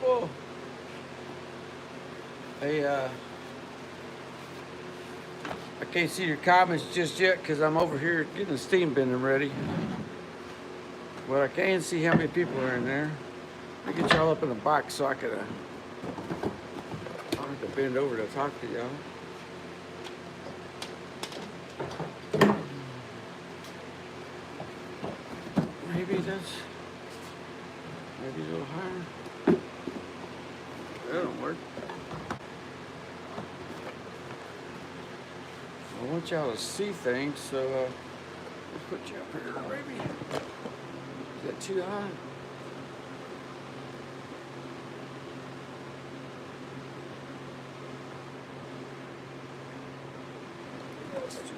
people. Hey, I can't see your comments just yet because I'm over here getting the steam bending ready. But I can see how many people are in there. Let me get y'all up in the box so I could, I'll have to bend over to talk to y'all. Maybe a little higher. That don't work. I want y'all to see things, so let's put you up here, maybe. Is that too high? That's too high.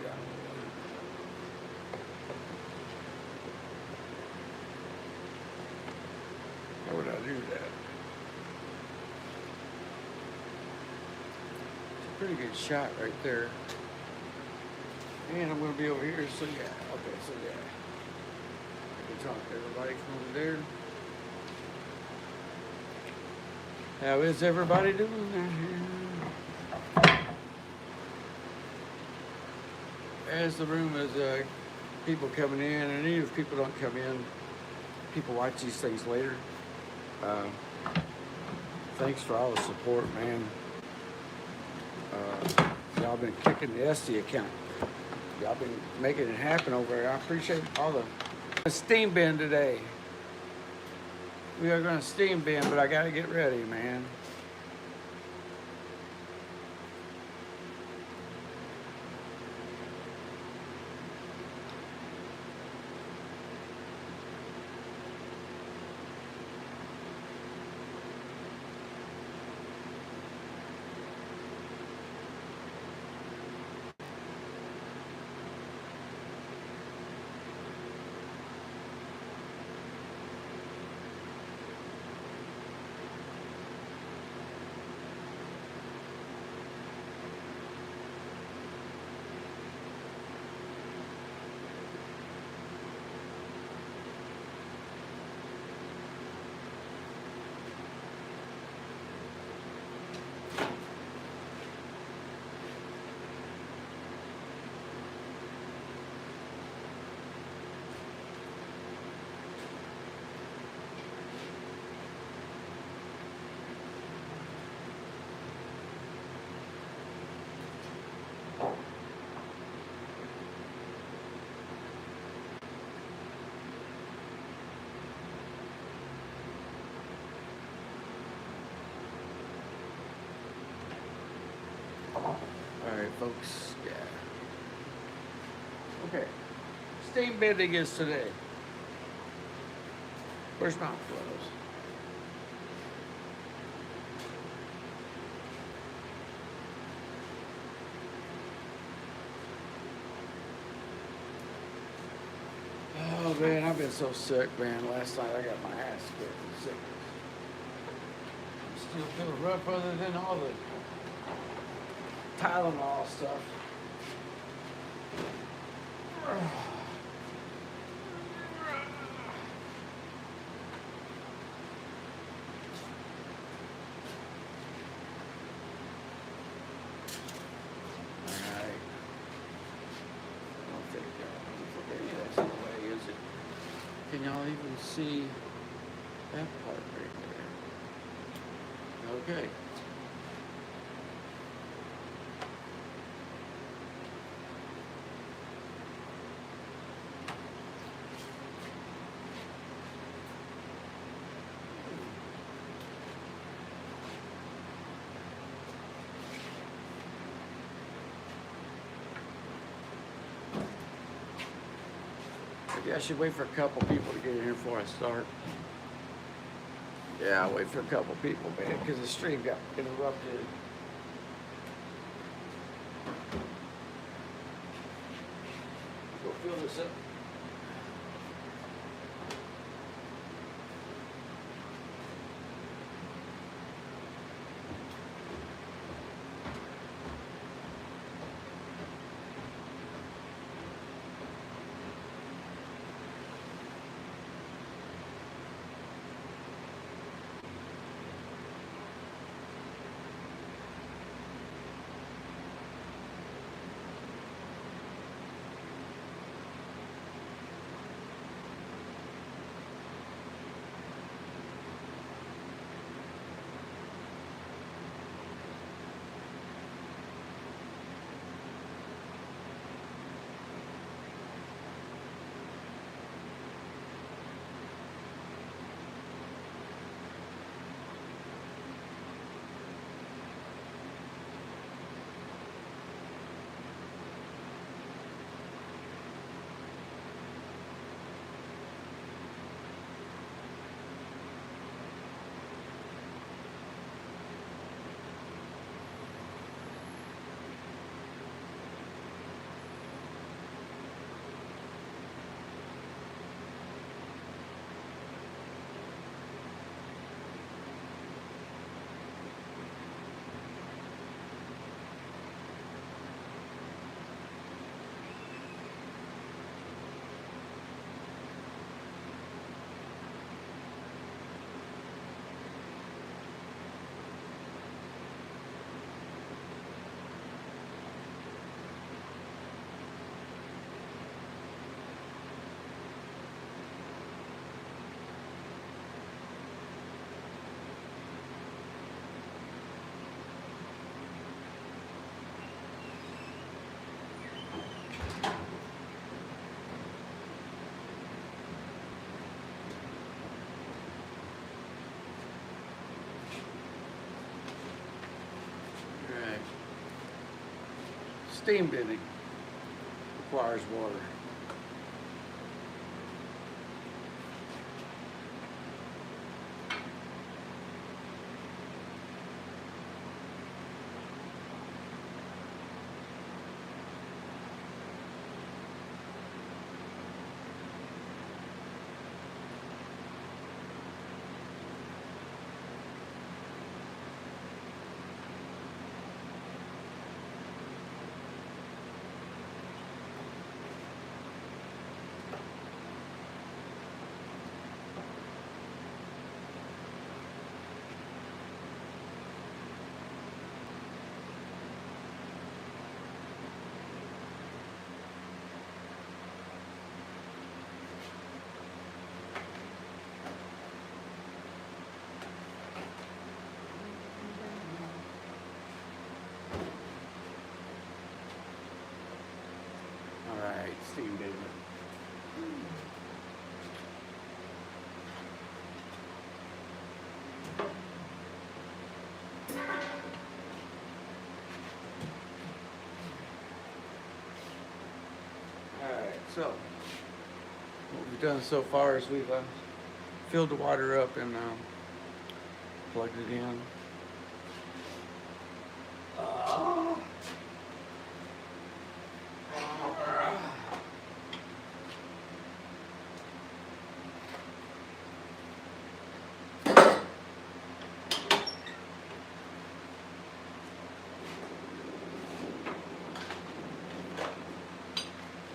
How would I do that? It's a pretty good shot right there. And I'm going to be over here, so yeah. Okay, so yeah. I can talk to everybody from over there. How is everybody doing there? As the room is people coming in, and even if people don't come in, people watch these things later. Thanks for all the support, man. Y'all been kicking the ESTY account. Y'all been making it happen over there. I appreciate all the steam bend today. We are gonna steam bend, but I gotta get ready, man. Alright, folks, yeah. Okay, steam bending is today. Where's my clothes? Oh man, I've been so sick, man. Last night I got my ass kicked sick. I'm still feeling rough other than all the Tylenol stuff. Can y'all even see that part right there? Okay. Maybe I should wait for a couple people to get in here before I start. Yeah, I'll wait for a couple people, man, because the stream got interrupted. Go fill this up. steam bending requires water. Alright, steam bending. Alright, so what we've done so far is we've filled the water up and plugged it in.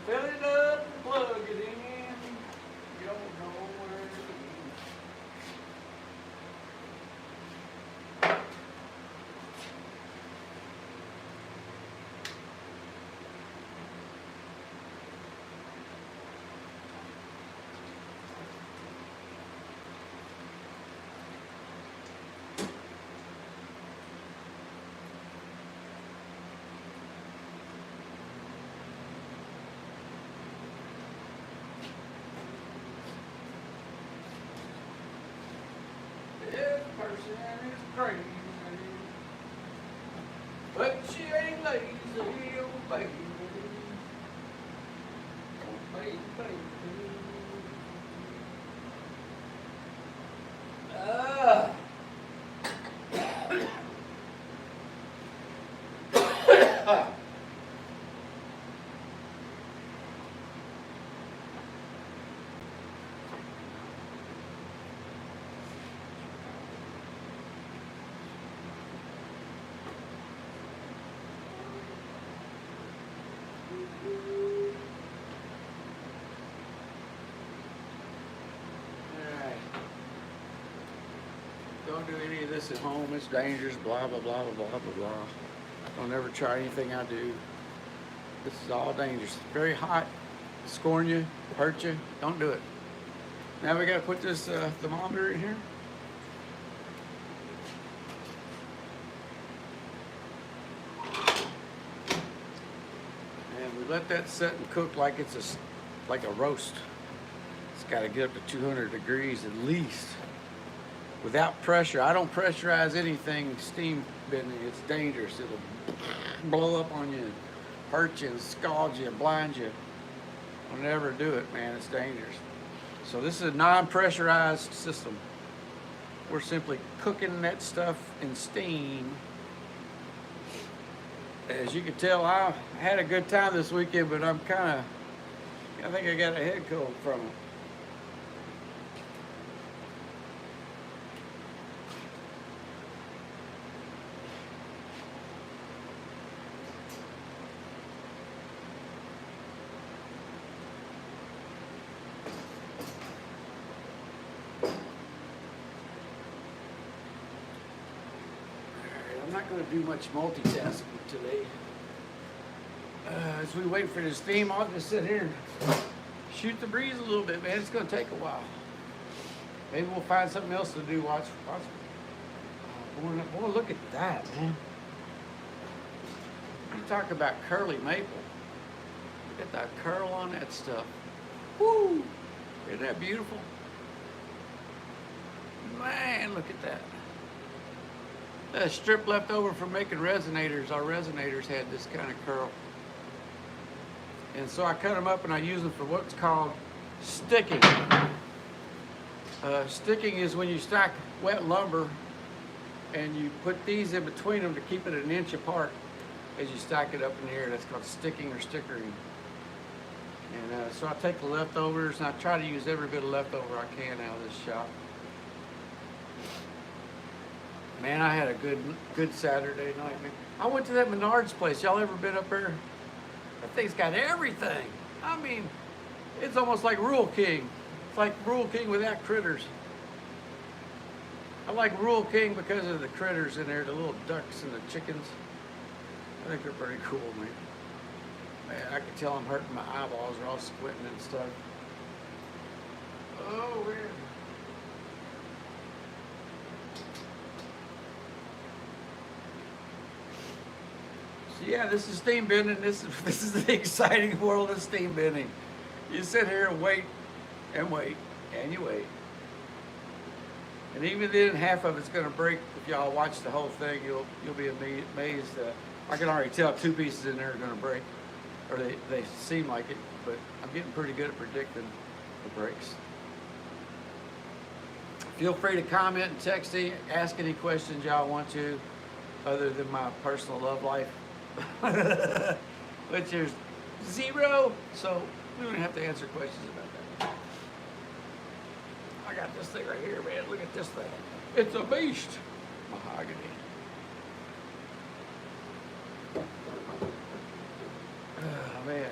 Fill it up and plug it in. You don't know where to begin. This person is crazy, but she ain't lazy, oh baby, oh baby, baby. Don't do any of this at home. It's dangerous. Blah blah blah blah blah blah blah. Don't ever try anything I do. This is all dangerous. Very hot. Scorn you, hurt you. Don't do it. Now we got to put this thermometer in here. And we let that set and cook like it's like a roast. It's got to get up to 200 degrees at least. Without pressure. I don't pressurize anything steam bending. It's dangerous. It'll blow up on you, hurt you, and scald you, and blind you. Don't never do it, man. It's dangerous. So this is a non-pressurized system. We're simply cooking that stuff in steam. As you can tell, I had a good time this weekend, but I think I got a head cold from it. I'm not going to do much multitasking today. As we wait for this steam, I'll just sit here and shoot the breeze a little bit, man. It's going to take a while. Maybe we'll find something else to do. Watch. Boy, look at that, man. You talk about curly maple. Look at that curl on that stuff. Woo! Isn't that beautiful? Man, look at that. That strip left over from making resonators. Our resonators had this kind of curl. And so I cut them up and I use them for what's called sticking. Sticking is when you stack wet lumber and you put these in between them to keep it an inch apart as you stack it up in the air. That's called sticking or stickering. And so I take the leftovers and I try to use every bit of leftover I can out of this shop. Man, I had a good Saturday night, man. I went to that Menards place. Y'all ever been up there? That thing's got everything. I mean, it's almost like Rural King. It's like Rural King without critters. I like Rural King because of the critters in there, the little ducks and the chickens. I think they're pretty cool, man. Man, I can tell I'm hurting my eyeballs. They're all squinting and stuff. Oh, man. So yeah, this is steam bending. This is the exciting world of steam bending. You sit here and wait, and you wait. And even then, half of it's going to break. If y'all watch the whole thing, you'll be amazed. I can already tell 2 pieces in there are going to break, or they seem like it. But I'm getting pretty good at predicting the breaks. Feel free to comment and text me, ask any questions y'all want to, other than my personal love life, which there's 0. So we don't have to answer questions about that. I got this thing right here, man. Look at this thing. It's a beast. Mahogany. Oh, man.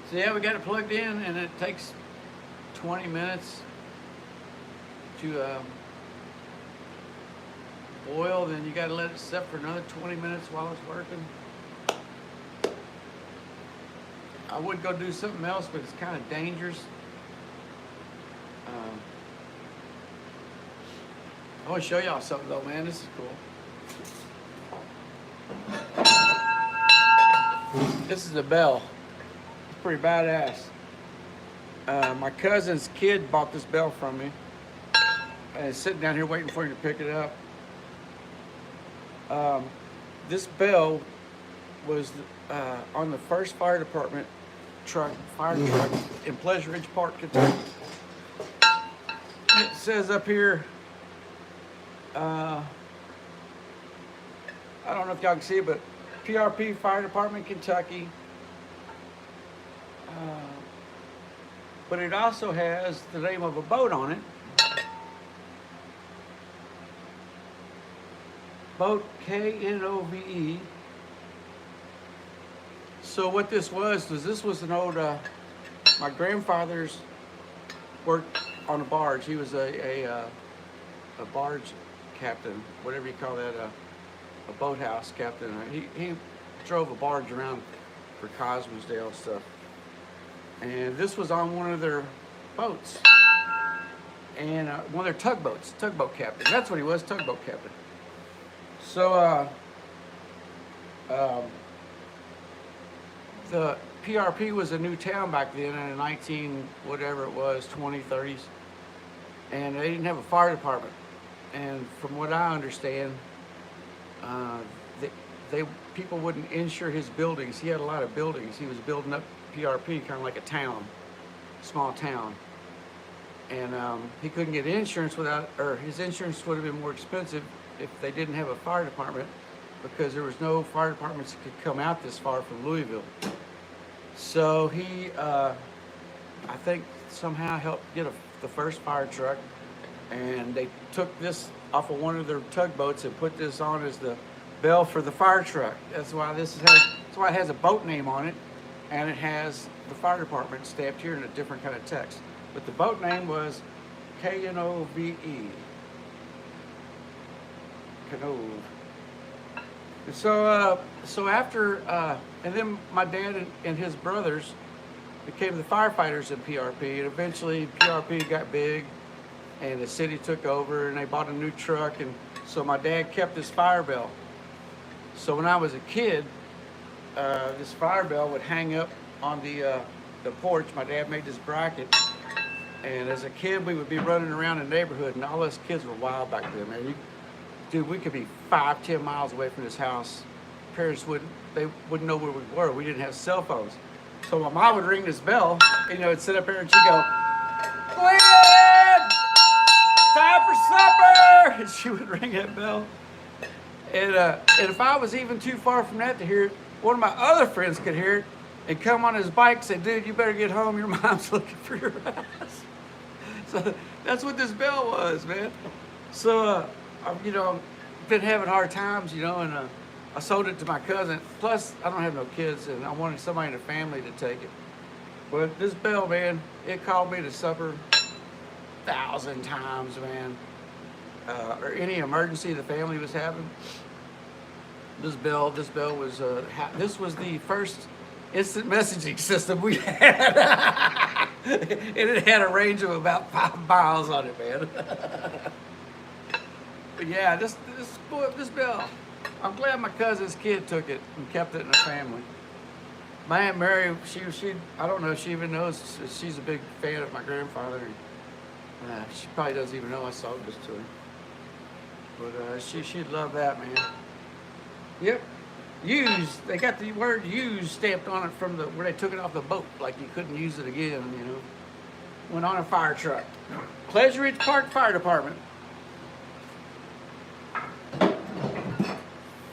So yeah, we got it plugged in, and it takes 20 minutes to boil. Then you got to let it set for another 20 minutes while it's working. I would go do something else, but it's kind of dangerous. I want to show y'all something though, man. This is cool. This is a bell. It's pretty badass. My cousin's kid bought this bell from me, and it's sitting down here waiting for him to pick it up. This bell was on the first fire department fire truck in Pleasure Ridge Park, Kentucky. It says up here, I don't know if y'all can see it, but PRP Fire Department, Kentucky. But it also has the name of a boat on it. Boat KNOVE. So what this was this was an old, my grandfather's worked on a barge. He was a barge captain, whatever you call that, a boathouse captain. He drove a barge around for Cosmosdale and stuff. And this was on one of their boats. And one of their tugboats, tugboat captain. That's what he was, tugboat captain. So, the PRP was a new town back then in the 2030s, and they didn't have a fire department. And from what I understand, people wouldn't insure his buildings. He had a lot of buildings. He was building up PRP kind of like a town, small town, and he couldn't get insurance his insurance would have been more expensive if they didn't have a fire department, because there was no fire departments that could come out this far from Louisville. So he, I think, somehow helped get the first fire truck, and they took this off of one of their tugboats and put this on as the bell for the fire truck. That's why that's why it has a boat name on it, and it has the fire department stamped here in a different kind of text. But the boat name was KNOVE. Canove. And so after, and then my dad and his brothers became the firefighters in PRP, and eventually PRP got big, and the city took over, and they bought a new truck, and so my dad kept this fire bell. So when I was a kid, this fire bell would hang up on the porch. My dad made this bracket, and as a kid, we would be running around the neighborhood, and all us kids were wild back then, man. dude, we could be 5, 10 miles away from this house. Parents wouldn't know where we were. We didn't have cell phones. So my mom would ring this bell, and, you know, it'd sit up here and she'd go, Glenn, time for supper! And she would ring that bell. And if I was even too far from that to hear it, one of my other friends could hear it and come on his bike and say, dude, you better get home. Your mom's looking for your ass. So that's what this bell was, man. So, you know, I've been having hard times, you know, and I sold it to my cousin. Plus, I don't have no kids, and I wanted somebody in the family to take it. But this bell, man, it called me to supper 1,000 times, man. Or any emergency the family was having. This bell was, this was the first instant messaging system we had. And it had a range of about 5 miles on it, man. But yeah, this bell. I'm glad my cousin's kid took it and kept it in the family. My Aunt Mary, she I don't know if she even knows, she's a big fan of my grandfather. And, she probably doesn't even know I sold this to her. But she'd love that, man. Yep. Used. They got the word used stamped on it from where they took it off the boat, like you couldn't use it again, you know. Went on a fire truck. Pleasure Ridge Park Fire Department.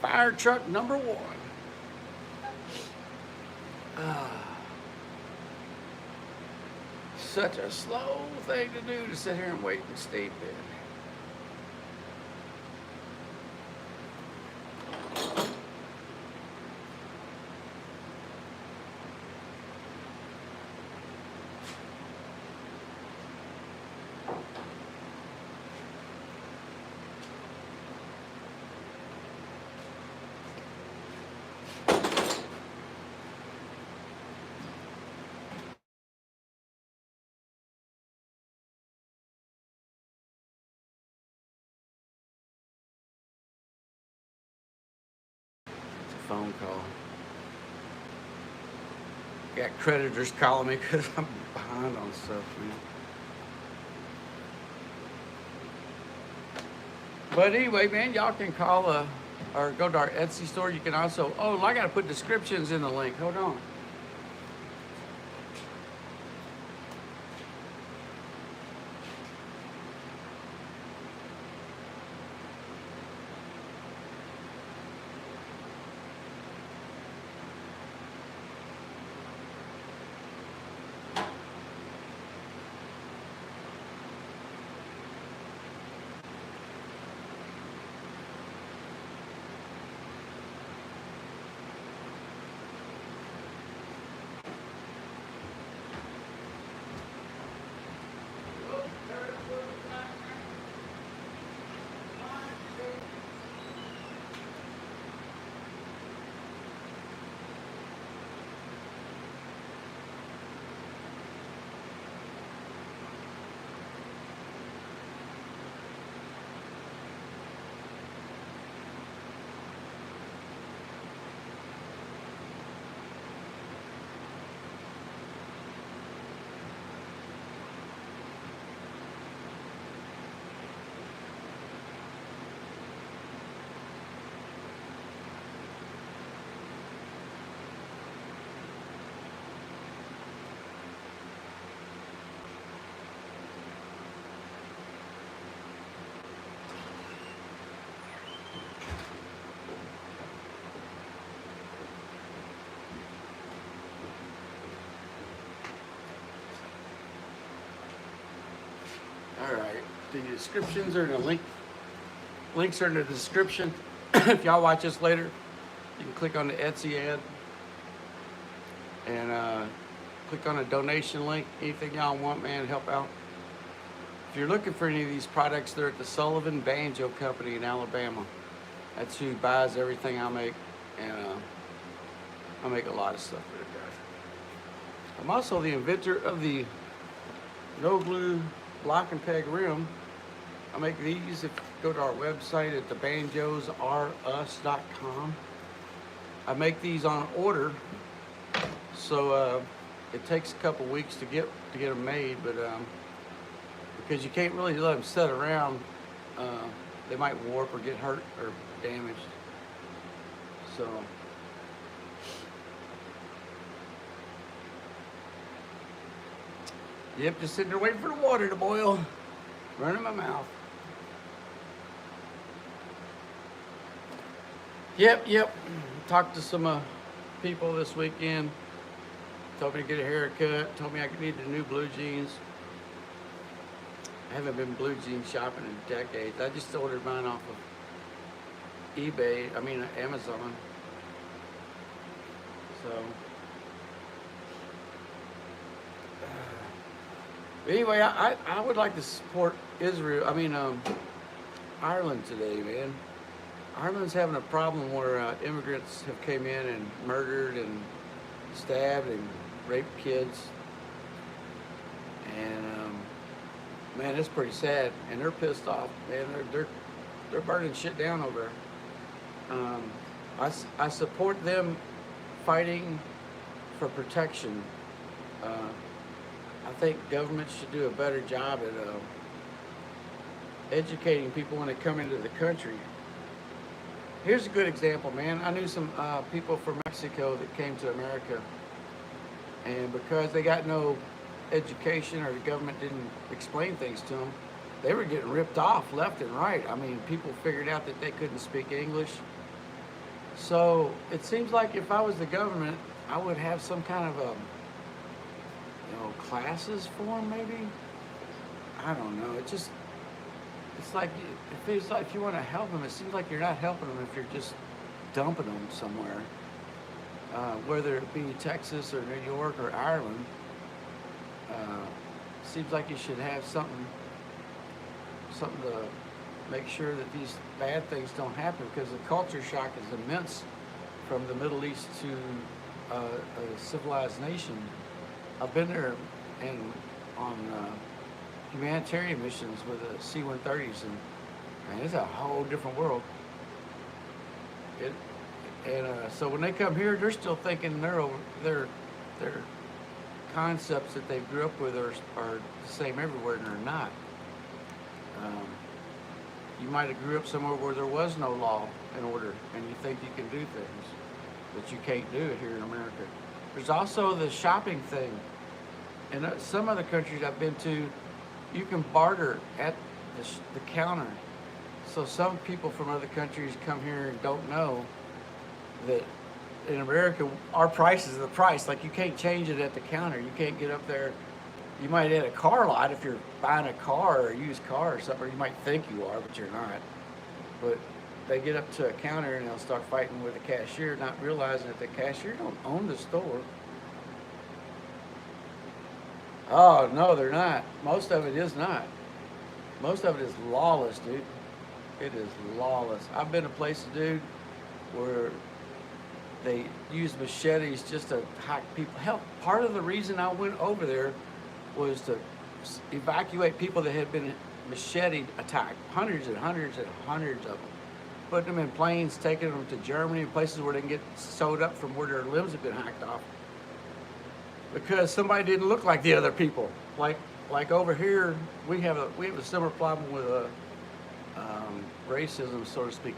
Fire truck number 1. Such a slow thing to do, to sit here and wait and steam bin. Phone call. Got creditors calling me because I'm behind on stuff, man. But anyway, man, y'all can call or go to our Etsy store. You can also, oh, I got to put descriptions in the link. Hold on. All right, the descriptions are in the link. Links are in the description. If y'all watch this later, you can click on the Etsy ad and click on the donation link. Anything y'all want, man, help out. If you're looking for any of these products, they're at the Sullivan Banjo Company in Alabama. That's who buys everything I make, and I make a lot of stuff for it, guys. I'm also the inventor of the no glue block and peg rim. I make these. If you go to our website at thebanjosrus.com, I make these on order, so it takes a couple weeks to get them made, but because you can't really let them sit around, they might warp or get hurt or damaged. So yep, just sitting there waiting for the water to boil, running my mouth. Yep. Talked to some people this weekend. Told me to get a haircut. Told me I needed new blue jeans. I haven't been blue jeans shopping in decades. I just ordered mine off of Amazon. So, anyway, I would like to support Ireland today, man. Ireland's having a problem where immigrants have came in and murdered and stabbed and raped kids. And man, it's pretty sad. And they're pissed off, man. They're burning shit down over there. I support them fighting for protection. I think governments should do a better job at educating people when they come into the country. Here's a good example, man. I knew some people from Mexico that came to America, and because they got no education or the government didn't explain things to them, they were getting ripped off left and right. I mean, people figured out that they couldn't speak English. So it seems like if I was the government, I would have some kind of classes for them, maybe. I don't know. It's like, it feels like if you want to help them, it seems like you're not helping them if you're just dumping them somewhere. Whether it be Texas or New York or Ireland, seems like you should have something to make sure that these bad things don't happen, because the culture shock is immense from the Middle East to a civilized nation. I've been there and on humanitarian missions with the C-130s, and man, it's a whole different world. So when they come here, they're still thinking their concepts that they grew up with are the same everywhere, and they're not. You might have grew up somewhere where there was no law and order, and you think you can do things, but you can't do it here in America. There's also the shopping thing. In some other countries I've been to, you can barter at the counter. So some people from other countries come here and don't know that in America, our price is the price. Like, you can't change it at the counter. You can't get up there. You might at a car lot if you're buying a car or a used car or something, or you might think you are, but you're not. But they get up to a counter and they'll start fighting with the cashier, not realizing that the cashier don't own the store. Oh, no, they're not. Most of it is not. Most of it is lawless, dude. It is lawless. I've been to places, dude, where they use machetes just to hack people. Hell, part of the reason I went over there was to evacuate people that had been machete attacked. Hundreds and hundreds and hundreds of them. Putting them in planes, taking them to Germany, places where they can get sewed up from where their limbs have been hacked off. Because somebody didn't look like the other people. Like over here, we have a similar problem with racism, so to speak,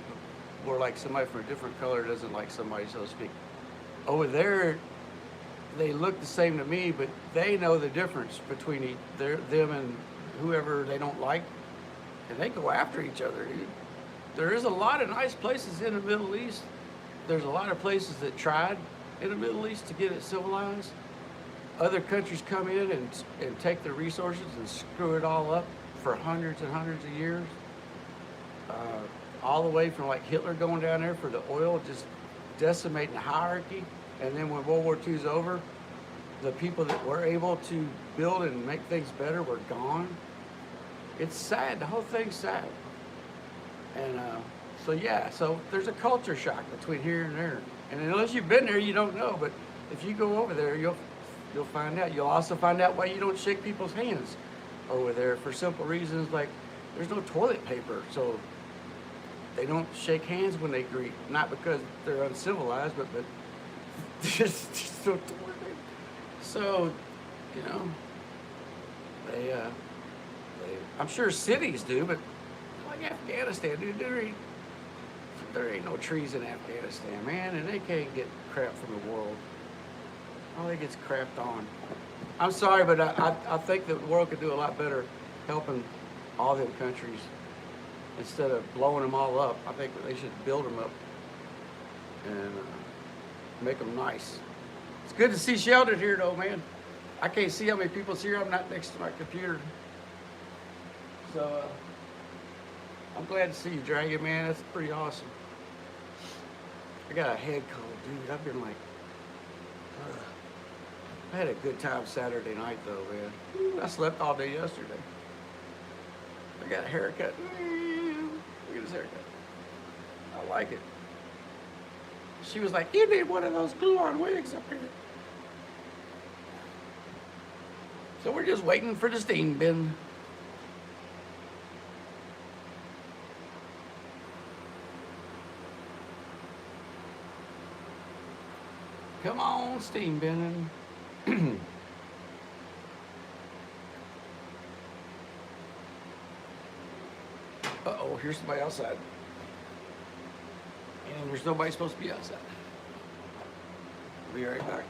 where like somebody from a different color doesn't like somebody, so to speak. Over there, they look the same to me, but they know the difference between them and whoever they don't like, and they go after each other, dude. There is a lot of nice places in the Middle East. There's a lot of places that tried in the Middle East to get it civilized. Other countries come in and take their resources and screw it all up for hundreds and hundreds of years. All the way from like Hitler going down there for the oil, just decimating the hierarchy. And then when World War II's over, the people that were able to build and make things better were gone. It's sad. The whole thing's sad. And so there's a culture shock between here and there. And unless you've been there, you don't know. But if you go over there, you'll find out. You'll also find out why you don't shake people's hands over there, for simple reasons like there's no toilet paper. So they don't shake hands when they greet. Not because they're uncivilized, but just no toilet paper. So, you know, I'm sure cities do, but like Afghanistan, dude. There ain't no trees in Afghanistan, man, and they can't get crap from the world. All they gets crapped on. I'm sorry, but I think the world could do a lot better helping all them countries instead of blowing them all up. I think that they should build them up and make them nice. It's good to see Sheldon here, though, man. I can't see how many people's here. I'm not next to my computer. So, I'm glad to see you, Dragon, man. That's pretty awesome. I got a head cold, dude. I've been like, I had a good time Saturday night, though, man. I slept all day yesterday. I got a haircut. Look at his haircut. I like it. She was like, you need one of those glue-on wigs up here. So we're just waiting for the steam bin. Come on, steam bin. Uh-oh, here's somebody outside. And there's nobody supposed to be outside. I'll be right back.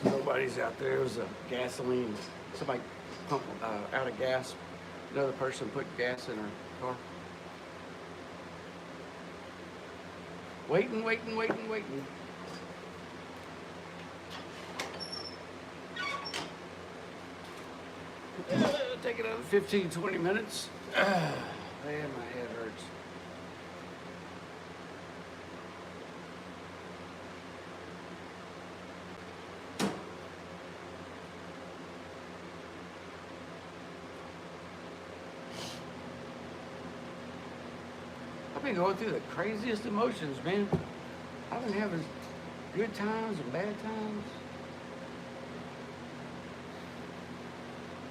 Nobody's out there. It was a gasoline. Somebody pumped out of gas. Another person put gas in her car. Waiting. Take another 15, 20 minutes. Man, my head hurts. I've been going through the craziest emotions, man. I've been having good times and bad times.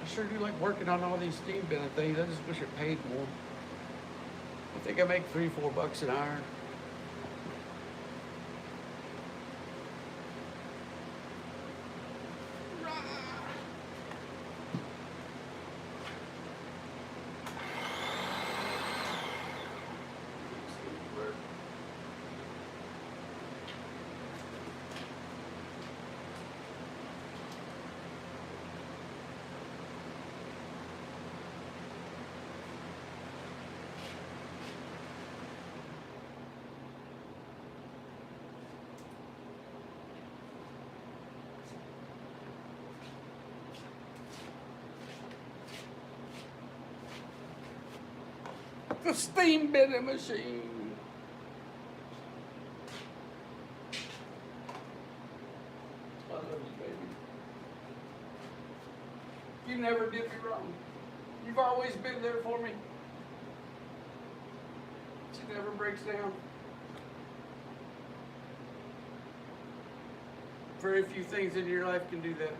I sure do like working on all these steam bin things. I just wish it paid more. I think I make $3-4 an hour. The steam bending machine. I love you, baby. You never did me wrong. You've always been there for me. She never breaks down. Very few things in your life can do that.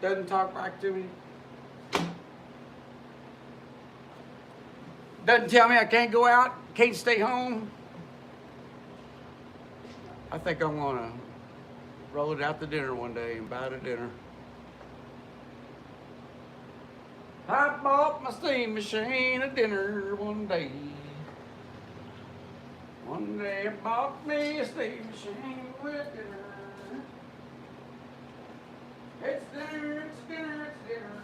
Doesn't talk back to me. Doesn't tell me I can't go out, can't stay home. I think I'm gonna roll it out to dinner one day and buy it a dinner. I bought my steam machine a dinner one day. One day I bought me a steam machine with dinner. It's dinner, it's dinner, it's dinner.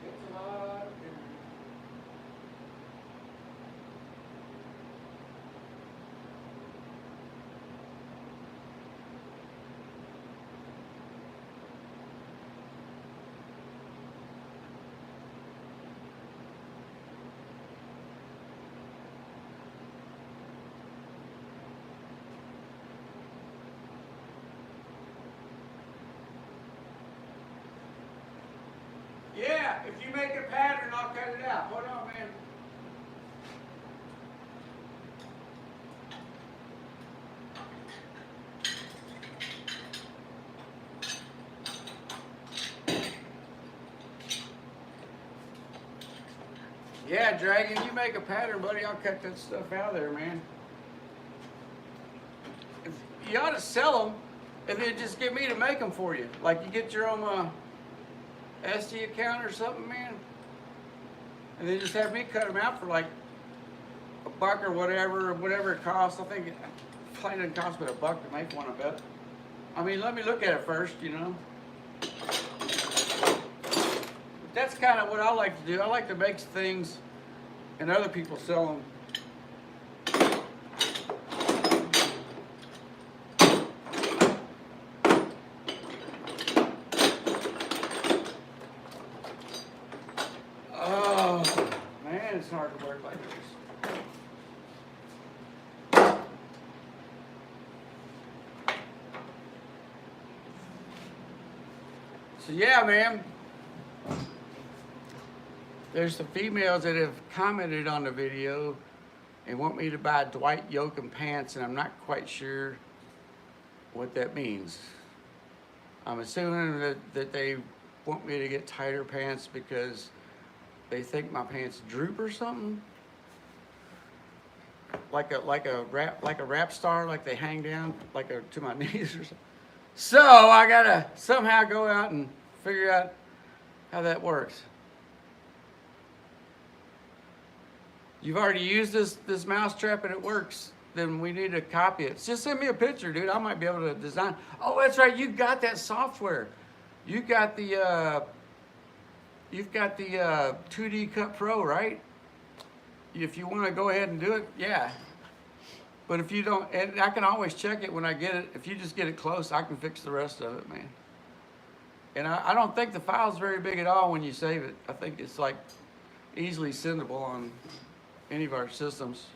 It's a lot of dinner. If you make a pattern, I'll cut it out. Hold on, man. Yeah, Dragon, you make a pattern, buddy, I'll cut that stuff out of there, man. You ought to sell them, and then just get me to make them for you. Like you get your own ESTY account or something, man. And then just have me cut them out for like $1 or whatever it costs. I think it probably doesn't cost but $1 to make one, I bet. I mean, let me look at it first, you know. That's kind of what I like to do. I like to make things and other people sell them. Oh, man, it's hard to work like this. So yeah, man. There's some females that have commented on the video and want me to buy Dwight Yoakam pants, and I'm not quite sure what that means. I'm assuming that they want me to get tighter pants because they think my pants droop or something. Like a rap star, like they hang down to my knees or something. So I gotta somehow go out and figure out how that works. You've already used this mouse trap and it works, then we need to copy it. Just send me a picture, dude. I might be able to design. Oh, that's right. You got that software. You got the you've got the 2D Cut Pro, right? If you want to go ahead and do it, yeah. But if you don't, and I can always check it when I get it. If you just get it close, I can fix the rest of it, man. And I don't think the file's very big at all when you save it. I think it's like easily sendable on any of our systems.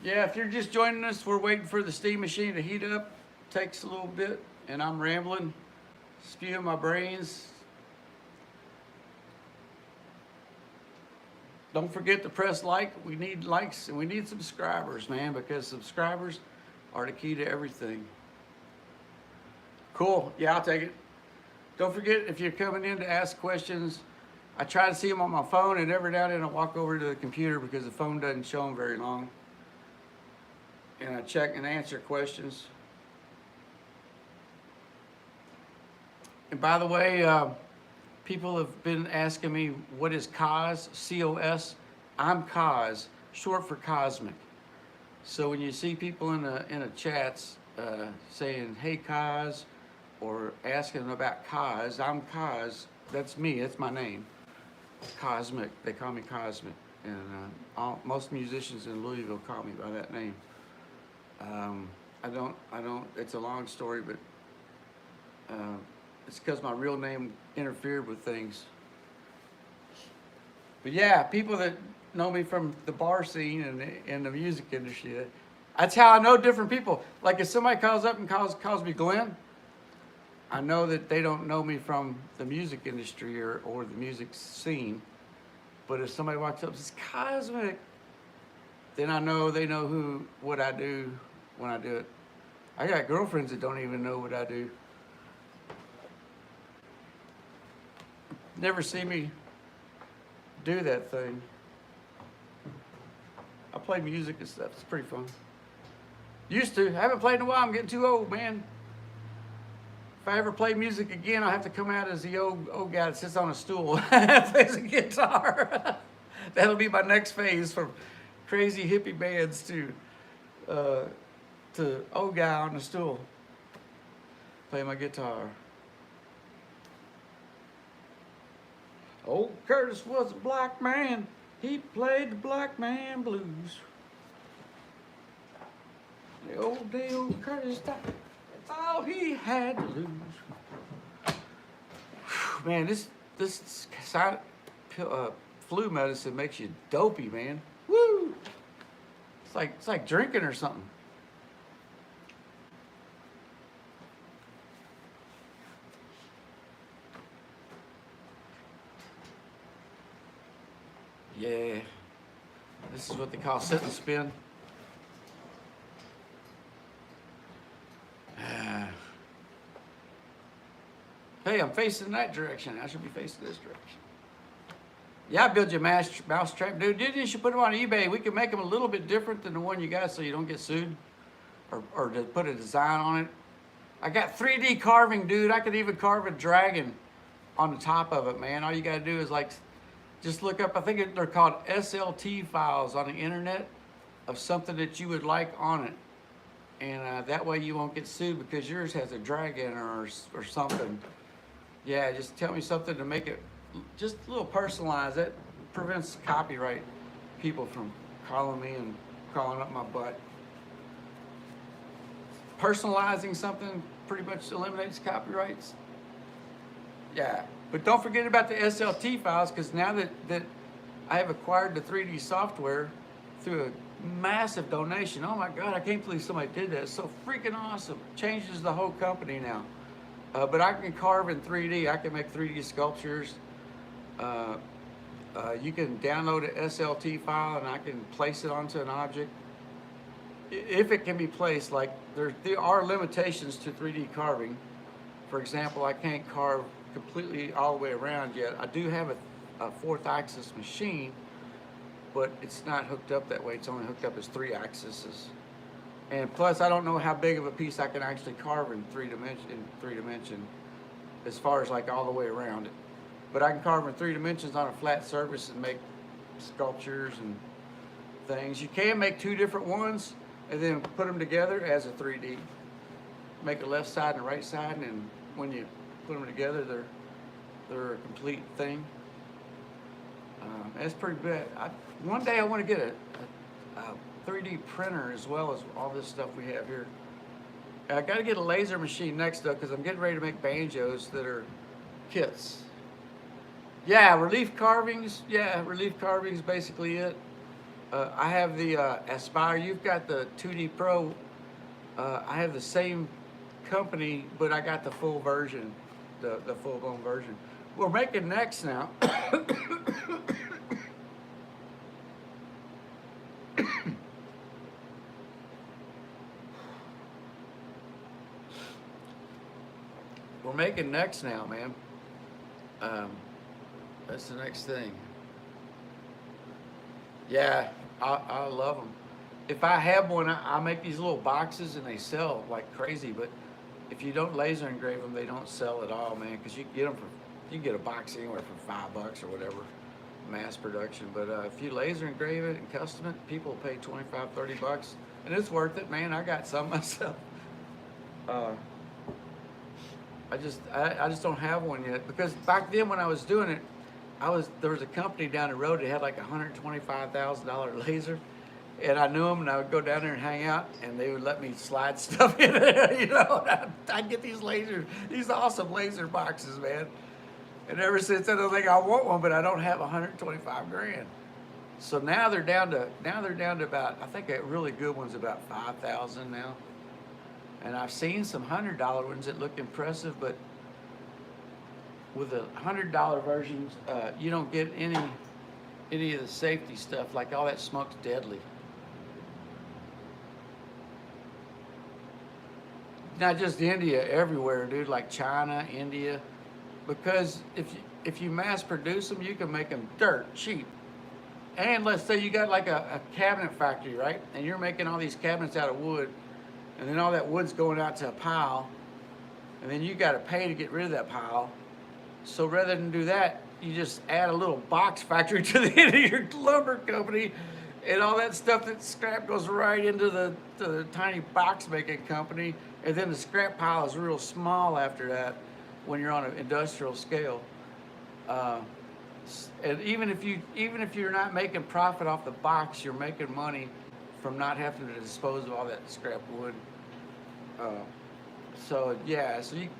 Yeah, if you're just joining us, we're waiting for the steam machine to heat up. Takes a little bit, and I'm rambling, spewing my brains. Don't forget to press like. We need likes and we need subscribers, man, because subscribers are the key to everything. Cool. Yeah, I'll take it. Don't forget, if you're coming in to ask questions, I try to see them on my phone, and every now and then I walk over to the computer because the phone doesn't show them very long. And I check and answer questions. And by the way, people have been asking me, what is COS? C-O-S? I'm COS, short for cosmic. So when you see people in the chats saying, hey COS, or asking about COS, I'm COS. That's me, that's my name. Cosmic, they call me Cosmic. And most musicians in Louisville call me by that name. I don't, it's a long story, but it's because my real name interfered with things. But yeah, people that know me from the bar scene and in the music industry, that's how I know different people. Like if somebody calls up and calls me Glenn, I know that they don't know me from the music industry or the music scene. But if somebody walks up and says, Cosmic, then I know they know what I do when I do it. I got girlfriends that don't even know what I do. Never see me do that thing. I play music and stuff. It's pretty fun. Used to. I haven't played in a while. I'm getting too old, man. If I ever play music again, I'll have to come out as the old guy that sits on a stool and plays a guitar. That'll be my next phase, from crazy hippie bands to old guy on the stool. Play my guitar. Old Curtis was a black man. He played the black man blues. The old day old Curtis died. That's all he had to lose. Whew, man, this flu medicine makes you dopey, man. Woo! It's like drinking or something. Yeah, this is what they call sit and spin. Hey, I'm facing that direction. I should be facing this direction. Yeah, I built you a mouse trap, dude. You should put them on eBay. We can make them a little bit different than the one you got so you don't get sued, or to put a design on it. I got 3D carving, dude. I could even carve a dragon on the top of it, man. All you gotta do is like, just look up, I think they're called SLT files on the internet of something that you would like on it. And that way you won't get sued because yours has a dragon or something. Yeah, just tell me something to make it just a little personalized. That prevents copyright people from calling me and crawling up my butt. Personalizing something pretty much eliminates copyrights. Yeah, but don't forget about the SLT files, because now that I have acquired the 3D software through a massive donation. Oh my God, I can't believe somebody did that. It's so freaking awesome. Changes the whole company now. But I can carve in 3D. I can make 3D sculptures. You can download an SLT file and I can place it onto an object. If it can be placed, like there are limitations to 3D carving. For example, I can't carve completely all the way around yet. I do have a 4th axis machine, but it's not hooked up that way. It's only hooked up as 3 axes. And plus, I don't know how big of a piece I can actually carve in three dimension, as far as like all the way around it. But I can carve in 3 dimensions on a flat surface and make sculptures and things. You can make 2 different ones and then put them together as a 3D. Make a left side and a right side, and when you put them together, they're a complete thing. That's pretty bad. One day I want to get a 3D printer as well as all this stuff we have here. I got to get a laser machine next though, because I'm getting ready to make banjos that are kits. Yeah, relief carvings. Yeah, relief carvings basically it. I have the Aspire. You've got the 2D Pro. I have the same company, but I got the full version, the full-blown version. We're making necks now. We're making necks now, man. That's the next thing. Yeah, I love them. If I have one, I make these little boxes and they sell like crazy. But if you don't laser engrave them, they don't sell at all, man. Because you can get them you can get a box anywhere for $5 or whatever, mass production. But if you laser engrave it and custom it, people will pay $25, $30, and it's worth it, man. I got some myself. I just don't have one yet, because back then when I was doing it, there was a company down the road that had like a $125,000 laser, and I knew them, and I would go down there and hang out, and they would let me slide stuff in there, you know. I'd get these lasers, these awesome laser boxes, man. And ever since then, I think I want one, but I don't have 125 grand. So now they're down to about, I think a really good one's about 5,000 now. And I've seen some $100 ones that look impressive, but with the $100 versions, you don't get any of the safety stuff. Like all that smoke's deadly. Not just India, everywhere, dude. Like China, India, because if you mass produce them, you can make them dirt cheap. And let's say you got like a cabinet factory, right? And you're making all these cabinets out of wood. And then all that wood's going out to a pile, and then you got to pay to get rid of that pile. So rather than do that, you just add a little box factory to the end of your lumber company, and all that stuff that scrap goes right into the tiny box making company, and then the scrap pile is real small after that when you're on an industrial scale. And even if you're not making profit off the box, you're making money from not having to dispose of all that scrap wood. So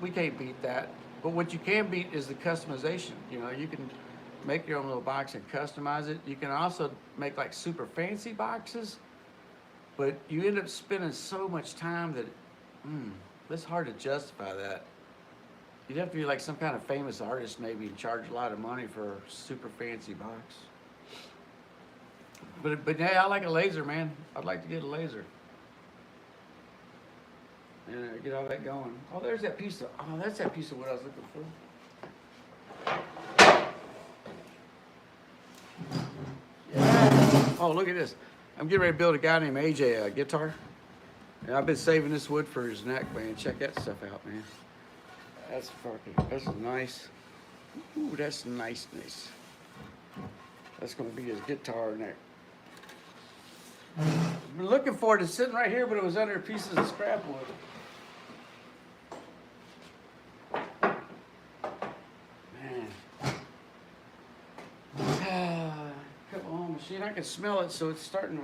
we can't beat that. But what you can beat is the customization. You know, you can make your own little box and customize it. You can also make like super fancy boxes, but you end up spending so much time that it's hard to justify that. You'd have to be like some kind of famous artist maybe and charge a lot of money for a super fancy box. But yeah, I like a laser, man. I'd like to get a laser and get all that going. Oh, there's that piece of. Oh, that's that piece of wood I was looking for. Yeah. Oh, look at this. I'm getting ready to build a guy named AJ a guitar. And I've been saving this wood for his neck, man. Check that stuff out, man. That's nice. Ooh, that's nice. That's gonna be his guitar neck. I've been looking for it. It's sitting right here, but it was under pieces of scrap wood. Man. Come on, machine. I can smell it, so it's starting to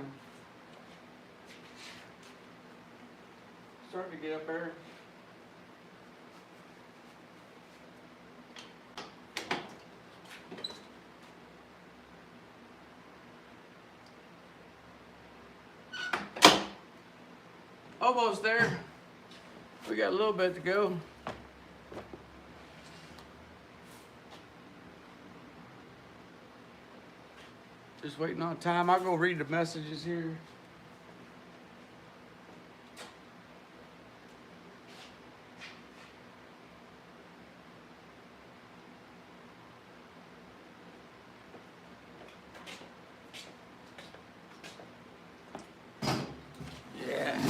get up there. Almost there. We got a little bit to go. Just waiting on time. I'll go read the messages here. Yeah.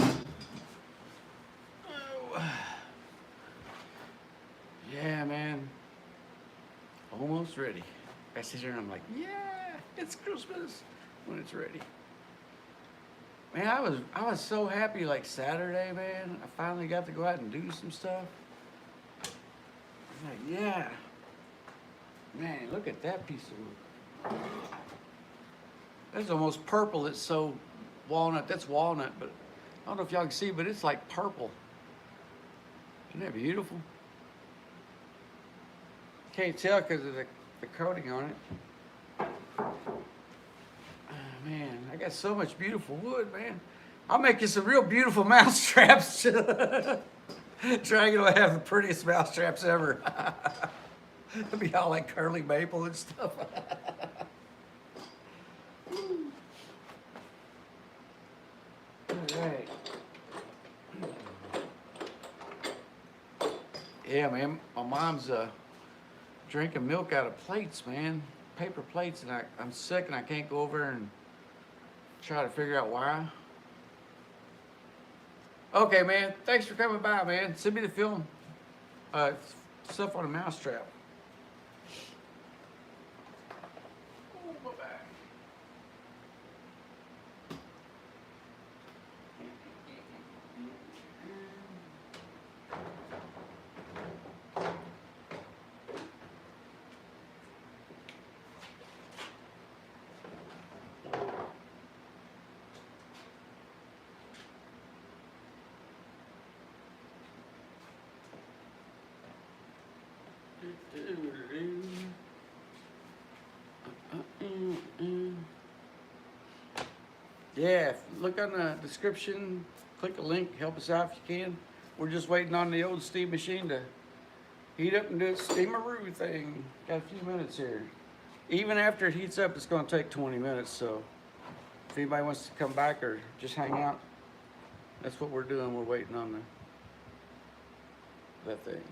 Oh. Yeah, man. Almost ready. I sit here and I'm like, yeah, it's Christmas when it's ready. Man, I was so happy like Saturday, man. I finally got to go out and do some stuff. I'm like, yeah. Man, look at that piece of wood. That's almost purple. It's so walnut. That's walnut, but I don't know if y'all can see, but it's like purple. Isn't that beautiful? Can't tell because of the coating on it. Man, I got so much beautiful wood, man. I'll make you some real beautiful mouse traps. Dragon will have the prettiest mouse traps ever. It'll be all like curly maple and stuff. All right. Yeah, man. My mom's drinking milk out of plates, man. Paper plates, and I'm sick and I can't go over and try to figure out why. Okay, man. Thanks for coming by, man. Send me the film. Stuff on a mousetrap. Oh, my back. Yeah, look on the description, click a link, help us out if you can. We're just waiting on the old steam machine to heat up and do its steamaroo thing. Got a few minutes here. Even after it heats up, it's gonna take 20 minutes, so if anybody wants to come back or just hang out, that's what we're doing. We're waiting on that thing.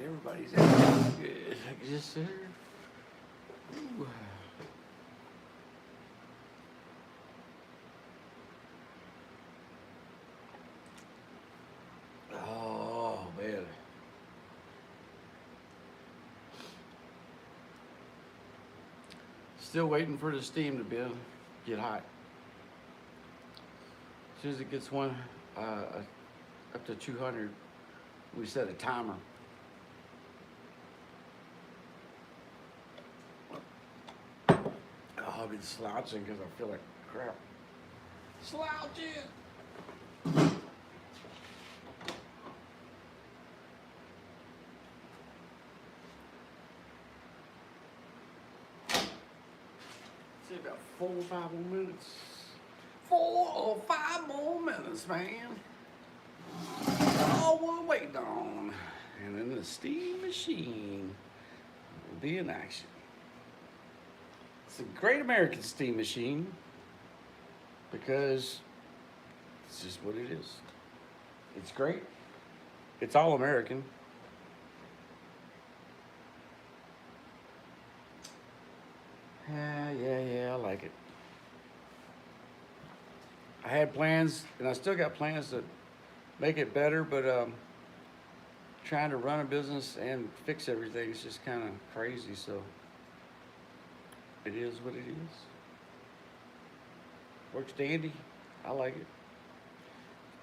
everybody's out. Good. Yes, sir. Ooh. Oh, man. Still waiting for the steam to get hot. As soon as it gets up to 200, we set a timer. Oh, I've been slouching because I feel like crap. Slouching! See, about 4 or 5 more minutes. 4 or 5 more minutes, man. All we're waiting on. And then the steam machine will be in action. It's a great American steam machine because it's just what it is. It's great. It's all American. Yeah, I like it. I had plans, and I still got plans to make it better, but trying to run a business and fix everything is just kind of crazy, so it is what it is. Works dandy. I like it.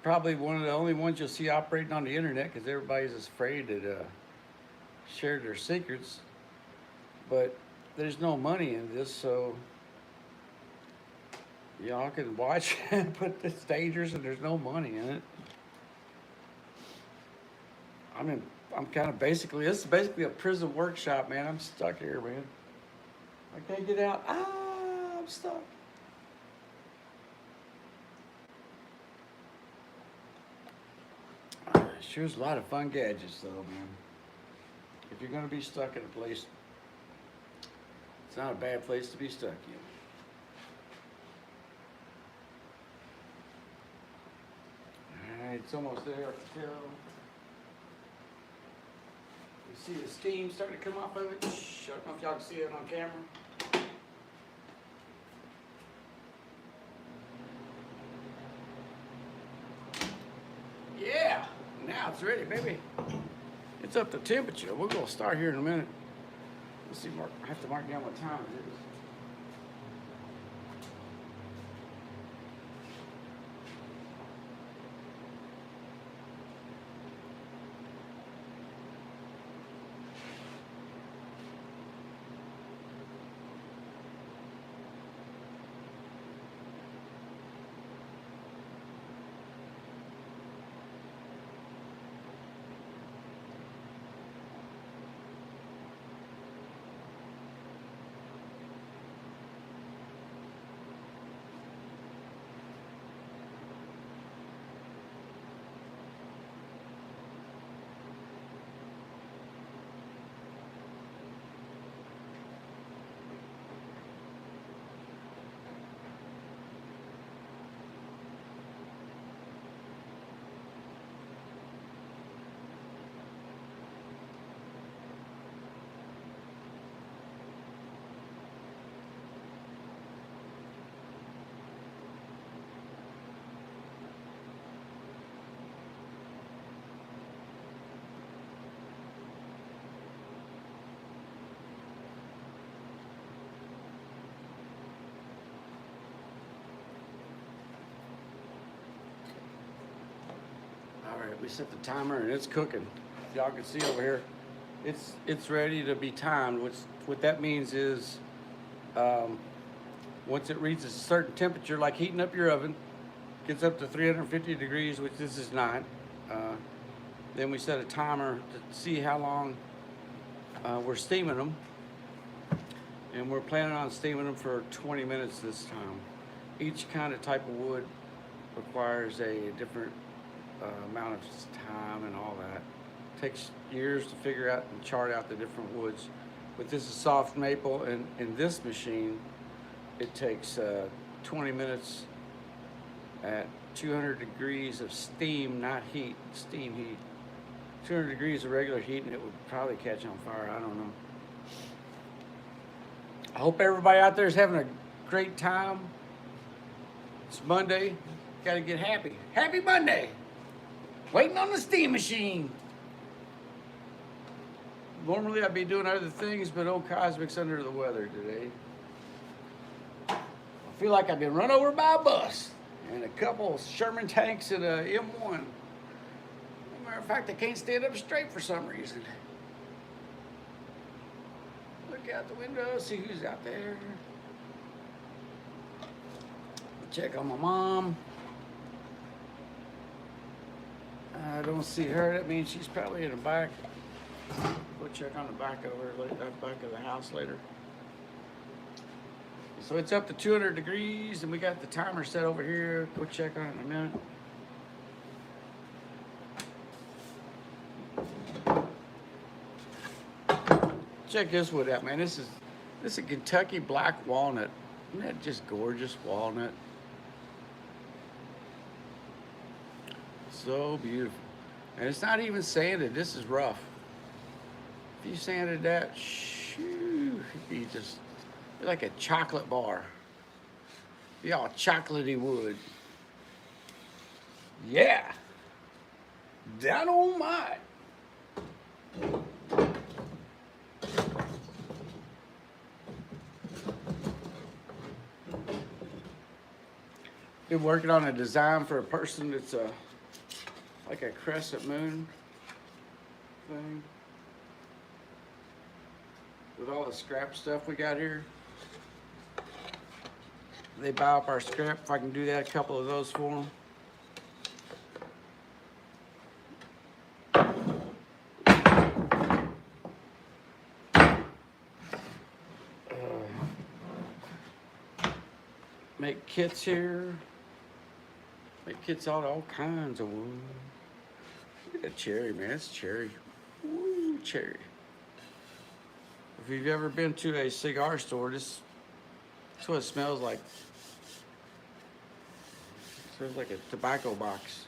Probably one of the only ones you'll see operating on the internet because everybody's afraid to share their secrets, but there's no money in this, so y'all can watch but it's dangerous and there's no money in it. I'm kind of basically, this is basically a prison workshop, man. I'm stuck here, man. I can't get out. I'm stuck. Sure's a lot of fun gadgets, though, man. If you're gonna be stuck in a place, it's not a bad place to be stuck in. All right, it's almost there, I can tell. You see the steam starting to come off of it? I don't know if y'all can see it on camera. Yeah, now it's ready, baby. It's up to temperature. We're gonna start here in a minute. Let's see, I have to mark down what time it is. All right, we set the timer and it's cooking. Y'all can see over here, it's ready to be timed. What that means is, once it reaches a certain temperature, like heating up your oven, gets up to 350 degrees, which this is not. Then we set a timer to see how long we're steaming them. And we're planning on steaming them for 20 minutes this time. Each kind of type of wood requires a different amount of time and all that. Takes years to figure out and chart out the different woods. But this is soft maple, and in this machine, it takes 20 minutes at 200 degrees of steam, not heat, steam heat. 200 degrees of regular heat and it would probably catch on fire. I don't know. I hope everybody out there is having a great time. It's Monday. Got to get happy. Happy Monday. Waiting on the steam machine. Normally I'd be doing other things, but old Cosmic's under the weather today. I feel like I've been run over by a bus and a couple Sherman tanks and a M1. Matter of fact, I can't stand up straight for some reason. Look out the window, see who's out there. Check on my mom. I don't see her. That means she's probably in the back. Go check on the back back of the house later. So it's up to 200 degrees, and we got the timer set over here. Go check on it in a minute. Check this wood out, man. This is a Kentucky black walnut. Isn't that just gorgeous walnut? So beautiful. And it's not even sanded. This is rough. If you sanded that, shoo, it'd be just like a chocolate bar. Be all chocolatey wood. Yeah. Dynamite. Been working on a design for a person that's like a crescent moon thing. With all the scrap stuff we got here. They buy up our scrap. If I can do that, a couple of those for them. Make kits here. Make kits out of all kinds of wood. Look at that cherry, man. It's cherry. Woo, cherry. If you've ever been to a cigar store, this is what it smells like. It smells like a tobacco box.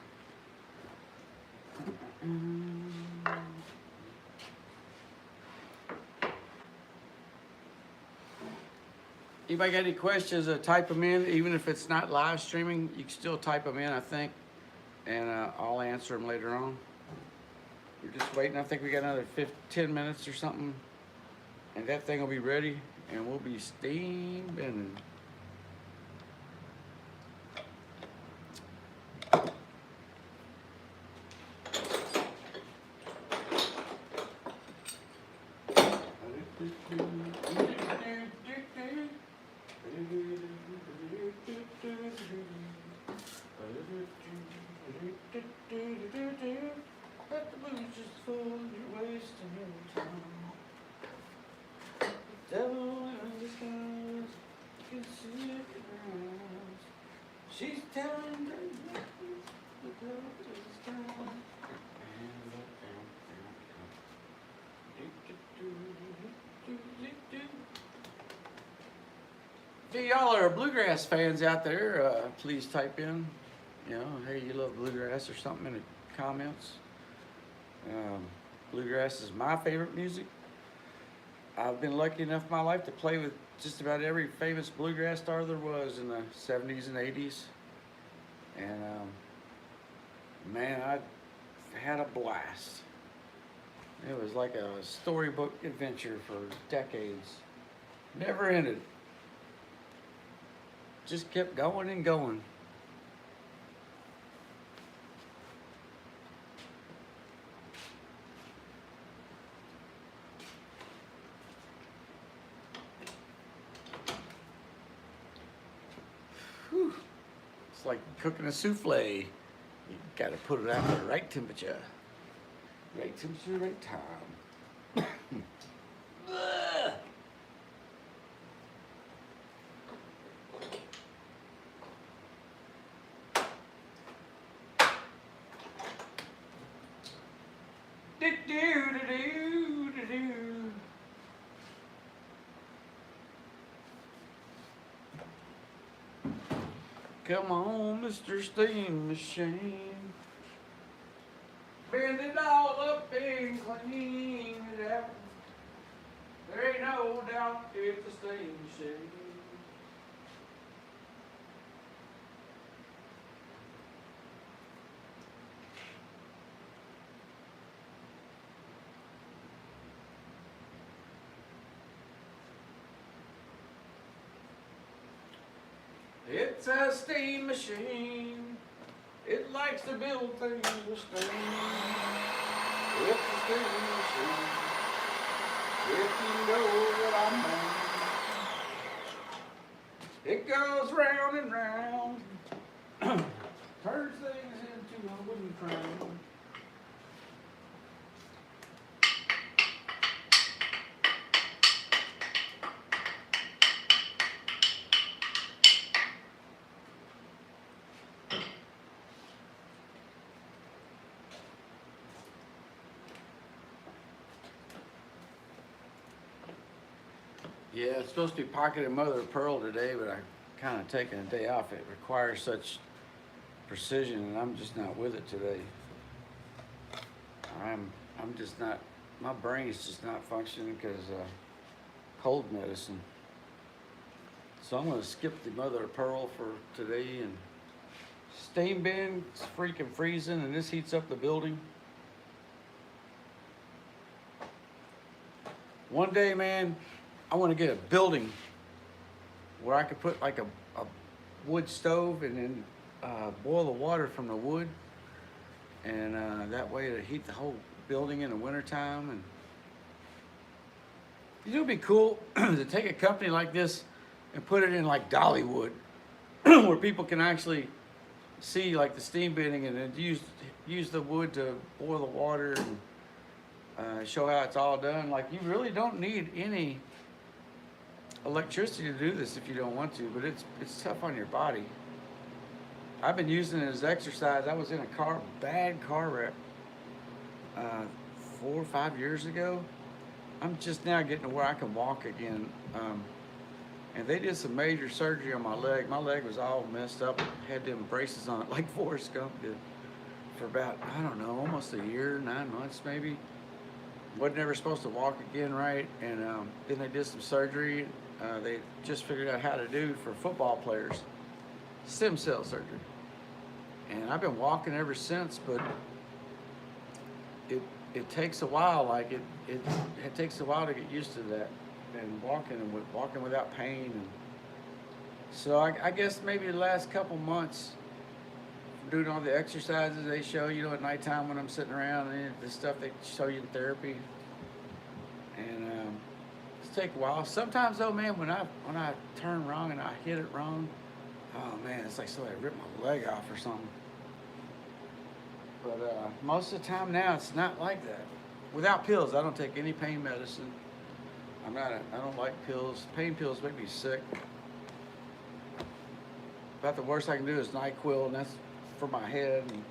Anybody got any questions, type them in. Even if it's not live streaming, you can still type them in, I think. And I'll answer them later on. We're just waiting. I think we got another 10 minutes or something. And that thing will be ready. And we'll be steam bending. Let the blues just fall, you're wasting your time. The devil in disguise, you can see it in her eyes. She's telling me the devil is down. If y'all are bluegrass fans out there, please type in, you know, hey, you love bluegrass or something in the comments. Bluegrass is my favorite music. I've been lucky enough in my life to play with just about every famous bluegrass star there was in the 70s and 80s. And man, I had a blast. It was like a storybook adventure for decades. Never ended. Just kept going and going. Whew. It's like cooking a souffle. You gotta put it at the right temperature. Right temperature, right time. Come on, Mr. Steam Machine. Bend it all up happen. There ain't no doubt it's a steam machine. It's a steam machine. It likes to build things with steam. It's a steam machine. If you know what I mean. It goes round and round. Turns things into a wooden crown. Yeah, it's supposed to be pocketed mother of pearl today, but I kind of taken a day off. It requires such precision, and I'm just not with it today. I'm just not. My brain's just not functioning because cold medicine. So I'm going to skip the mother of pearl for today, and steam bin. It's freaking freezing, and this heats up the building. One day, man, I want to get a building where I could put like a wood stove and then boil the water from the wood, and that way to heat the whole building in the wintertime. And you know, it'd be cool to take a company like this and put it in like Dollywood, where people can actually see like the steam binning and then use the wood to boil the water and show how it's all done. Like, you really don't need any electricity to do this if you don't want to, but it's tough on your body. I've been using it as exercise. I was in a bad car wreck 4 or 5 years ago. I'm just now getting to where I can walk again. And they did some major surgery on my leg. My leg was all messed up. Had them braces on it like Forrest Gump did for about, I don't know, almost a year, 9 months maybe. Wasn't ever supposed to walk again right. And then they did some surgery. They just figured out how to do for football players, stem cell surgery. And I've been walking ever since, but it takes a while. Like it takes a while to get used to that, and walking without pain. And so I guess maybe the last couple months, doing all the exercises they show you at nighttime when I'm sitting around, and the stuff they show you in therapy, and it's take a while. Sometimes though, man, when I turn wrong and I hit it wrong, oh man, it's like somebody ripped my leg off or something. But most of the time now, it's not like that. Without pills, I don't take any pain medicine. I don't like pills. Pain pills make me sick. About the worst I can do is NyQuil, and that's for my head. And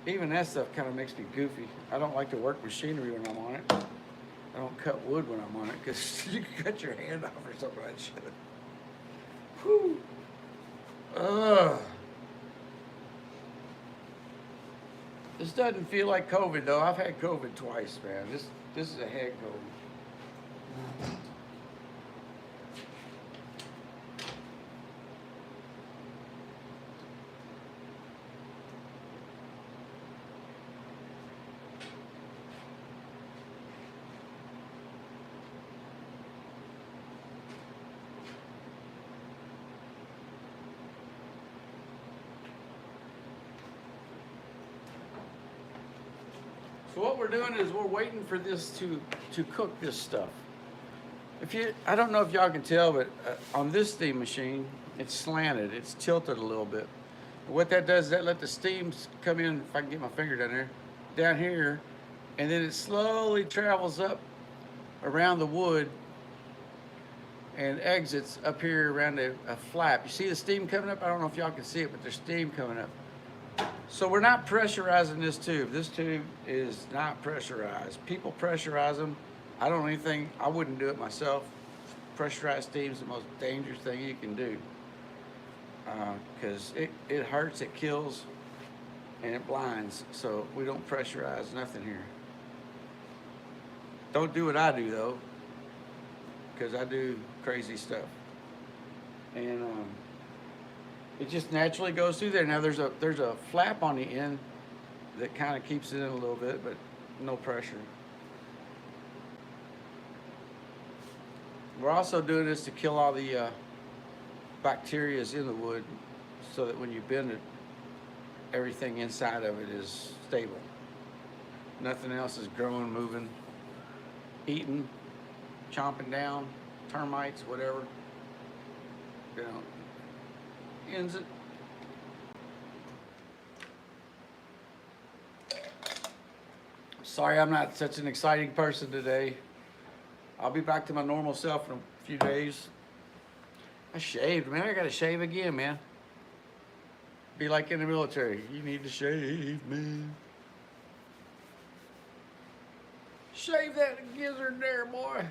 even that stuff kind of makes me goofy. I don't like to work machinery when I'm on it. I don't cut wood when I'm on it, because you can cut your hand off or something like that shit. Whew. Ugh. This doesn't feel like COVID though. I've had COVID twice, man. This is a head COVID. So what we're doing is we're waiting for this to cook this stuff. I don't know if y'all can tell, but on this steam machine, it's slanted, it's tilted a little bit. But what that does is that let the steam come in, if I can get my finger down here, and then it slowly travels up around the wood and exits up here around a flap. You see the steam coming up? I don't know if y'all can see it, but there's steam coming up. So we're not pressurizing this tube. This tube is not pressurized. People pressurize them. I don't know anything. I wouldn't do it myself. Pressurized steam is the most dangerous thing you can do, because it hurts, it kills, and it blinds. So we don't pressurize nothing here. Don't do what I do though, because I do crazy stuff. And it just naturally goes through there. Now there's a flap on the end that kind of keeps it in a little bit, but no pressure. We're also doing this to kill all the bacteria in the wood, so that when you bend it, everything inside of it is stable. Nothing else is growing, moving, eating, chomping down, termites, whatever. You know, ends it. Sorry I'm not such an exciting person today. I'll be back to my normal self in a few days. I shaved, man. I gotta shave again, man. Be like in the military. You need to shave, man. Shave that gizzard there, boy.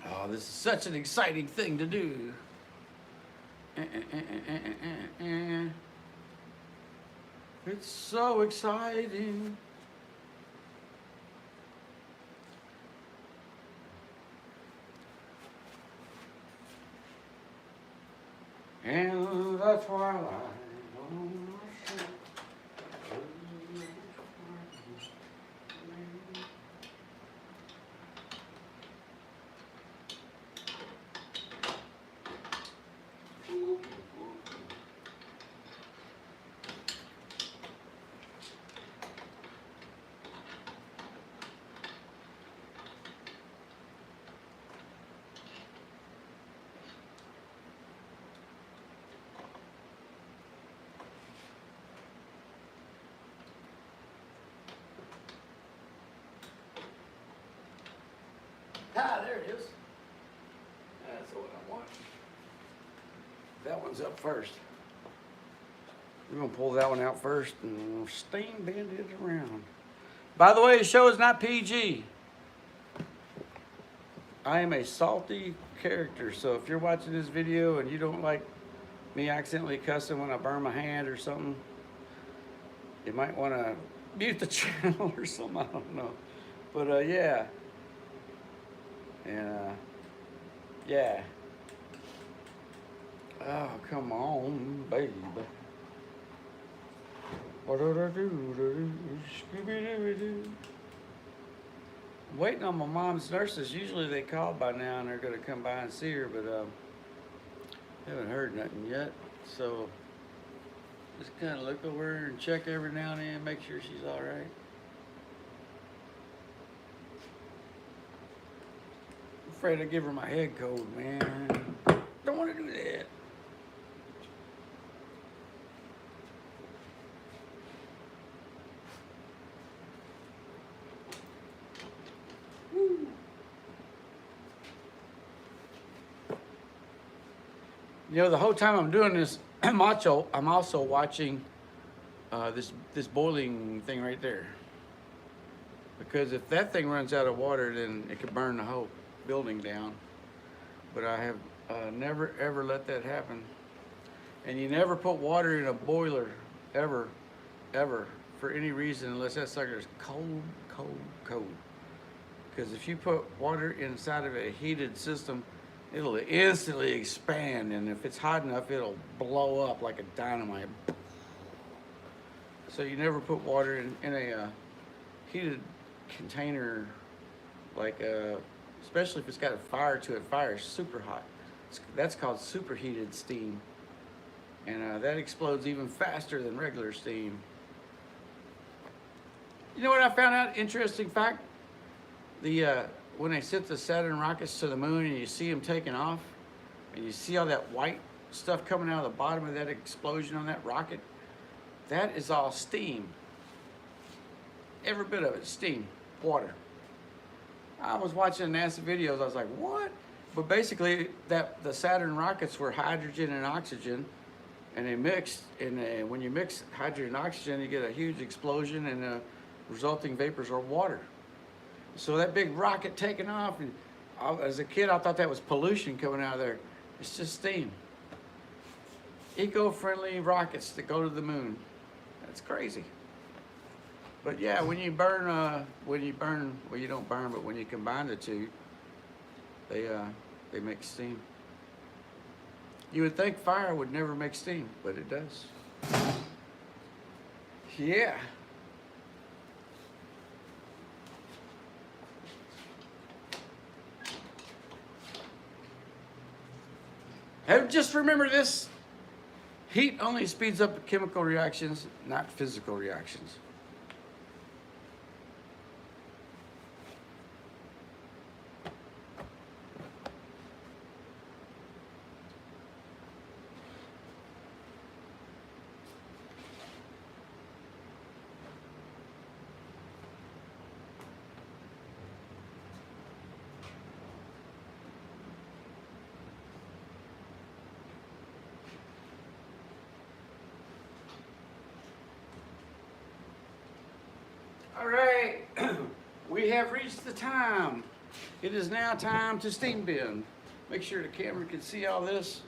Oh, this is such an exciting thing to do. It's so exciting. And that's why I lie on my shelf. Ah, there it is. That's what I want. That one's up first. We're gonna pull that one out first and steam bend it around. By the way, the show is not PG. I am a salty character, so if you're watching this video and you don't like me accidentally cussing when I burn my hand or something, you might want to mute the channel or something. I don't know. But yeah. And yeah. Oh, come on, baby. What do I do? Scooby-Doo-Doo. I'm waiting on my mom's nurses. Usually they call by now and they're going to come by and see her, but haven't heard nothing yet. So just kind of look over her and check every now and then, make sure she's all right. I'm afraid I give her my head cold, man. Don't want to do that. You know, the whole time I'm doing this macho, I'm also watching this boiling thing right there. Because if that thing runs out of water, then it could burn the whole building down. But I have never ever let that happen. And you never put water in a boiler, ever, for any reason, unless that sucker is cold, cold, cold. Because if you put water inside of a heated system, it'll instantly expand, and if it's hot enough, it'll blow up like a dynamite. So you never put water in a heated container, like especially if it's got a fire to it. Fire is super hot. That's called superheated steam, and that explodes even faster than regular steam. You know what I found out? Interesting fact. When they sent the Saturn rockets to the moon and you see them taking off, and you see all that white stuff coming out of the bottom of that explosion on that rocket, that is all steam. Every bit of it, steam, water. I was watching NASA videos, I was like, what? But basically, the Saturn rockets were hydrogen and oxygen, and they mixed, and when you mix hydrogen and oxygen, you get a huge explosion, and the resulting vapors are water. So that big rocket taking off, and as a kid, I thought that was pollution coming out of there. It's just steam. Eco-friendly rockets that go to the moon. It's crazy. But yeah, when you burn, well, you don't burn, but when you combine the two, they make steam. You would think fire would never make steam, but it does. Yeah. Just remember this. Heat only speeds up chemical reactions, not physical reactions. All right, we have reached the time. It is now time to steam bend. Make sure the camera can see all this.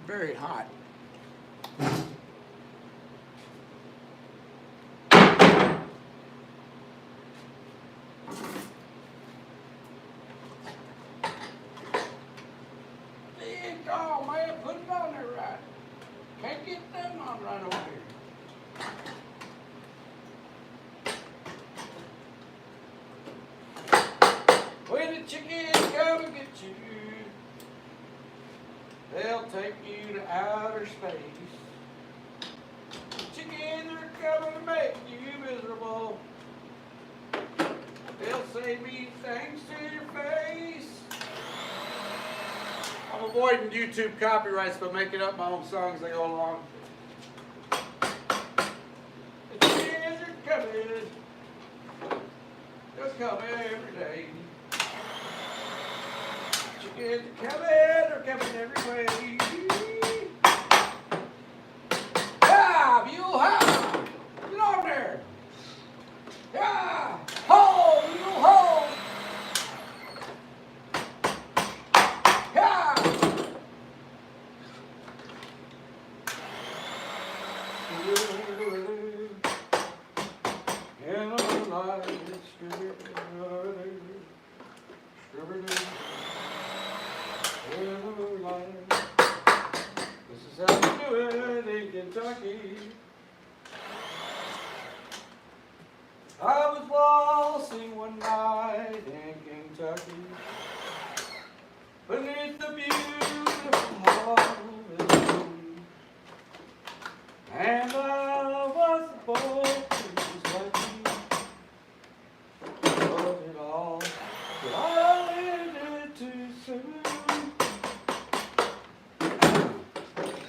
Very hot. Oh man, put it on there right. Can't get that on right over here. When the chickens come and get you, they'll take you to outer space. The chickens are coming to make you miserable. They'll say mean things to your face. I'm avoiding YouTube copyrights by making up my own songs as I go along. The chickens are coming to come every day. Chickens are coming every way. Yeah, mule, ha! Get on there. Yeah, ho, mule, ho. Yeah. And the light is this is how we do it in Kentucky. I was waltzing one night in Kentucky beneath the beautiful harvest moon, and I was a boy who was lucky. Was it all that I ended too soon?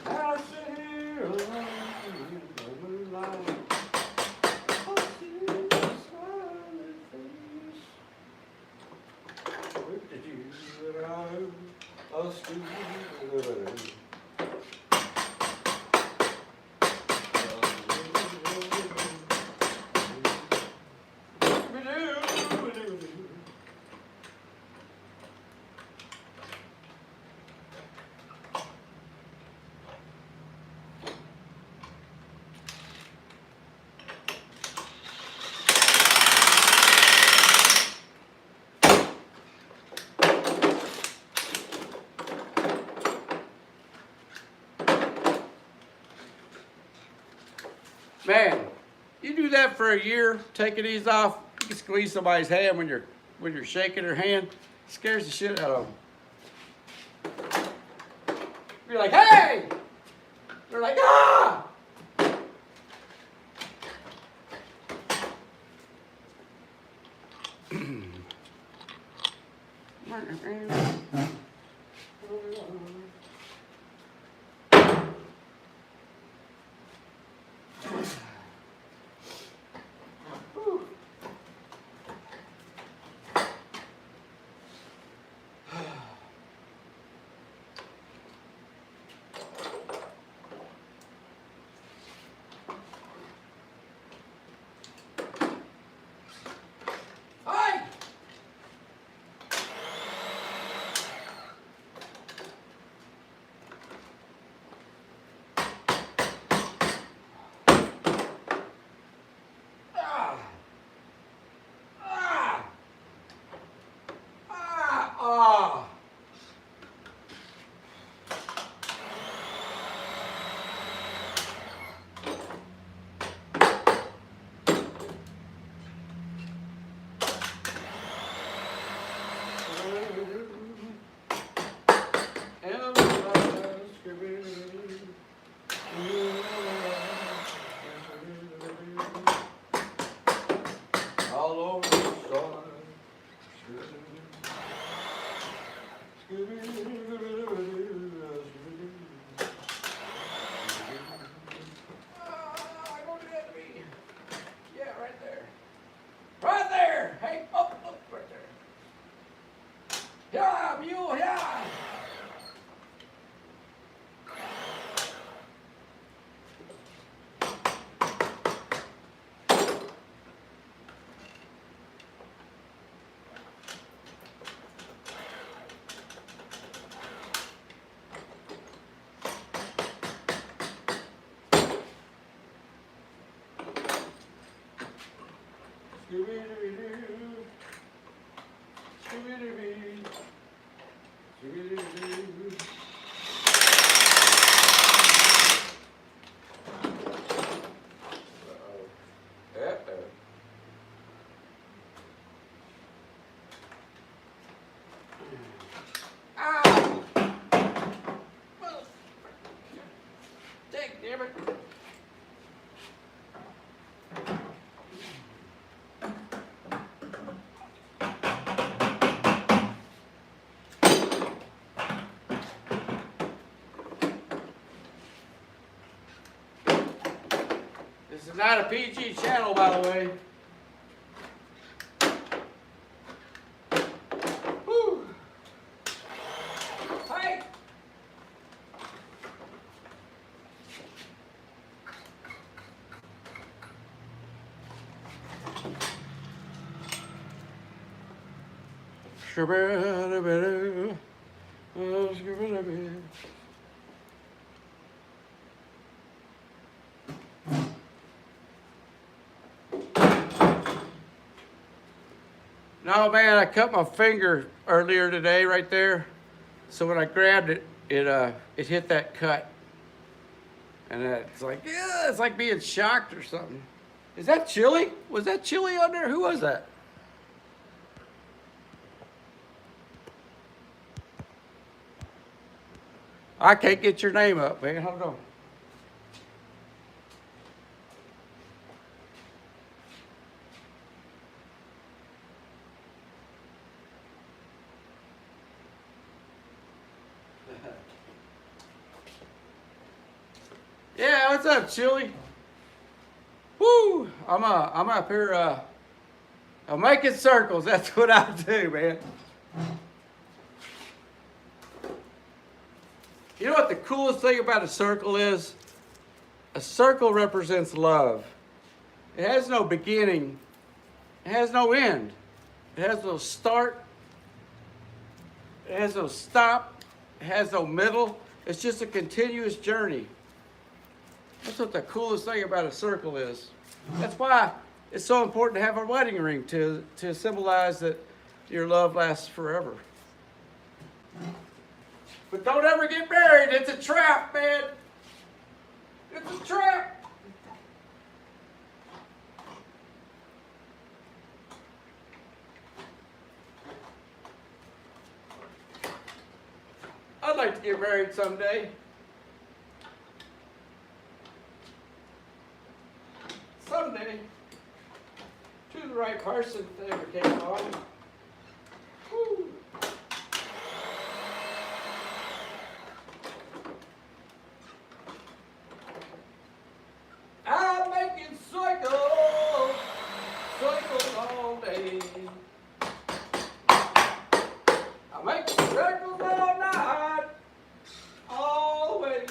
I sit here alone in the moonlight. I see your smiling face. Where did you arrive? A school. Man, you do that for a year, taking these off, you can squeeze somebody's hand when you're shaking their hand. It scares the shit out of them. You're like, hey! They're like, ah! All over the store. Yeah, right there. Right there! Hey, up, right there. Yeah, mule, yeah! Scooby-Doo, Scooby-Doo, Scooby-Doo. Ow! Dang, damn it. This is not a PG channel, by the way. No, man, I cut my finger earlier today right there. So when I grabbed it, it hit that cut. And it's like, yeah, it's like being shocked or something. Is that chili? Was that chili on there? Who was that? I can't get your name up, man. Hold on. Yeah, what's up, Chili? Woo! I'm up here. I'm making circles. That's what I do, man. You know what the coolest thing about a circle is? A circle represents love. It has no beginning. It has no end. It has no start. It has no stop. It has no middle. It's just a continuous journey. That's what the coolest thing about a circle is. That's why it's so important to have a wedding ring to symbolize that your love lasts forever. But don't ever get married. It's a trap, man. It's a trap. I'd like to get married someday. Someday. To the right person if they ever came along. Woo. I'm making circles, circles all day. I'm making circles all night, all the way.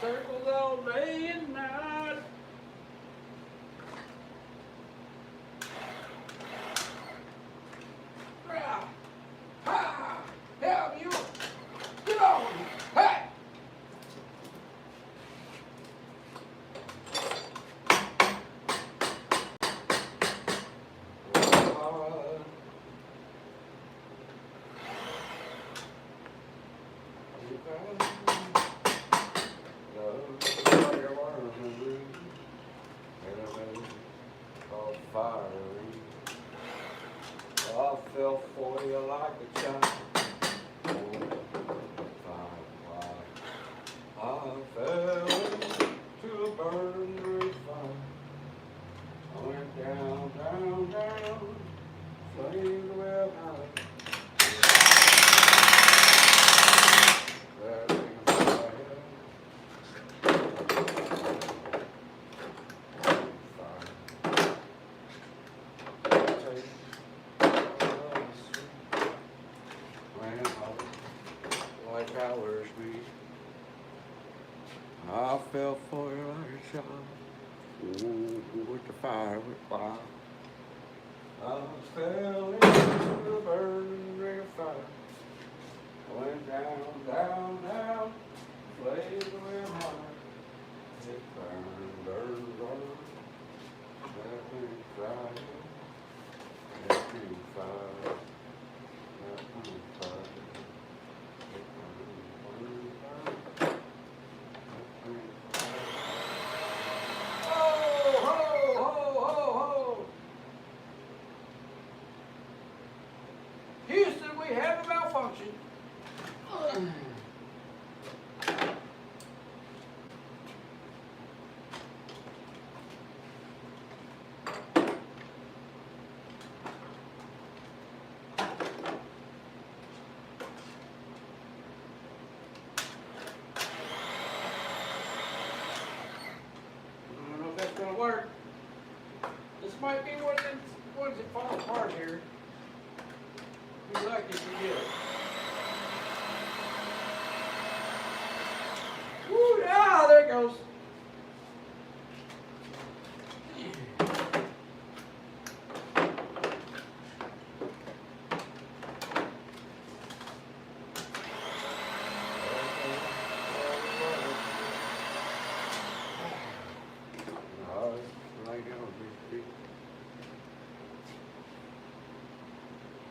Circles all day and night. Ha! Help you! Get on! Hey! I fell for you like a child. I fell into a burning fire. I went down, down, down, flames well high. I fell for you like a child. Ooh, with the fire, with fire. I fell into the burning ring of fire. I went down, down, down, flames went high. It burned, burned, burned. Let me fire. Let me fire. Let me fire. might be one of the ones that fall apart here. Be lucky if you get it. Woo, ah, there it goes.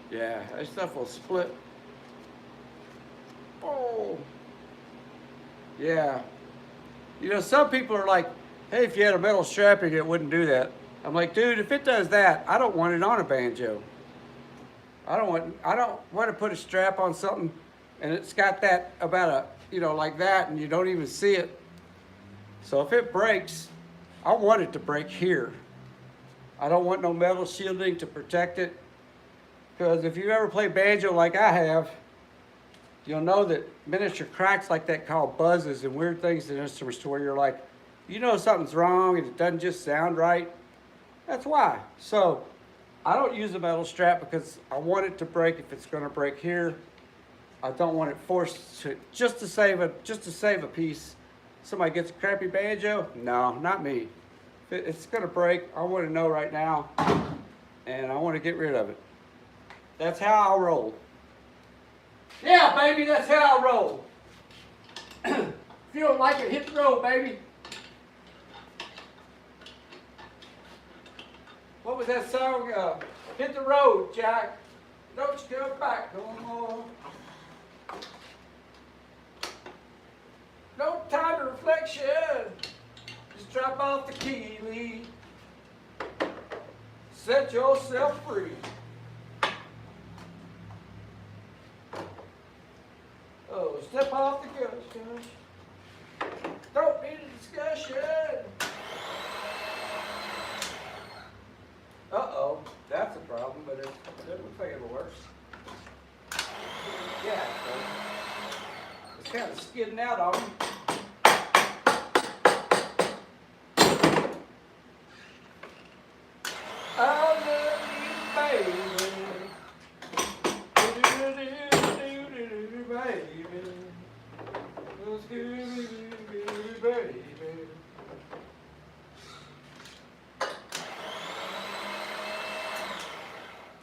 Yeah, that stuff will split. Oh. Yeah. You know, some people are like, hey, if you had a metal strapping, it wouldn't do that. I'm like, dude, if it does that, I don't want it on a banjo. I don't want to put a strap on something and it's got that about a, you know, like that, and you don't even see it. So if it breaks, I want it to break here. I don't want no metal shielding to protect it. Because if you ever play banjo like I have, you'll know that miniature cracks like that called buzzes and weird things in instruments to where you're like, you know something's wrong and it doesn't just sound right. That's why. So I don't use a metal strap because I want it to break if it's going to break here. I don't want it forced to just to save a piece. Somebody gets a crappy banjo? No, not me. If it's going to break, I want to know right now, and I want to get rid of it. That's how I roll. Yeah, baby, that's how I roll. If you don't like it, hit the road, baby. What was that song? Hit the road, Jack. Don't you go back no more. No time to reflection. Just drop off the key, Lee. Set yourself free. Oh, step off the gas. Don't need a discussion. Uh-oh, that's a problem, but it doesn't think it'll work. Yeah, it's kind of skidding out on me. I love you, baby. Baby.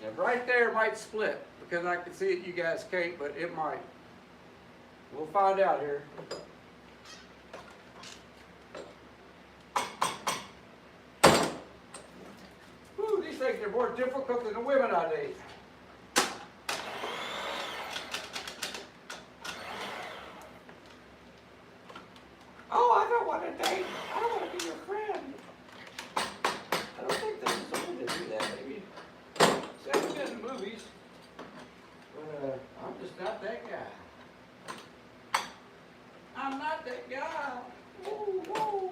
And right there might split because I can see it, you guys can't, but it might. We'll find out here. Whew, these things are more difficult than the women I date. Oh, I don't want to date. I don't want to be your friend. I don't think there's someone to do that, maybe. See, I've been in the movies, but I'm just not that guy. I'm not that guy. Whoa, whoa.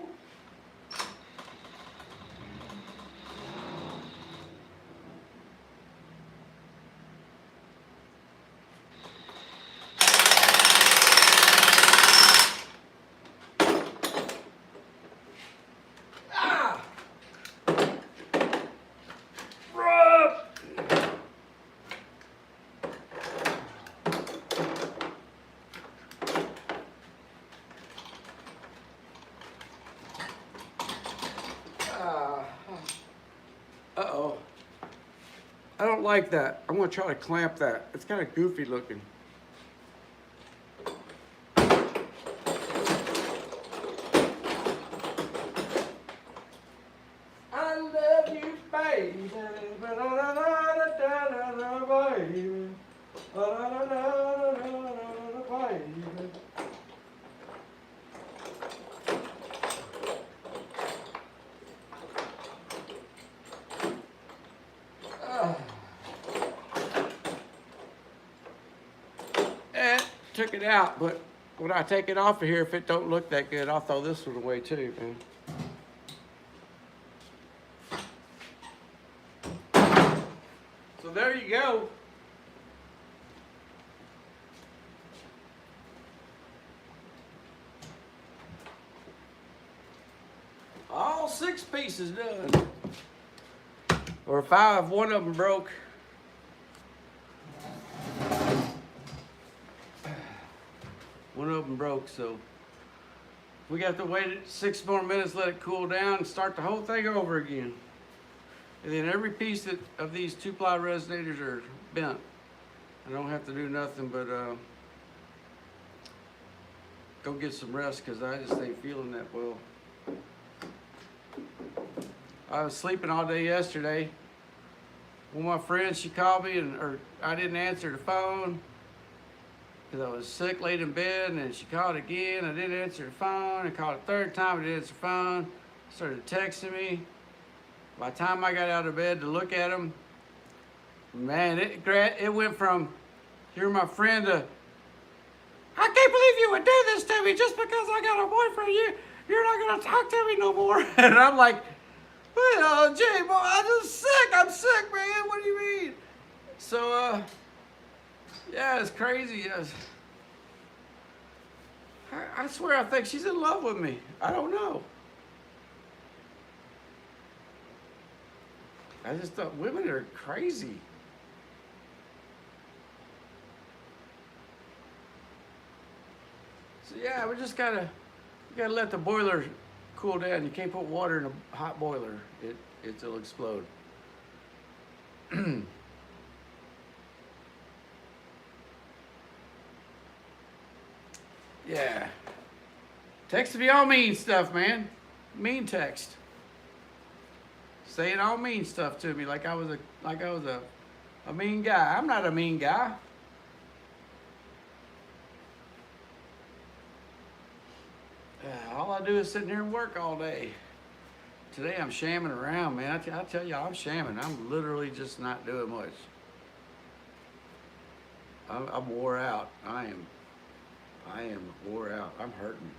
Uh-oh. I don't like that. I'm going to try to clamp that. It's kind of goofy looking. I love you, baby. Took it out, but when I take it off of here, if it don't look that good, I'll throw this one away too, man. So there you go. All 6 pieces done. Or if one of them broke, so we got to wait 6 more minutes, let it cool down, and start the whole thing over again. And then every piece of these 2-ply resonators are bent. I don't have to do nothing but go get some rest because I just ain't feeling that well. I was sleeping all day yesterday. One of my friends, she called me, or I didn't answer the phone because I was sick, laid in bed, and then she called again. I didn't answer the phone. I called a third time, I didn't answer the phone. Started texting me. By the time I got out of bed to look at them, man, it went from, you're my friend, to, I can't believe you would do this to me just because I got a boyfriend. You're not going to talk to me no more. And I'm like, well, Jay, boy, I'm sick, man. What do you mean? So, yeah, it's crazy. I swear I think she's in love with me. I don't know. I just thought women are crazy. So yeah, we gotta let the boiler cool down. You can't put water in a hot boiler. It'll explode. Yeah. Text me all mean stuff, man. Mean text. Saying all mean stuff to me like I was a mean guy. I'm not a mean guy. All I do is sit here and work all day. Today I'm shamming around, man. I tell you, I'm shamming. I'm literally just not doing much. I'm wore out. I am wore out. I'm hurting.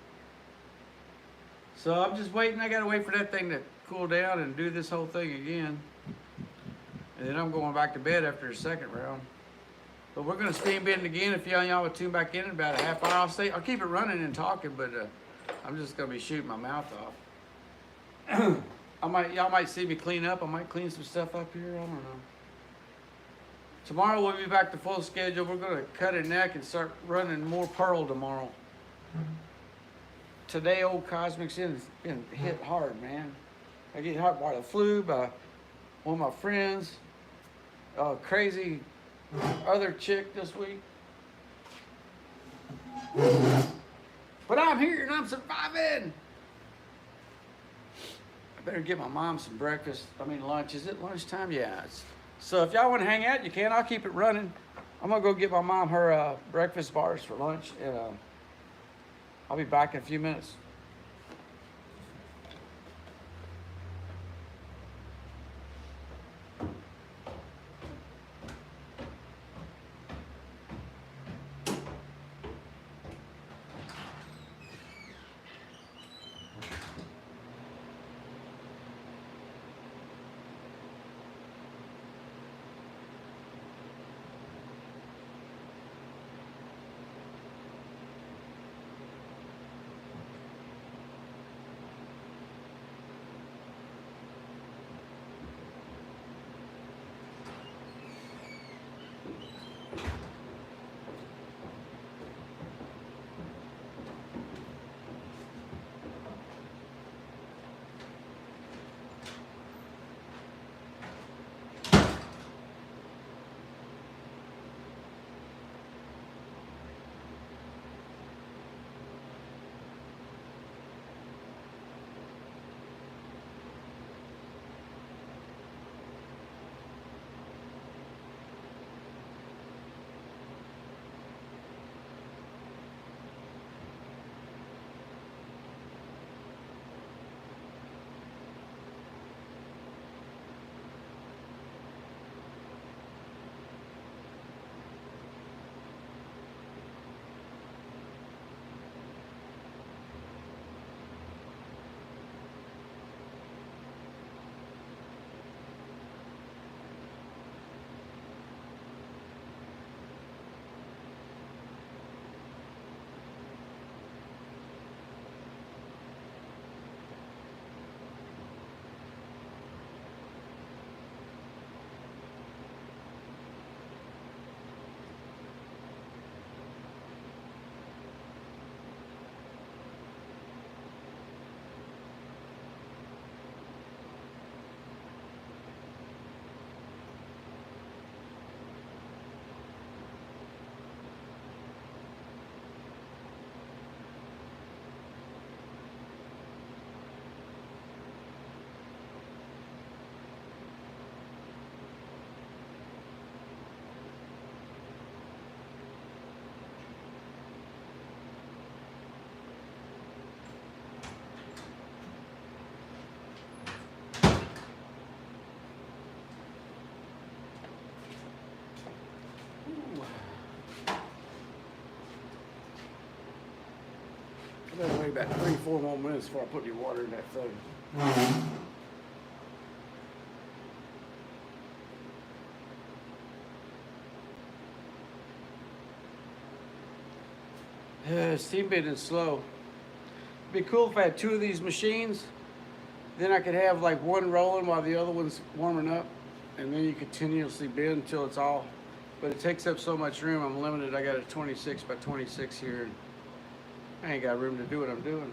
So I'm just waiting. I gotta wait for that thing to cool down and do this whole thing again. And then I'm going back to bed after the second round. But we're gonna steam bend again. If y'all would tune back in about a half hour, I'll keep it running and talking, but I'm just gonna be shooting my mouth off. Y'all might see me clean up. I might clean some stuff up here. I don't know. Tomorrow we'll be back to full schedule. We're gonna cut a neck and start running more pearl tomorrow. Today, old Cosmic's been hit hard, man. I get hit by the flu, by one of my friends, a crazy other chick this week. But I'm here and I'm surviving. I better get my mom some breakfast. Lunch. Is it lunchtime? Yeah. So if y'all want to hang out, you can. I'll keep it running. I'm gonna go get my mom her breakfast bars for lunch, and I'll be back in a few minutes. wait about 3-4 more minutes before I put any water in that thing. Steam bending slow. It'd be cool if I had 2 of these machines. Then I could have like one rolling while the other one's warming up, and then you continuously bend until it's all. But it takes up so much room. I'm limited. I got a 26 by 26 here, and I ain't got room to do what I'm doing.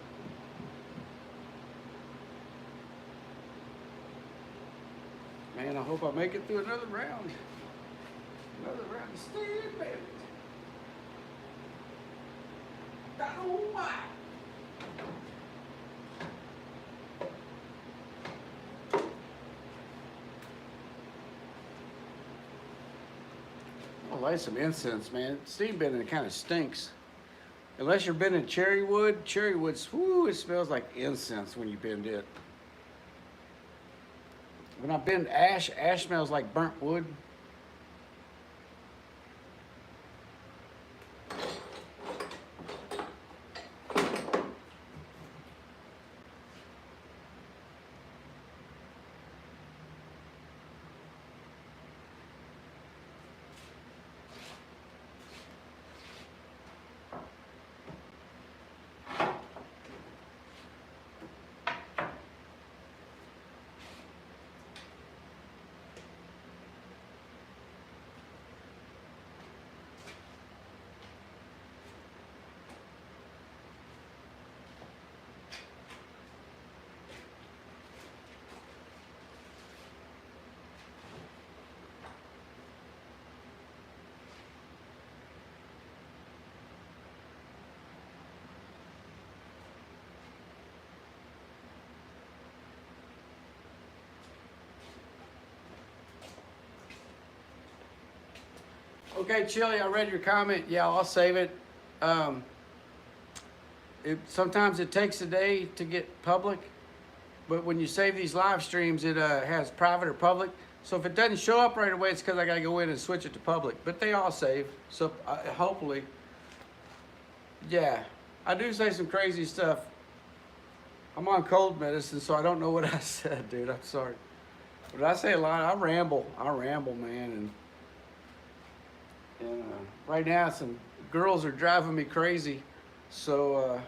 Man, I hope I make it through another round. Another round of steam bending. Dynamite. I'll light some incense, man. Steam bending kind of stinks. Unless you're bending cherry wood, whoo, it smells like incense when you bend it. When I bend ash, ash smells like burnt wood. Okay, Chili, I read your comment. Yeah, I'll save it. Sometimes it takes a day to get public, but when you save these live streams, it has private or public. So if it doesn't show up right away, it's because I got to go in and switch it to public. But they all save. So hopefully, yeah, I do say some crazy stuff. I'm on cold medicine, so I don't know what I said, dude. I'm sorry. But I say a lot. I ramble, man. And right now, some girls are driving me crazy, so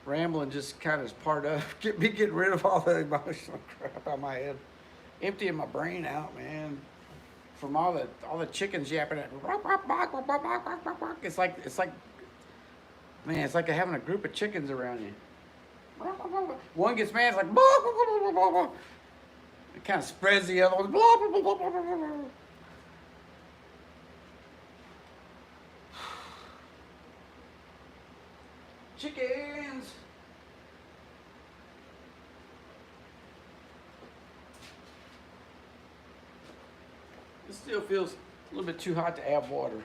rambling just kind of is part of me getting rid of all the emotional crap out of my head, emptying my brain out, man, from all the chickens yapping at. It's like, man, it's like having a group of chickens around you. One gets mad, it's like, it kind of spreads the other one. Chickens. It still feels a little bit too hot to add water.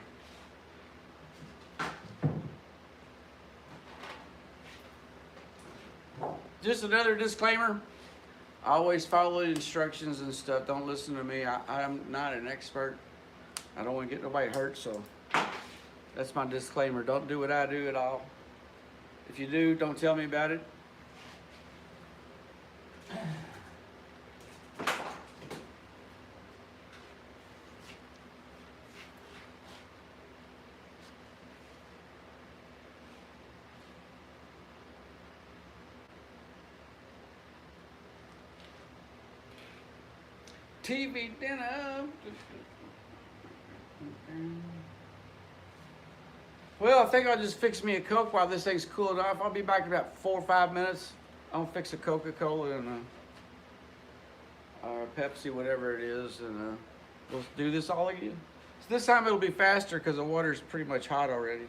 Just another disclaimer. I always follow the instructions and stuff. Don't listen to me. I'm not an expert. I don't want to get nobody hurt, so that's my disclaimer. Don't do what I do at all. If you do, don't tell me about it. TV dinner. Well, I think I'll just fix me a Coke while this thing's cooling off. I'll be back in about 4 or 5 minutes. I'll fix a Coca-Cola and a Pepsi, whatever it is, and we'll do this all again. So this time it'll be faster because the water's pretty much hot already.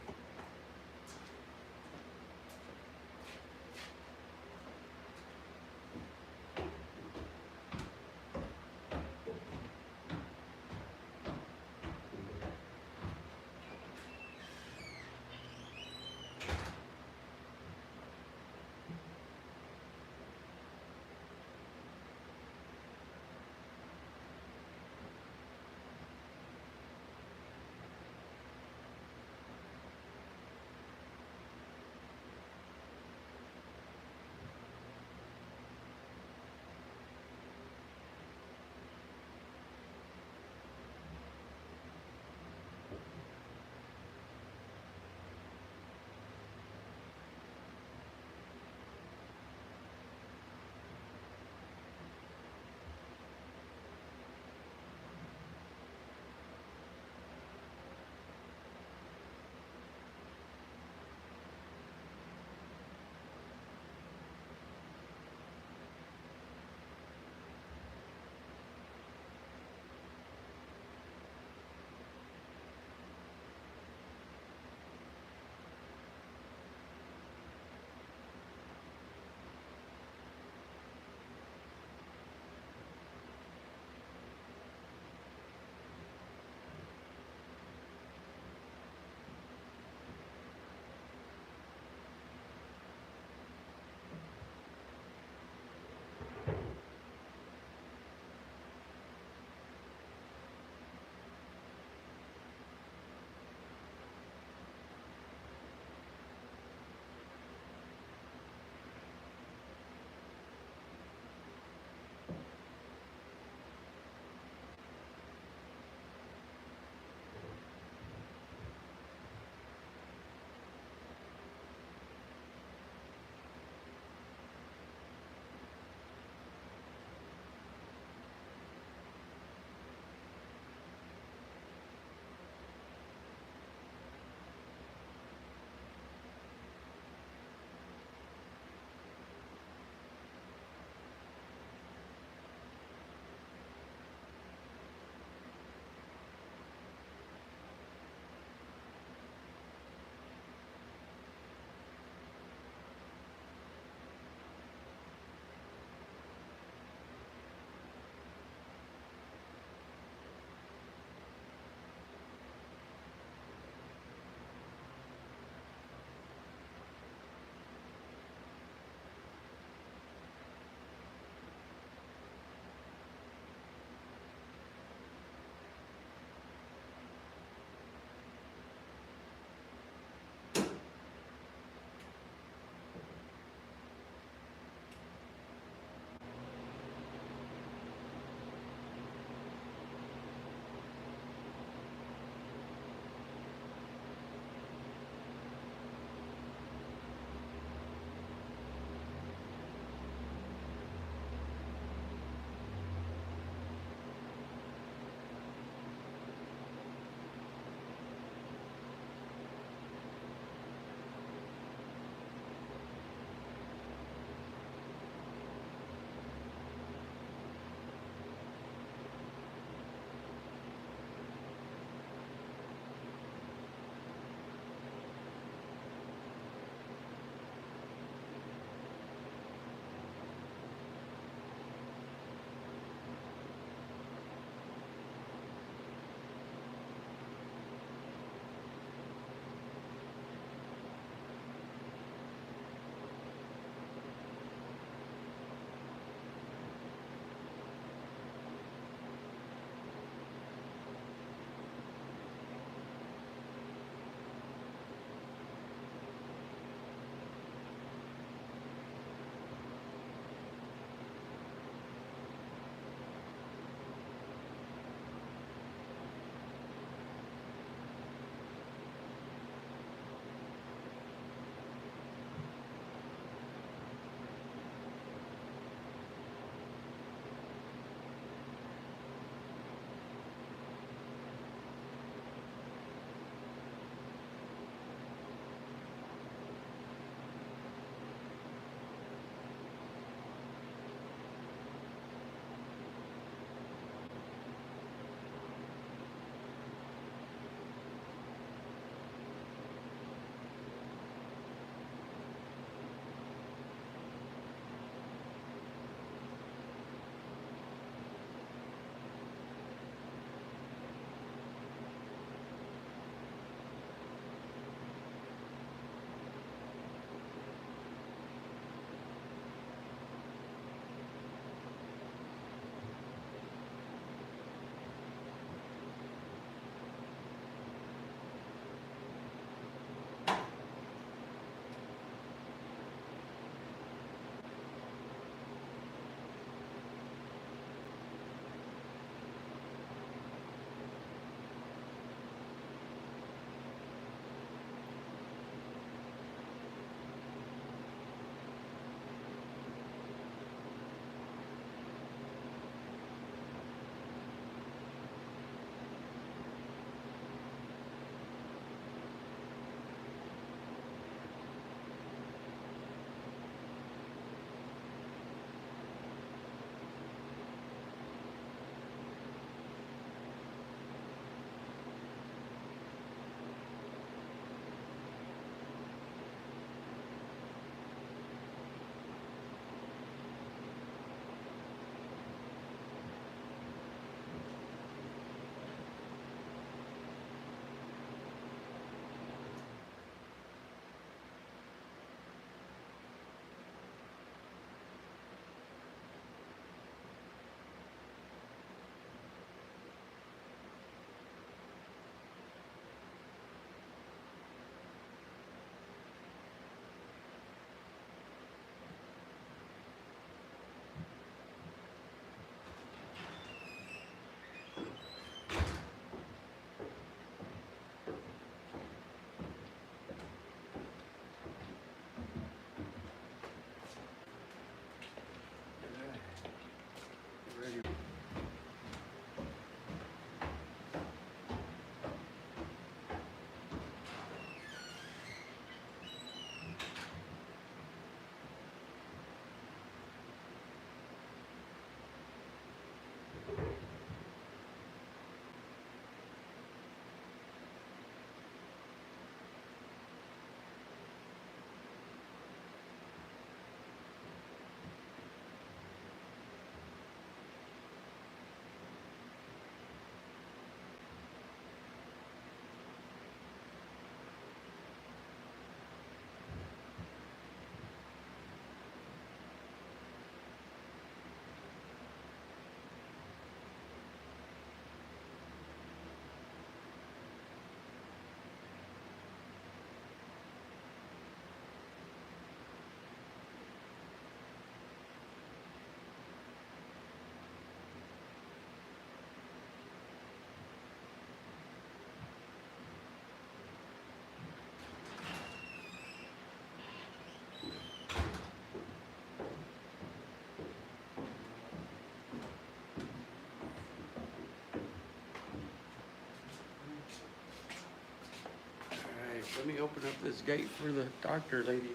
let me open up this gate for the doctor lady.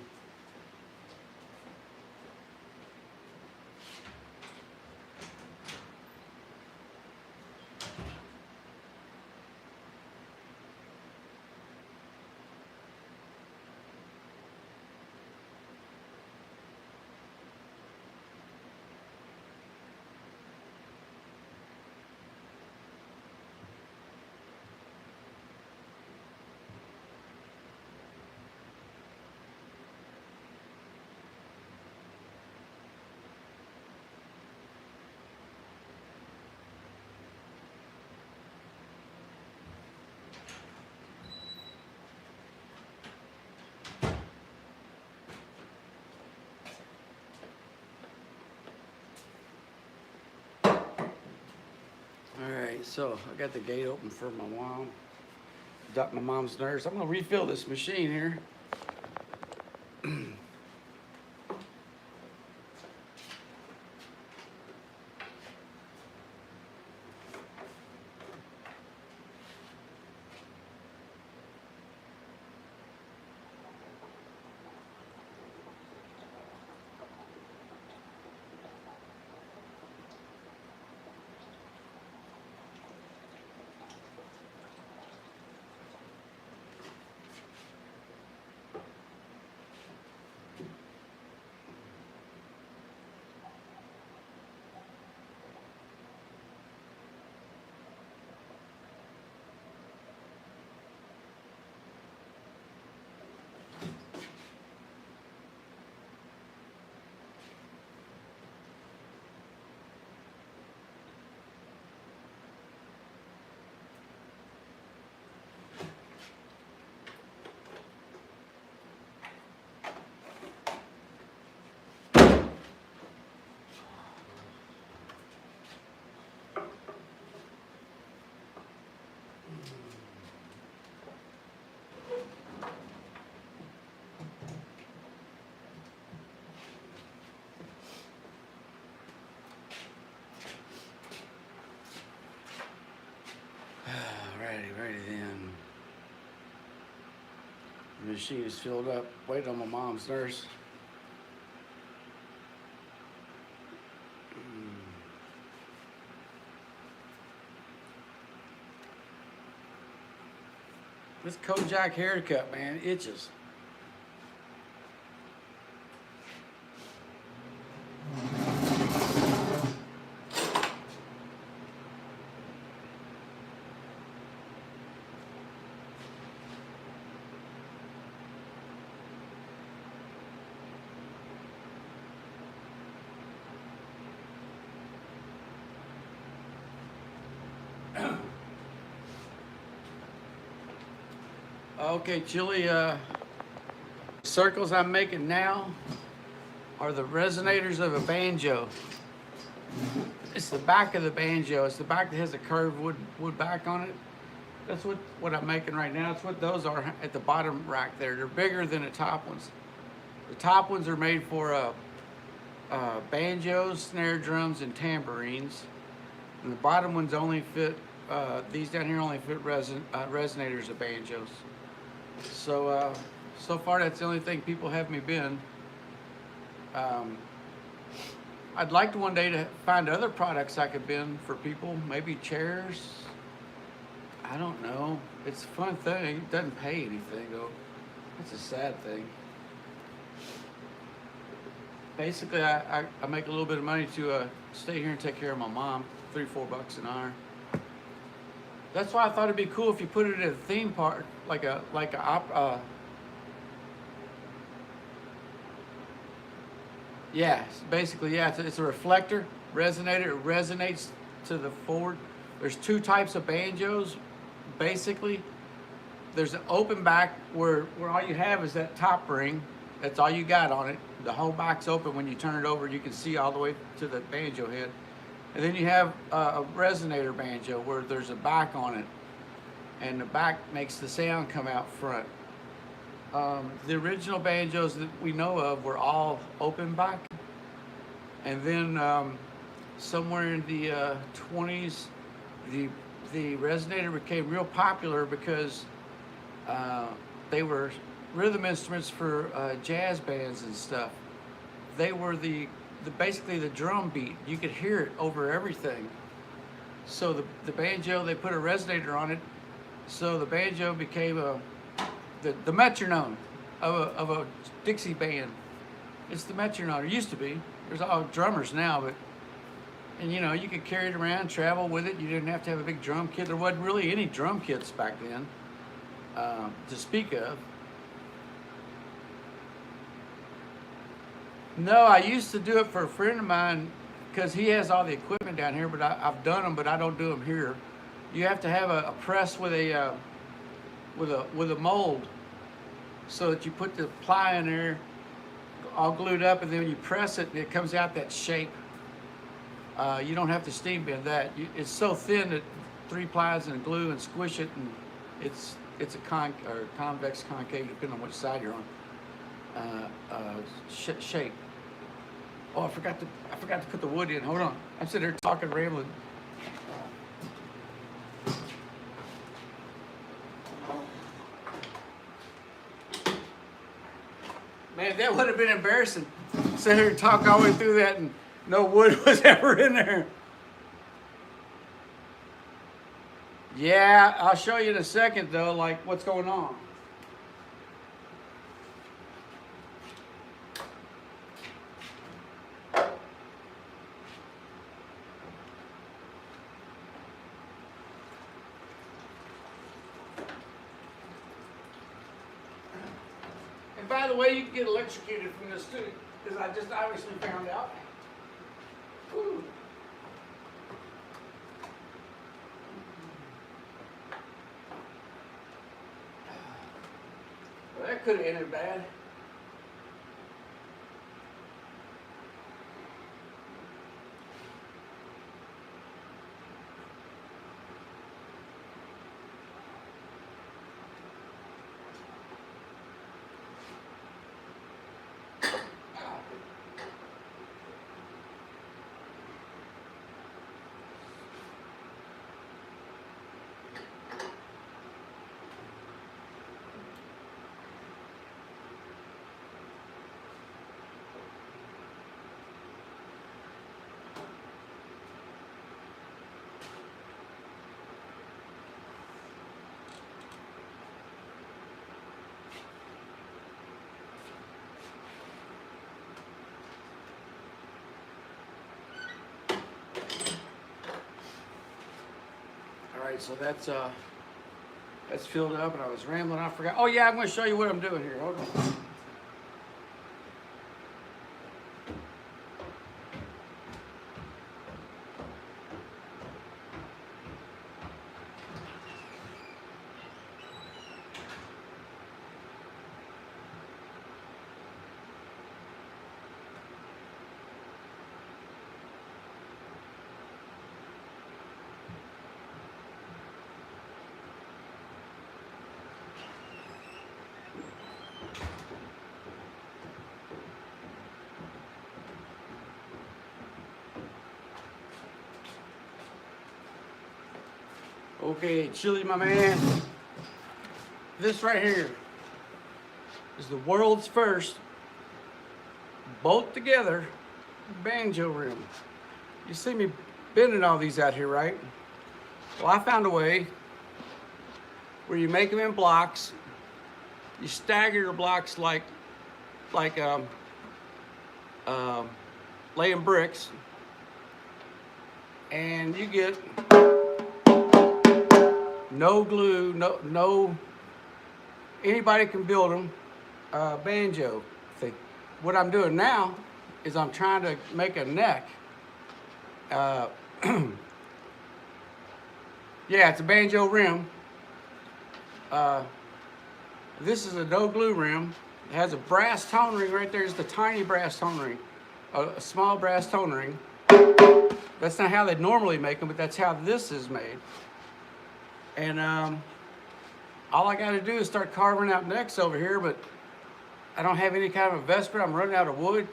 All right, so I got the gate open for my mom. My mom's nurse. I'm gonna refill this machine here. Righty then. The machine is filled up. Waiting on my mom's nurse. This Kojak haircut, man, itches. Okay, Chili, circles I'm making now are the resonators of a banjo. It's the back of the banjo. It's the back that has a curved wood back on it. That's what I'm making right now. That's what those are at the bottom rack there. They're bigger than the top ones. The top ones are made for banjos, snare drums, and tambourines. And the bottom ones only fit, these down here only fit resonators of banjos. So, so far that's the only thing people have me bend. I'd like to one day to find other products I could bend for people, maybe chairs. I don't know. It's a fun thing. It doesn't pay anything though. It's a sad thing. Basically, I make a little bit of money to stay here and take care of my mom. $3-4 an hour. That's why I thought it'd be cool if you put it at a theme park, like a yeah, basically, yeah, it's a reflector, resonator. It resonates to the forward. There's two types of banjos, basically. There's an open back where all you have is that top ring. That's all you got on it. The whole back's open. When you turn it over, you can see all the way to the banjo head. And then you have a resonator banjo where there's a back on it, and the back makes the sound come out front. The original banjos that we know of were all open back, and then somewhere in the 20s, the resonator became real popular because they were rhythm instruments for jazz bands and stuff. They were basically the drum beat. You could hear it over everything. So the banjo, they put a resonator on it. So the banjo became the metronome of a Dixie band. It's the metronome. It used to be. There's all drummers now, but and you know, you could carry it around, travel with it. You didn't have to have a big drum kit. There wasn't really any drum kits back then to speak of. No, I used to do it for a friend of mine because he has all the equipment down here, but I've done them, but I don't do them here. You have to have a press with a mold, so that you put the ply in there, all glued up, and then when you press it, it comes out that shape. You don't have to steam bend that. It's so thin that 3 plies and glue and squish it, and it's a convex concave, depending on which side you're on. Shape. Oh, I forgot to put the wood in. Hold on. I'm sitting there talking, rambling. Man, that would have been embarrassing. Sit here and talk all the way through that, and no wood was ever in there. Yeah, I'll show you in a second, though, like what's going on. By the way, you can get electrocuted from this too, because I just obviously found out. Whew. Well, that could have ended bad. All right, so that's filled up, and I was rambling. I forgot. Oh yeah, I'm going to show you what I'm doing here. Hold on. Okay, Chili, my man. This right here is the world's first bolt together banjo rim. You see me bending all these out here, right? Well, I found a way where you make them in blocks. You stagger your blocks like laying bricks, and you get no glue, no. Anybody can build them. Banjo thing. What I'm doing now is I'm trying to make a neck. Yeah, it's a banjo rim. This is a no glue rim. It has a brass tone ring right there. It's the tiny brass tone ring, a small brass tone ring. That's not how they normally make them, but that's how this is made. And all I got to do is start carving out necks over here, but I don't have any kind of investment. I'm running out of wood.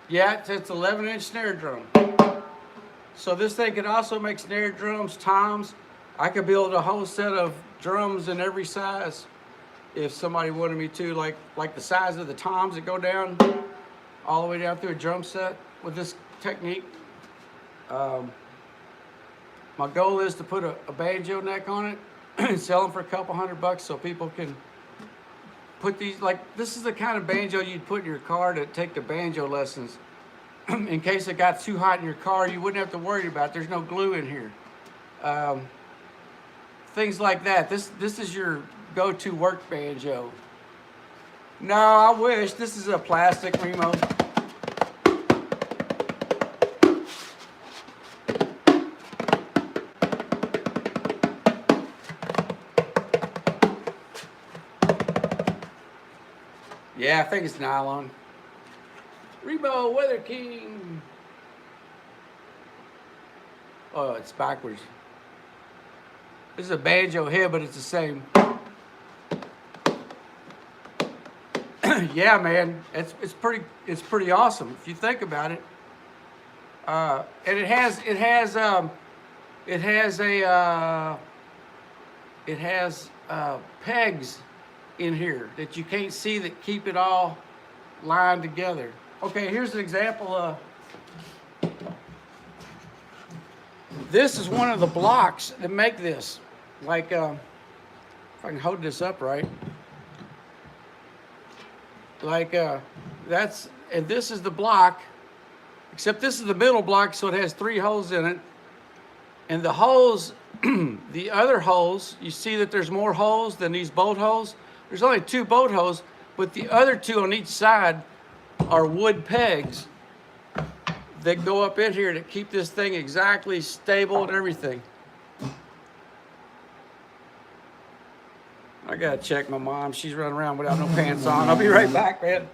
Yeah, it's 11-inch snare drum. So this thing could also make snare drums, toms. I could build a whole set of drums in every size. if somebody wanted me to, like the size of the toms that go down all the way down through a drum set with this technique. My goal is to put a banjo neck on it and sell them for a couple $100 so people can put these, like, this is the kind of banjo you'd put in your car to take the banjo lessons. In case it got too hot in your car, you wouldn't have to worry about it. There's no glue in here. Things like that. This is your go-to work banjo. No, I wish. This is a plastic Remo. Yeah, I think it's nylon. Remo Weather King. Oh, it's backwards. This is a banjo head, but it's the same. Yeah, man, it's pretty awesome if you think about it. And it has pegs in here that you can't see that keep it all lined together. Okay, here's an example. This is one of the blocks that make this. Like, if I can hold this up right. Like, and this is the block, except this is the middle block, so it has 3 holes in it. And the holes, the other holes, you see that there's more holes than these bolt holes. There's only 2 bolt holes, but the other 2 on each side are wood pegs that go up in here to keep this thing exactly stable and everything. I gotta check my mom. She's running around without no pants on. I'll be right back, man.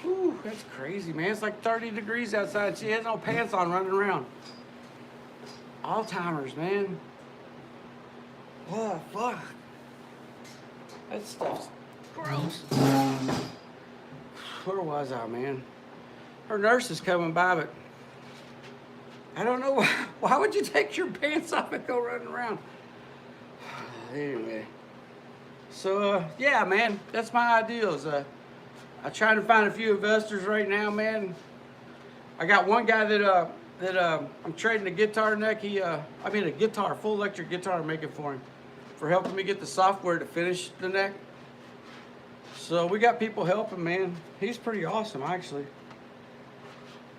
Whew, that's crazy, man. It's like 30 degrees outside. She has no pants on running around. All-timers, man. Oh, fuck. That stuff's gross. Where was I, man? Her nurse is coming by, but I don't know why would you take your pants off and go running around? Anyway. So, yeah, man, that's my ideals. I'm trying to find a few investors right now, man. I got one guy that I'm trading a guitar neck. A guitar, full electric guitar I'm making for him, for helping me get the software to finish the neck. So we got people helping, man. He's pretty awesome, actually.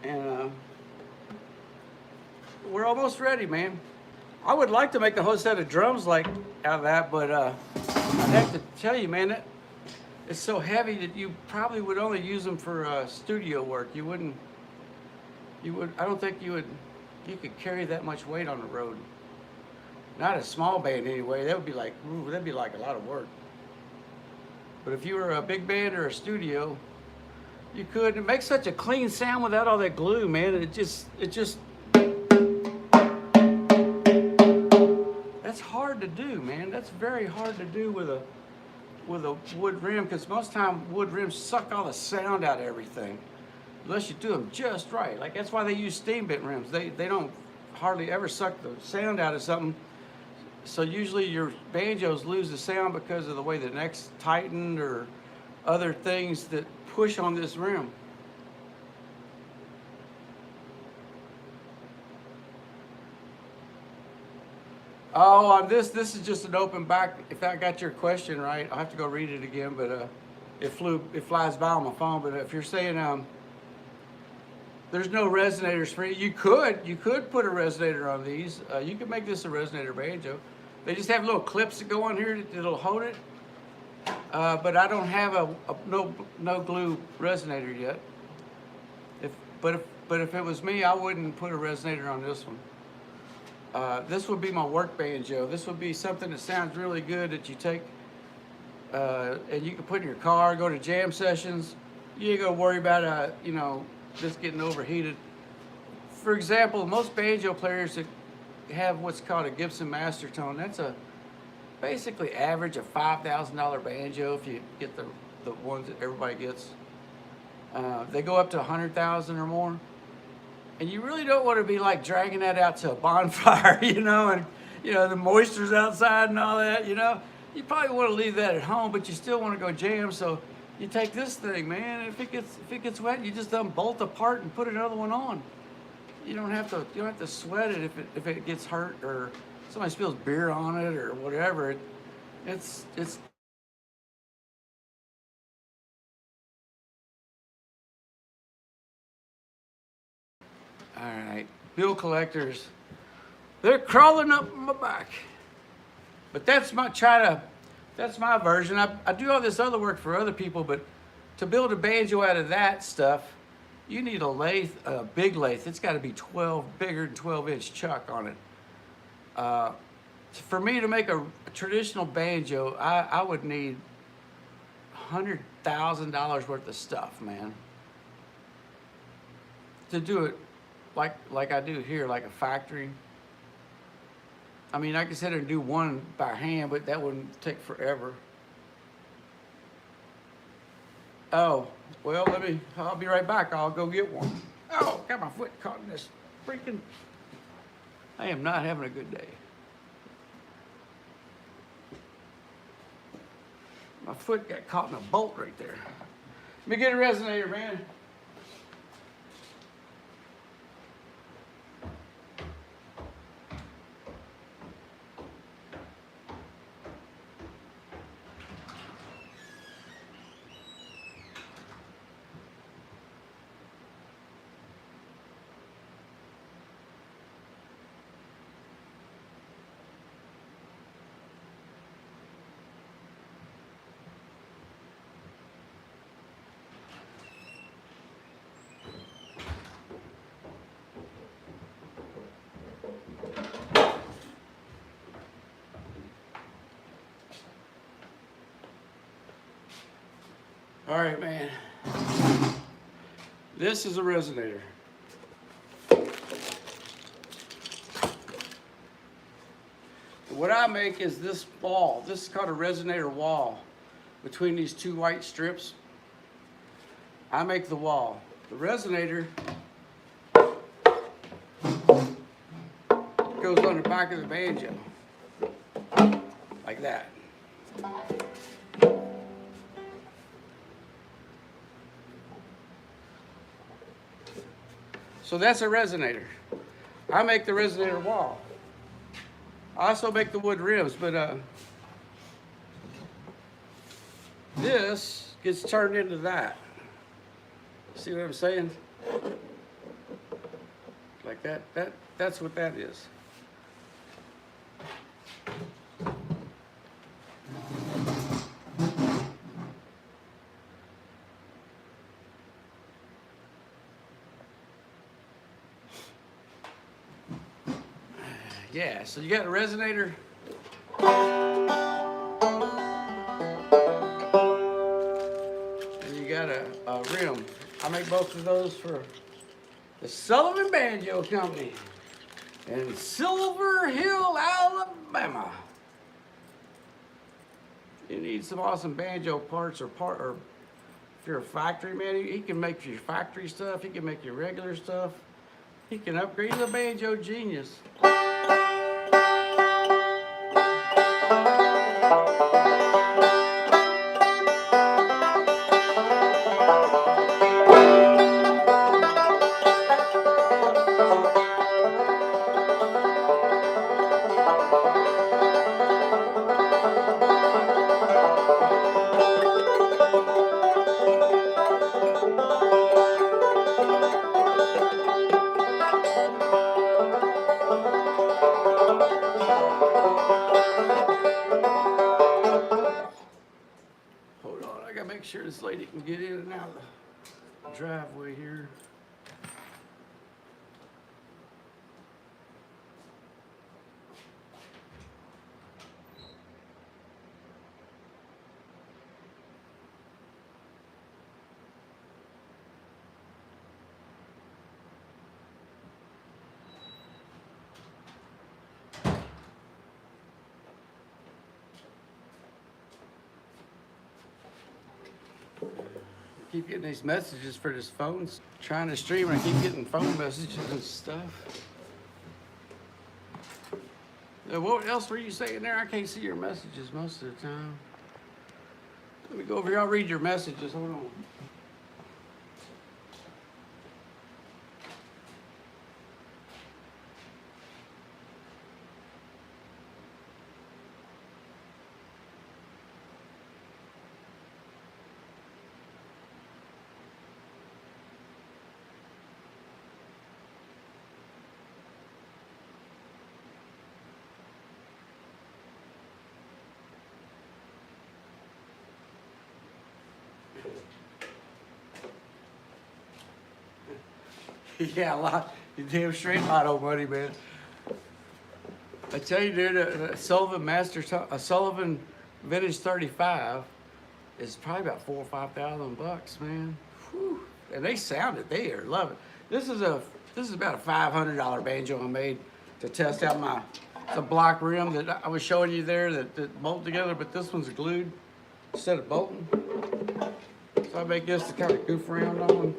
And we're almost ready, man. I would like to make a whole set of drums like out of that, but I'd have to tell you, man, that it's so heavy that you probably would only use them for studio work. I don't think you could carry that much weight on the road. Not a small band anyway. That would be like, that'd be like a lot of work. But if you were a big band or a studio, you could. It makes such a clean sound without all that glue, man. It just that's hard to do, man. That's very hard to do with a wood rim, because most time wood rims suck all the sound out of everything, unless you do them just right. Like, that's why they use steam bit rims. They don't hardly ever suck the sound out of something. So usually your banjos lose the sound because of the way the neck's tightened or other things that push on this rim. Oh, on this is just an open back. If I got your question right, I'll have to go read it again, but it flies by on my phone. But if you're saying There's no resonators for you. You could put a resonator on these. You could make this a resonator banjo. They just have little clips that go on here that'll hold it. But I don't have a no glue resonator yet. But if it was me, I wouldn't put a resonator on this one. This would be my work banjo. This would be something that sounds really good that you take and you can put in your car, go to jam sessions. You ain't gonna worry about this getting overheated. For example, most banjo players that have what's called a Gibson Master Tone, that's a basically average of $5,000 banjo if you get the ones that everybody gets. They go up to 100,000 or more. And you really don't want to be like dragging that out to a bonfire, and the moisture's outside and all that, You probably want to leave that at home, but you still want to go jam, so you take this thing, man. If it gets wet, you just unbolt the part and put another one on. You don't have to sweat it if it gets hurt or somebody spills beer on it or whatever. It's all right. Bill collectors, they're crawling up my back. But that's my version. I do all this other work for other people, but to build a banjo out of that stuff, you need a lathe, a big lathe. It's got to be bigger than 12-inch chuck on it. For me to make a traditional banjo, I would need $100,000 worth of stuff, man. To do it like I do here, like a factory. I mean, I could sit there and do one by hand, but that wouldn't take forever. Oh, well, I'll be right back. I'll go get one. Oh, got my foot caught in this freaking, I am not having a good day. My foot got caught in a bolt right there. Let me get a resonator, man. All right, man. This is a resonator. What I make is this wall. This is called a resonator wall between these two white strips. I make the wall. The resonator goes on the back of the banjo, like that. So that's a resonator. I make the resonator wall. I also make the wood rims, but this gets turned into that. See what I'm saying? Like that. That's what that is. Yeah, so you got a resonator. And you got a rim. I make both of those for the Sullivan Banjo Company in Silver Hill, Alabama. You need some awesome banjo parts or if you're a factory man, he can make your factory stuff, he can make your regular stuff. He can upgrade. He's a banjo genius. get in and out of the driveway here. I keep getting these messages for this phone, trying to stream, and I keep getting phone messages and stuff. What else were you saying there? I can't see your messages most of the time. Let me go over here. I'll read your messages. Hold on. Yeah, a lot. You damn straight lotto money, man. I tell you, dude, a Sullivan Vintage 35 is probably about $4,000 or $5,000, man. Whew. And they sound it there, love it. This is about a $500 banjo I made to test out my. It's a block rim that I was showing you there that bolt together, but this one's glued instead of bolting. So I make this to kind of goof around on.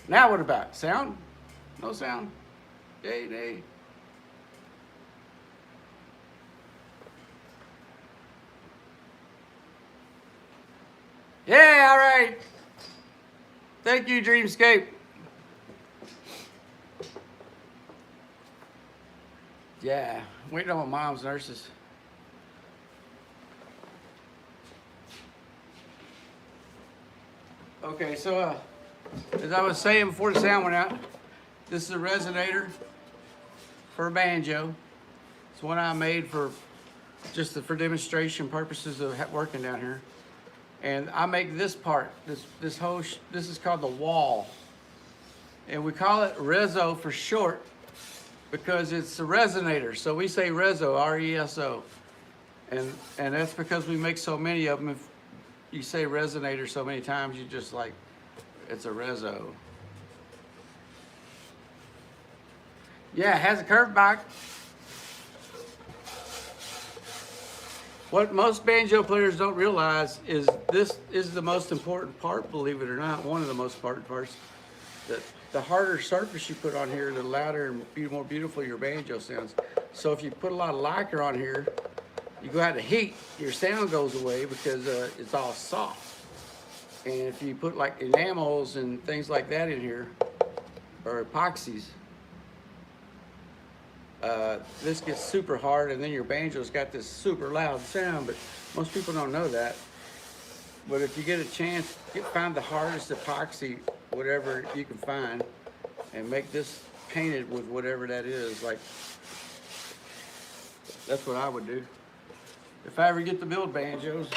Now what about sound? No sound. Yay, nay. Yeah, all right. Thank you, Dreamscape. Yeah, waiting on my mom's nurses. Okay, so as I was saying before the sound went out, this is a resonator for a banjo. It's one I made for for demonstration purposes of working down here. And I make this part, this is called the wall. And we call it reso for short because it's a resonator. So we say reso, R-E-S-O. And that's because we make so many of them. If you say resonator so many times, you just like, it's a reso. Yeah, it has a curved back. What most banjo players don't realize is this is the most important part, believe it or not, one of the most important parts. That the harder surface you put on here, the louder and more beautiful your banjo sounds. So if you put a lot of lacquer on here, you go out to heat, your sound goes away because it's all soft. And if you put like enamels and things like that in here, or epoxies, this gets super hard, and then your banjo's got this super loud sound, but most people don't know that. But if you get a chance, find the hardest epoxy, whatever you can find, and make this painted with whatever that is. Like, that's what I would do if I ever get to build banjos.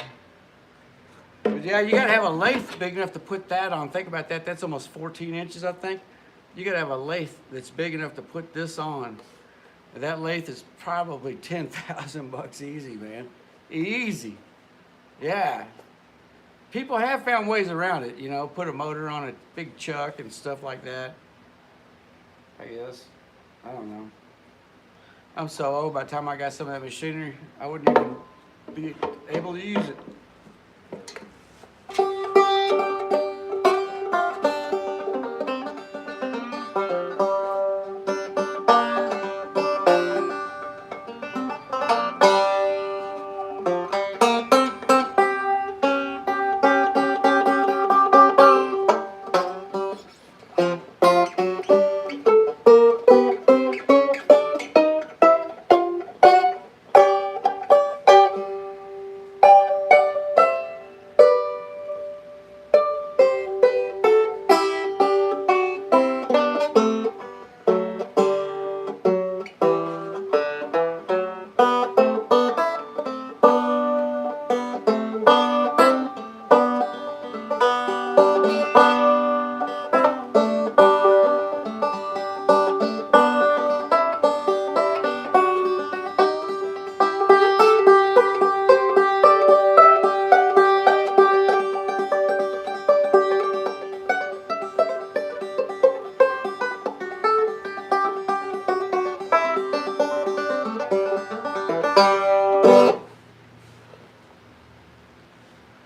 But yeah, you gotta have a lathe big enough to put that on. Think about that, that's almost 14 inches, I think. You gotta have a lathe that's big enough to put this on. That lathe is probably 10,000 bucks easy, man. Easy. Yeah. People have found ways around it, you know, put a motor on a big chuck and stuff like that. I guess. I don't know. I'm so old, by the time I got some of that machinery, I wouldn't even be able to use it.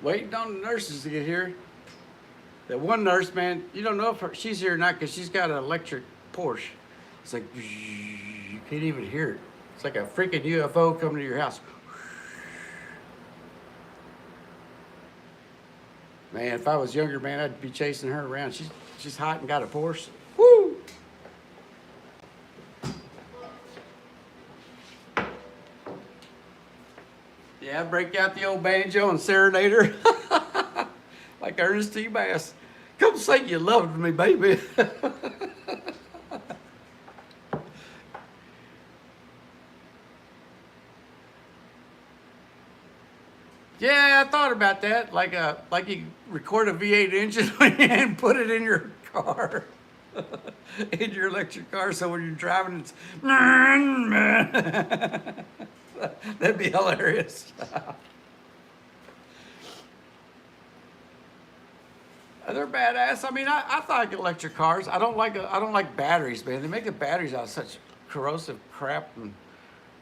Waiting on the nurses to get here. That one nurse, man, you don't know if she's here or not because she's got an electric Porsche. It's like, you can't even hear it. It's like a freaking UFO coming to your house. Man, if I was younger, man, I'd be chasing her around. She's hot and got a Porsche. Woo! Yeah, break out the old banjo and serenade her. Like Ernest T. Bass. Come say you loved me, baby. Yeah, I thought about that. Like you record a V8 engine and put it in your car. In your electric car, so when you're driving, it's that'd be hilarious. They're badass. I mean, I like electric cars. I don't like batteries, man. They make the batteries out of such corrosive crap, and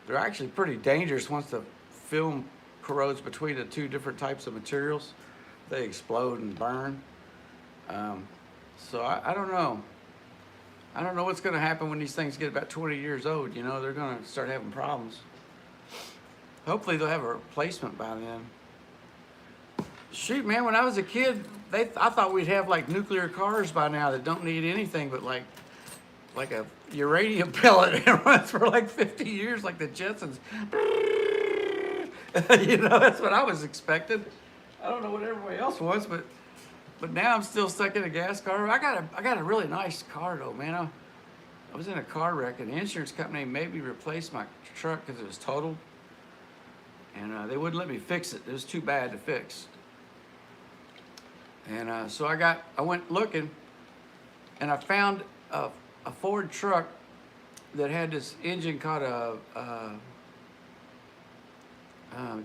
they're actually pretty dangerous once the film corrodes between the two different types of materials. They explode and burn. So I don't know. I don't know what's going to happen when these things get about 20 years old. You know, they're going to start having problems. Hopefully they'll have a replacement by then. Shoot, man, when I was a kid, I thought we'd have like nuclear cars by now that don't need anything but like a uranium pellet and runs for like 50 years, like the Jetsons. You know, that's what I was expecting. I don't know what everybody else was, but now I'm still stuck in a gas car. I got a really nice car though, man. I was in a car wreck, and the insurance company made me replace my truck because it was totaled, and they wouldn't let me fix it. It was too bad to fix. And so I went looking, and I found a Ford truck that had this engine called a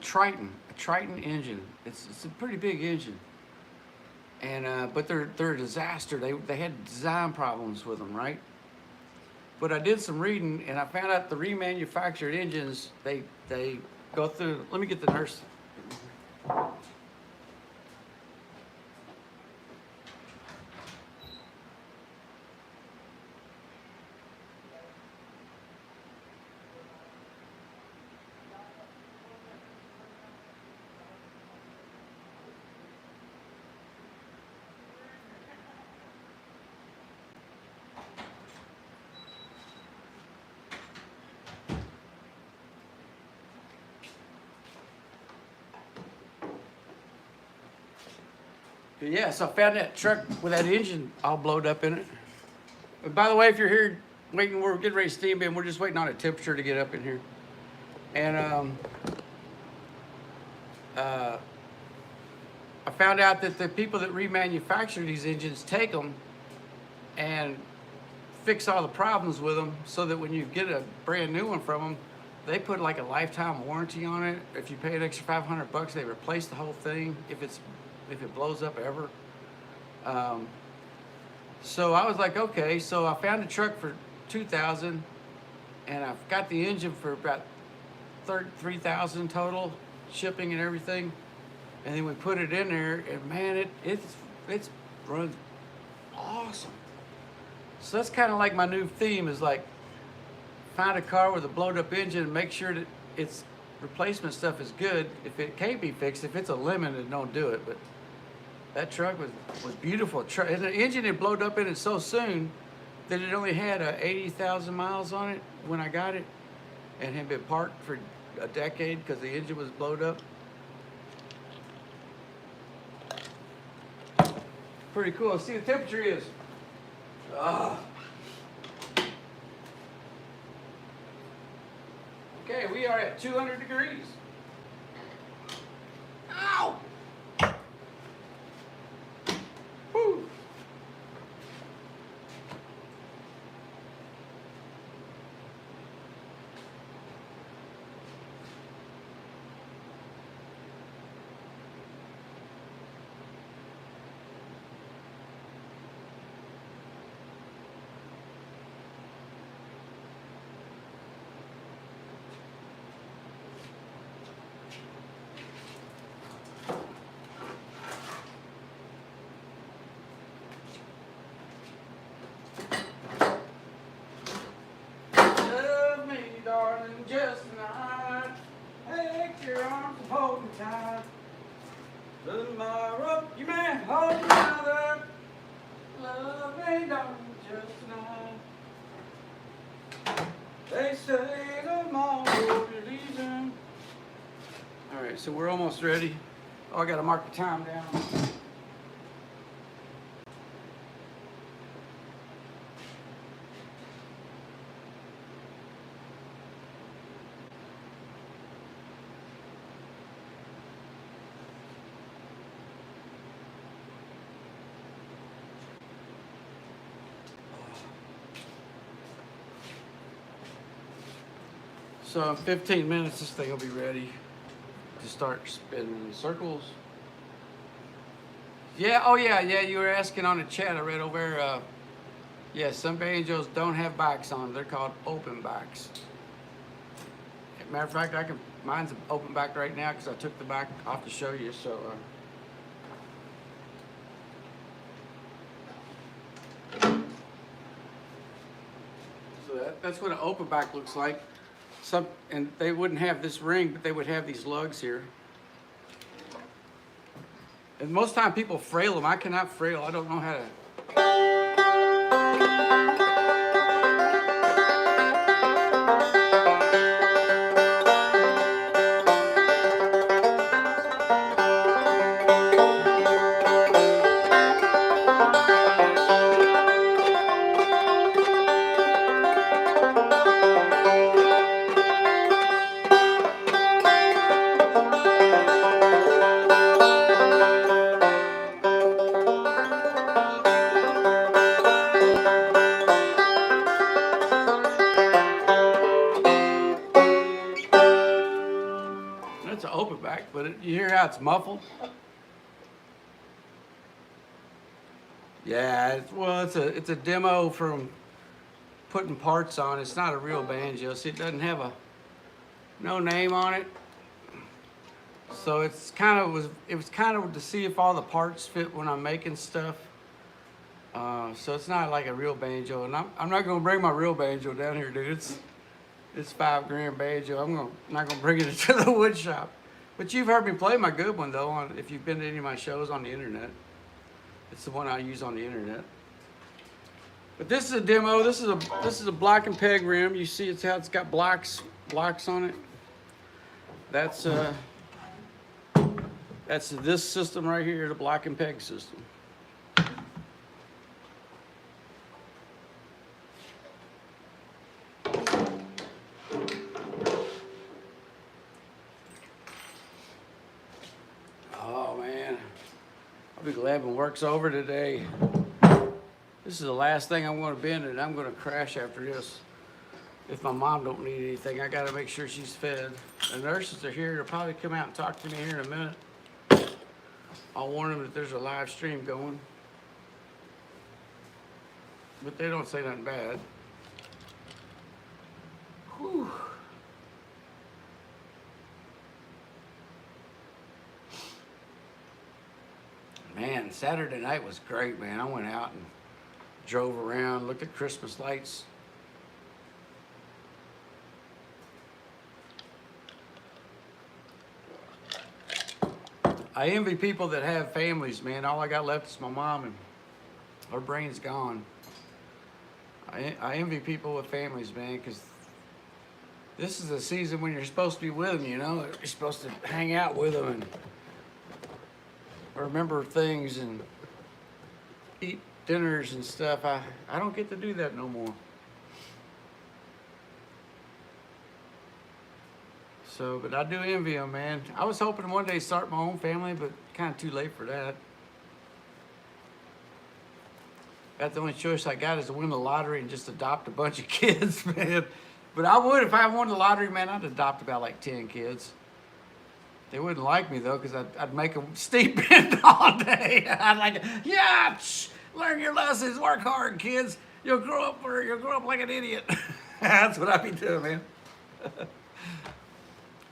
Triton engine. It's a pretty big engine, and but they're a disaster. They had design problems with them, right? But I did some reading, and I found out the remanufactured engines they go through. Let me get the nurse. Yeah, so I found that truck with that engine all blowed up in it. And by the way, if you're here waiting, we're getting ready to steam in. We're just waiting on a temperature to get up in here. And I found out that the people that remanufacture these engines take them and fix all the problems with them, so that when you get a brand new one from them, they put like a lifetime warranty on it. If you pay an extra $500, they replace the whole thing if it blows up ever. So I was like, okay. So I found a truck for $2,000, and I've got the engine for about $3,000 total, shipping and everything. And then we put it in there, and man, it's runs awesome. So that's kind of like my new theme, is like find a car with a blowed up engine and make sure that its replacement stuff is good. If it can't be fixed, if it's a lemon, then don't do it. But that truck was beautiful. And the engine had blowed up in it so soon that it only had 80,000 miles on it when I got it, and had been parked for a decade because the engine was blowed up. Pretty cool. Let's see what the temperature is. Okay, we are at 200 degrees. Ow! Woo! Darling, just tonight, take your arms and hold me tight. Tomorrow you may hold another. Love me, darling, just tonight. They say tomorrow you're leaving. All right, so we're almost ready. Oh, I gotta mark the time down. So in 15 minutes, this thing will be ready to start spinning in circles. Yeah, oh yeah, you were asking on the chat, I read over there, yeah, some banjos don't have backs on them. They're called open backs. Matter of fact, mine's an open back right now because I took the back off to show you, so. That's what an open back looks like. And they wouldn't have this ring, but they would have these lugs here. And most time people frail them. I cannot frail. I don't know how to. That's an open back, but you hear how it's muffled? Yeah, it's a demo from putting parts on. It's not a real banjo. See, it doesn't have no name on it. So it was kind of to see if all the parts fit when I'm making stuff. So it's not like a real banjo, and I'm not gonna bring my real banjo down here, dude. It's $5,000 banjo. Not gonna bring it to the wood shop. But you've heard me play my good one though. If you've been to any of my shows on the internet, it's the one I use on the internet. But this is a demo. This is a block and peg rim. You see, it's how it's got blocks on it. That's this system right here, the block and peg system. Oh man, I'll be glad when work's over today. This is the last thing I'm going to bend, and I'm going to crash after this. If my mom don't need anything, I got to make sure she's fed. The nurses are here. They'll probably come out and talk to me here in a minute. I'll warn them that there's a live stream going. But they don't say nothing bad. Whew. Man, Saturday night was great, man. I went out and drove around, looked at Christmas lights. I envy people that have families, man. All I got left is my mom, and her brain's gone. I envy people with families, man, because this is a season when you're supposed to be with them, you know? You're supposed to hang out with them and remember things and eat dinners and stuff. I don't get to do that no more. So, but I do envy them, man. I was hoping one day start my own family, but kind of too late for that. That's the only choice I got is to win the lottery and just adopt a bunch of kids, man. But I would, if I won the lottery, man, I'd adopt about like 10 kids. They wouldn't like me though, because I'd make them steep bend all day. I'd like, yeah, learn your lessons, work hard, kids. You'll grow up like an idiot. That's what I'd be doing, man.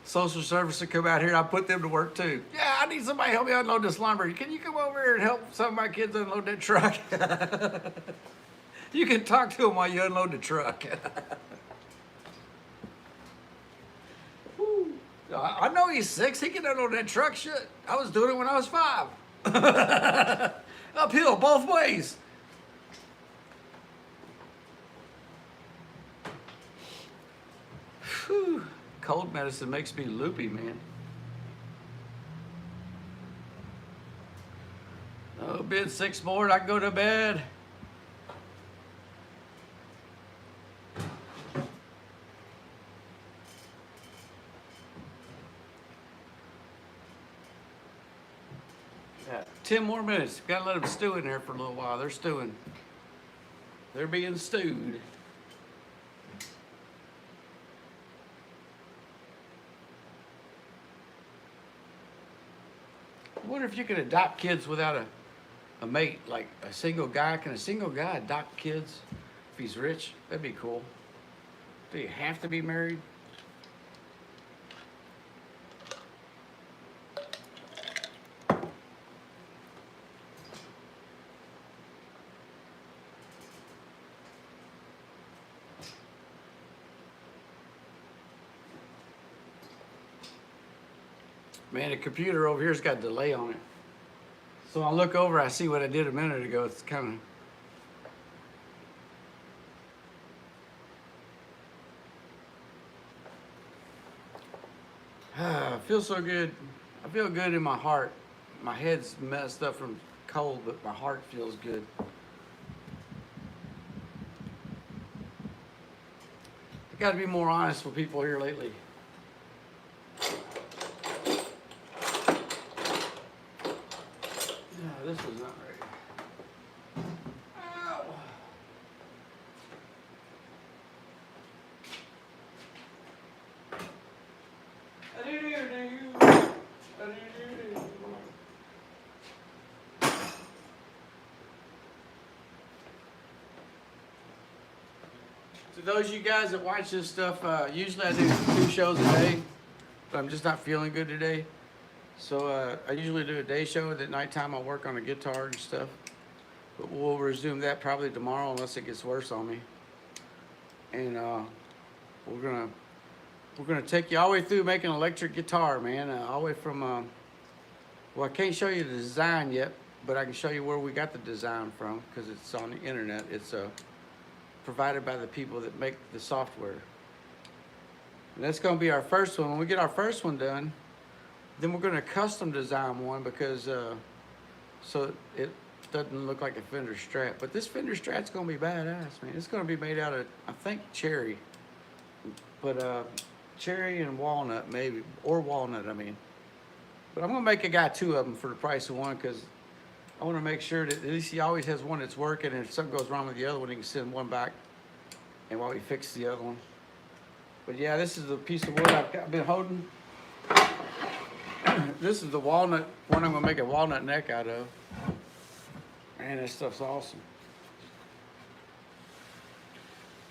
Social service would come out here, I'd put them to work too. Yeah, I need somebody to help me unload this lumber. Can you come over here and help some of my kids unload that truck? You can talk to them while you unload the truck. I know he's 6. He can unload that truck. Shit, I was doing it when I was 5. Uphill both ways. Whew. Cold medicine makes me loopy, man. Oh, been 6 more, I can go to bed. Yeah, 10 more minutes. Gotta let them stew in there for a little while. They're stewing. They're being stewed. I wonder if you could adopt kids without a mate, like a single guy. Can a single guy adopt kids if he's rich? That'd be cool. Do you have to be married? Man, the computer over here's got a delay on it. So I look over, I see what I did a minute ago. It's kind of... feels so good. I feel good in my heart. My head's messed up from cold, but my heart feels good. I got to be more honest with people here lately. No, this was not ready. Ow. To those of you guys that watch this stuff, usually I do 2 shows a day, but I'm just not feeling good today. So I usually do a day show, and at nighttime I work on the guitar and stuff. But we'll resume that probably tomorrow unless it gets worse on me. And we're gonna take you all the way through making an electric guitar, man. All the way from well, I can't show you the design yet, but I can show you where we got the design from because it's on the internet. It's provided by the people that make the software. And that's gonna be our first one. When we get our first one done, then we're gonna custom design one because so it doesn't look like a Fender Strat. But this Fender Strat's gonna be badass, man. It's gonna be made out of, I think, cherry. But cherry and walnut maybe, or walnut, I mean. But I'm gonna make a guy 2 of them for the price of one because I wanna make sure that at least he always has one that's working, and if something goes wrong with the other one, he can send one back and while he fixes the other one. But yeah, this is the piece of wood I've been holding. This is the walnut one I'm gonna make a walnut neck out of. Man, this stuff's awesome.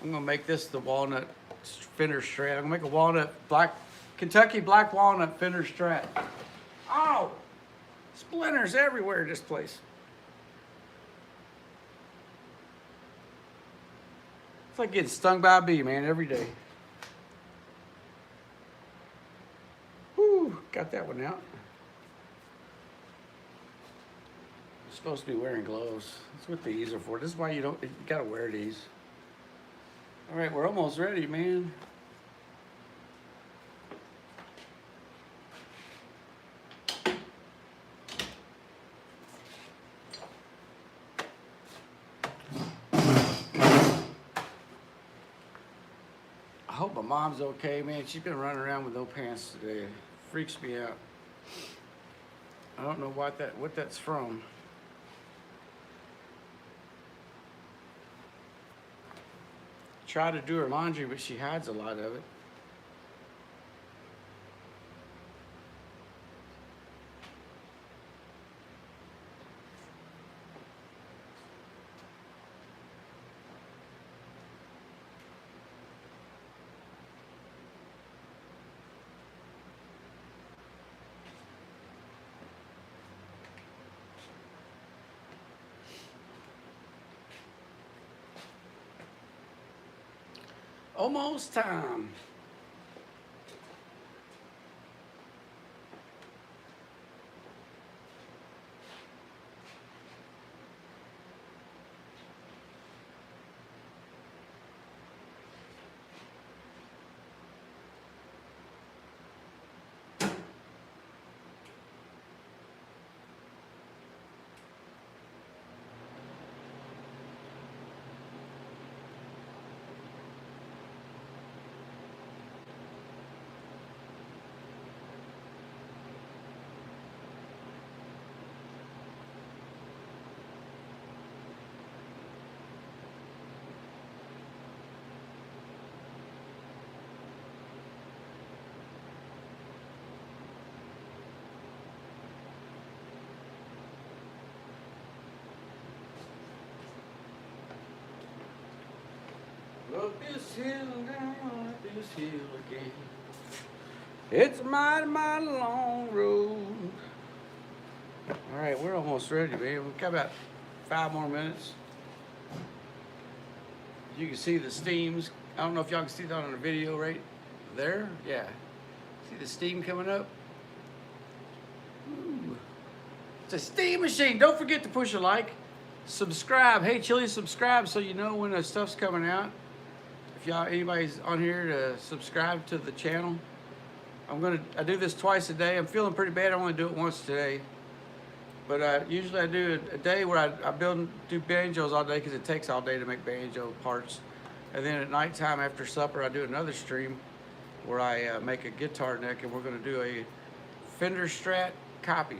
I'm gonna make this the walnut Fender Strat. I'm gonna make a walnut Kentucky black walnut Fender Strat. Oh, splinters everywhere in this place. It's like getting stung by a bee, man, every day. Whew, got that one out. I'm supposed to be wearing gloves. That's what these are for. This is why you gotta wear these. All right, we're almost ready, man. I hope my mom's okay, man. She's been running around with no pants today. It freaks me out. I don't know what that's from. Try to do her laundry, but she hides a lot of it. Almost time. Up this hill, down up this hill again. It's a mighty, mighty long road. All right, we're almost ready, man. We've got about 5 more minutes. You can see the steams. I don't know if y'all can see that on the video right there. Yeah. See the steam coming up? It's a steam machine. Don't forget to push a like. Subscribe. Hey, Chili, subscribe so you know when the stuff's coming out. If y'all, anybody's on here to subscribe to the channel. I do this twice a day. I'm feeling pretty bad. I only do it once today. But usually I do a day where I do banjos all day because it takes all day to make banjo parts. And then at nighttime after supper, I do another stream where I make a guitar neck, and we're going to do a Fender Strat copy.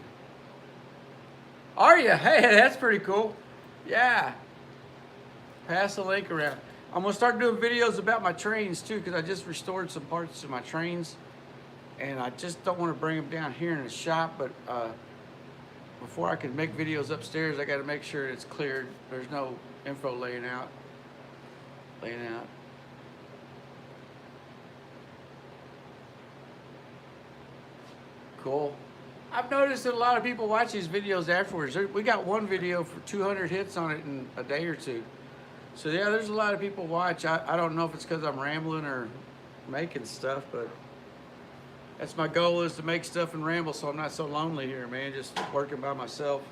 Are you? Hey, that's pretty cool. Yeah. Pass the link around. I'm going to start doing videos about my trains too, because I just restored some parts to my trains. And I just don't want to bring them down here in the shop, but before I can make videos upstairs, I got to make sure it's cleared. There's no info laying out. Cool. I've noticed that a lot of people watch these videos afterwards. We got one video for 200 hits on it in a day or two. So yeah, there's a lot of people watch. I don't know if it's because I'm rambling or making stuff, but that's my goal, is to make stuff and ramble so I'm not so lonely here, man, just working by myself.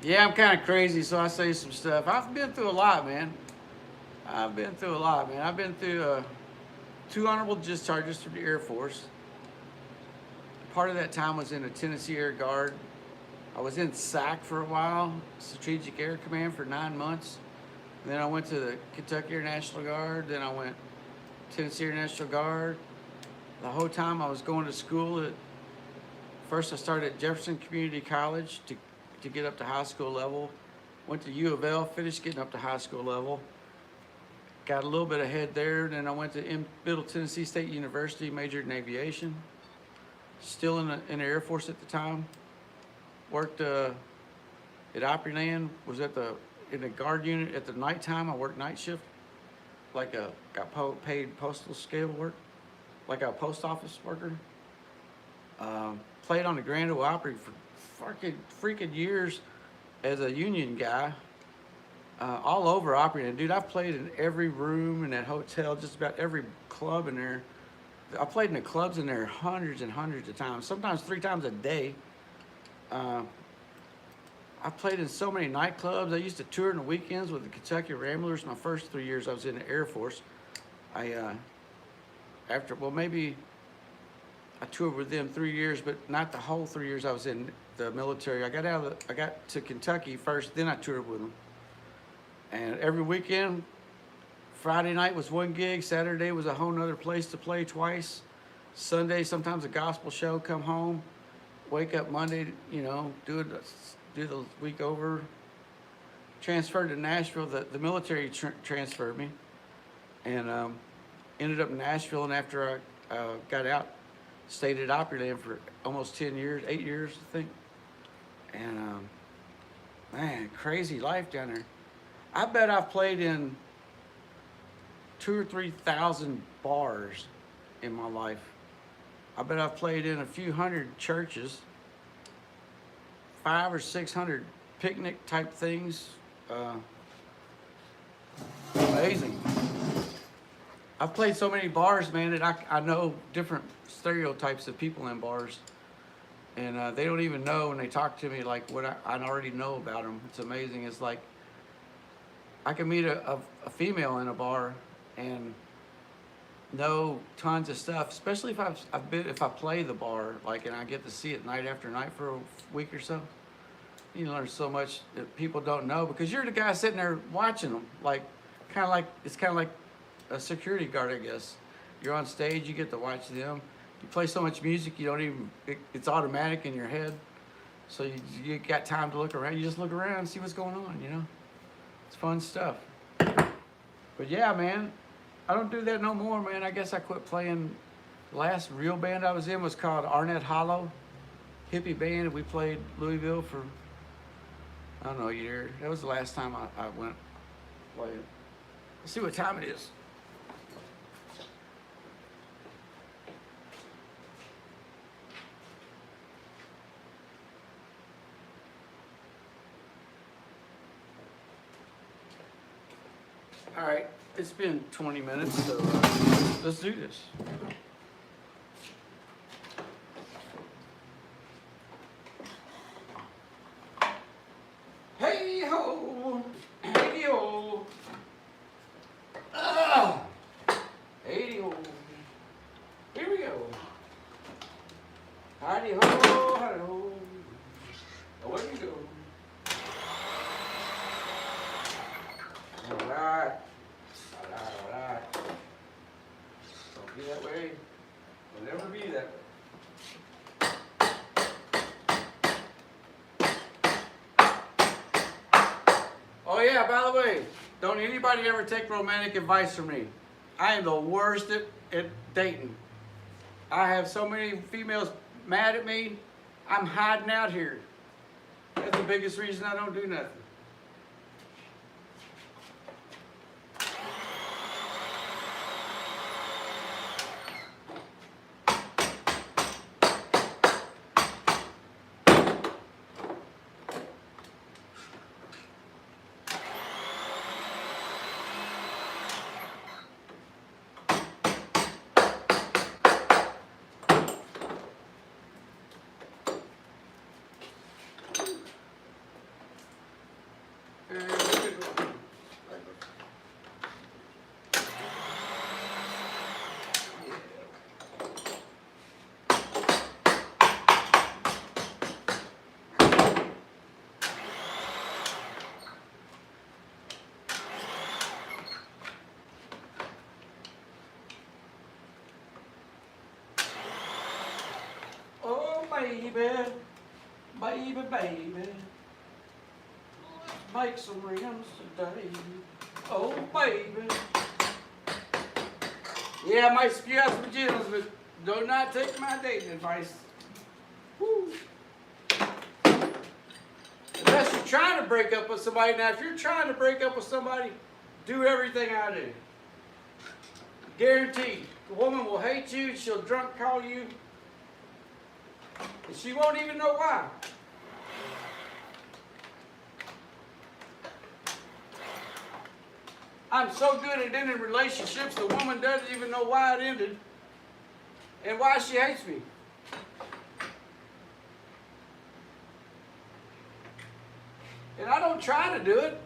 Yeah, I'm kind of crazy, so I say some stuff. I've been through a lot, man. I've been through 2 honorable discharges from the Air Force. Part of that time was in the Tennessee Air Guard. I was in SAC for a while, Strategic Air Command, for 9 months. And then I went to the Kentucky Air National Guard. Then I went Tennessee Air National Guard. The whole time I was going to school. First I started at Jefferson Community College to get up to high school level. Went to U of L, finished getting up to high school level. Got a little bit ahead there. Then I went to Middle Tennessee State University, majored in aviation. Still in the Air Force at the time. Worked at Opryland, was in the guard unit at the nighttime. I worked night shift, got paid postal scale work, like a post office worker. Played on the Grand Ole Opry for freaking years as a union guy, all over Opry. And dude, I've played in every room in that hotel, just about every club in there. I played in the clubs in there hundreds and hundreds of times, sometimes 3 times a day. I played in so many nightclubs. I used to tour on the weekends with the Kentucky Ramblers. My first 3 years I was in the Air Force. Maybe I toured with them 3 years, but not the whole 3 years I was in the military. I got to Kentucky first, then I toured with them. And every weekend, Friday night was one gig, Saturday was a whole nother place to play twice. Sunday, sometimes a gospel show, come home, wake up Monday, do the week over. Transferred to Nashville. The military transferred me, and ended up in Nashville. And after I got out, stayed at Opryland for almost 10 years, 8 years, I think. And man, crazy life down there. I bet I've played in 2,000 or 3,000 bars in my life. I bet I've played in a few hundred churches, 500 or 600 picnic type things. Amazing. I've played so many bars, man, that I know different stereotypes of people in bars. And they don't even know when they talk to me like what I already know about them. It's amazing. It's like I can meet a female in a bar and know tons of stuff, especially if if I play the bar, and I get to see it night after night for a week or so. You learn so much that people don't know because you're the guy sitting there watching them. It's kind of like a security guard, I guess. You're on stage, you get to watch them. You play so much music, you don't even, it's automatic in your head. So you got time to look around. You just look around and see what's going on, It's fun stuff. But yeah, man, I don't do that no more, man. I guess I quit playing. The last real band I was in was called Arnett Hollow hippie band, and we played Louisville for, I don't know, a year. That was the last time I went playing. Let's see what time it is. All right, it's been 20 minutes, so let's do this. Hey ho, hey ho, hey ho. Here we go. Howdy ho, howdy ho. Away we go. All right. All right. Don't be that way. You'll never be that way. Oh yeah, by the way, don't anybody ever take romantic advice from me. I am the worst at dating. I have so many females mad at me. I'm hiding out here. That's the biggest reason I don't do nothing. Baby, baby, baby, let's make some rims today. Oh, baby. Yeah, I might spew out some gems, but do not take my dating advice. Woo. Unless you're trying to break up with somebody. Now, if you're trying to break up with somebody, do everything I do. Guaranteed. The woman will hate you. She'll drunk call you. And she won't even know why. I'm so good at ending relationships, the woman doesn't even know why it ended and why she hates me. And I don't try to do it.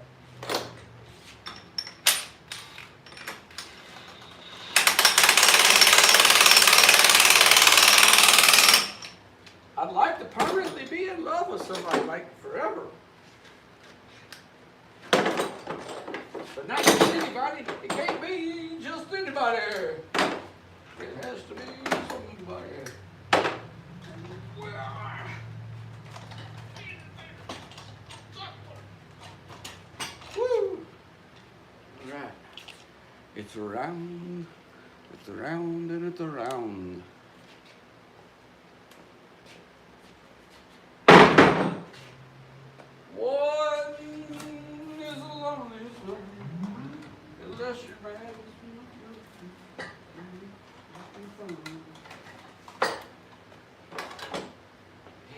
I'd like to permanently be in love with somebody, like forever. But not just anybody. It can't be just anybody. It has to be somebody. Woo! All right. It's around, and it's around. One is a lonely soul, unless you're bad.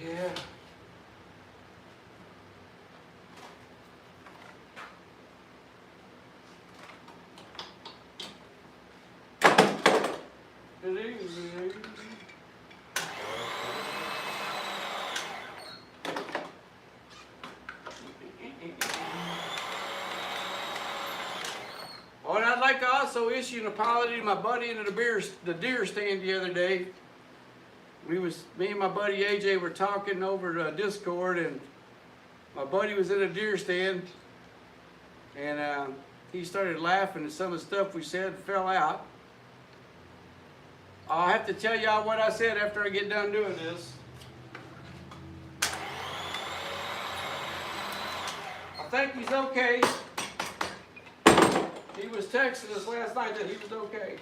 Yeah. It is. Oh, and I'd like to also issue an apology to my buddy in the deer stand the other day. Me and my buddy AJ were talking over Discord, and my buddy was in a deer stand, and he started laughing at some of the stuff we said, fell out. I'll have to tell y'all what I said after I get done doing this. I think he's okay. He was texting us last night that he was okay.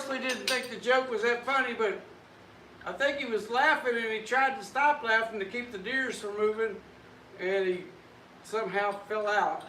personally didn't think the joke was that funny, but I think he was laughing and he tried to stop laughing to keep the deers from moving, and he somehow fell out.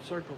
Circle.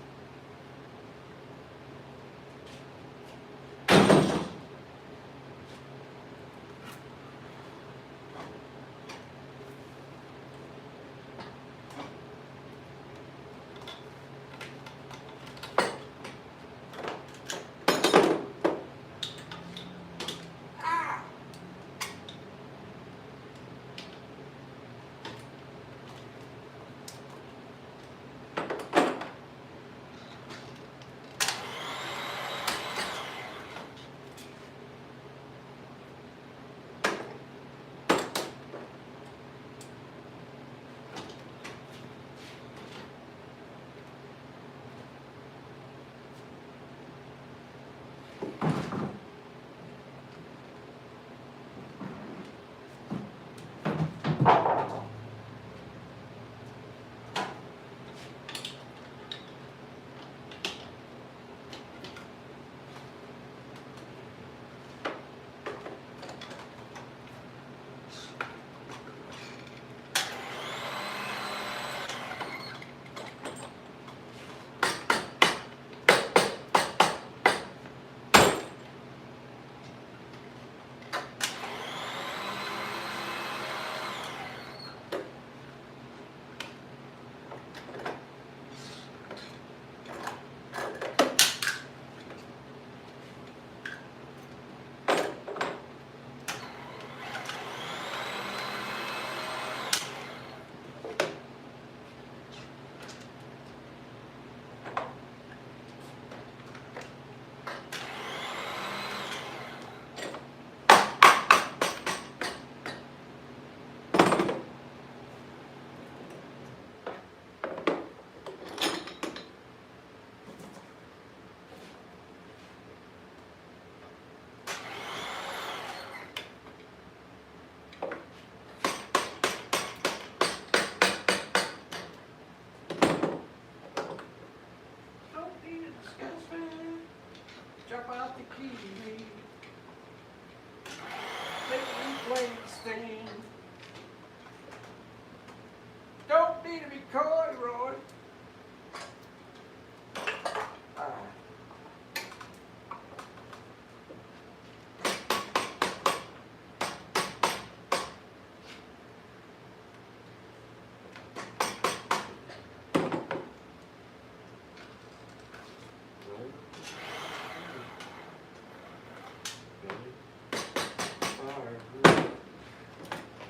corduroy.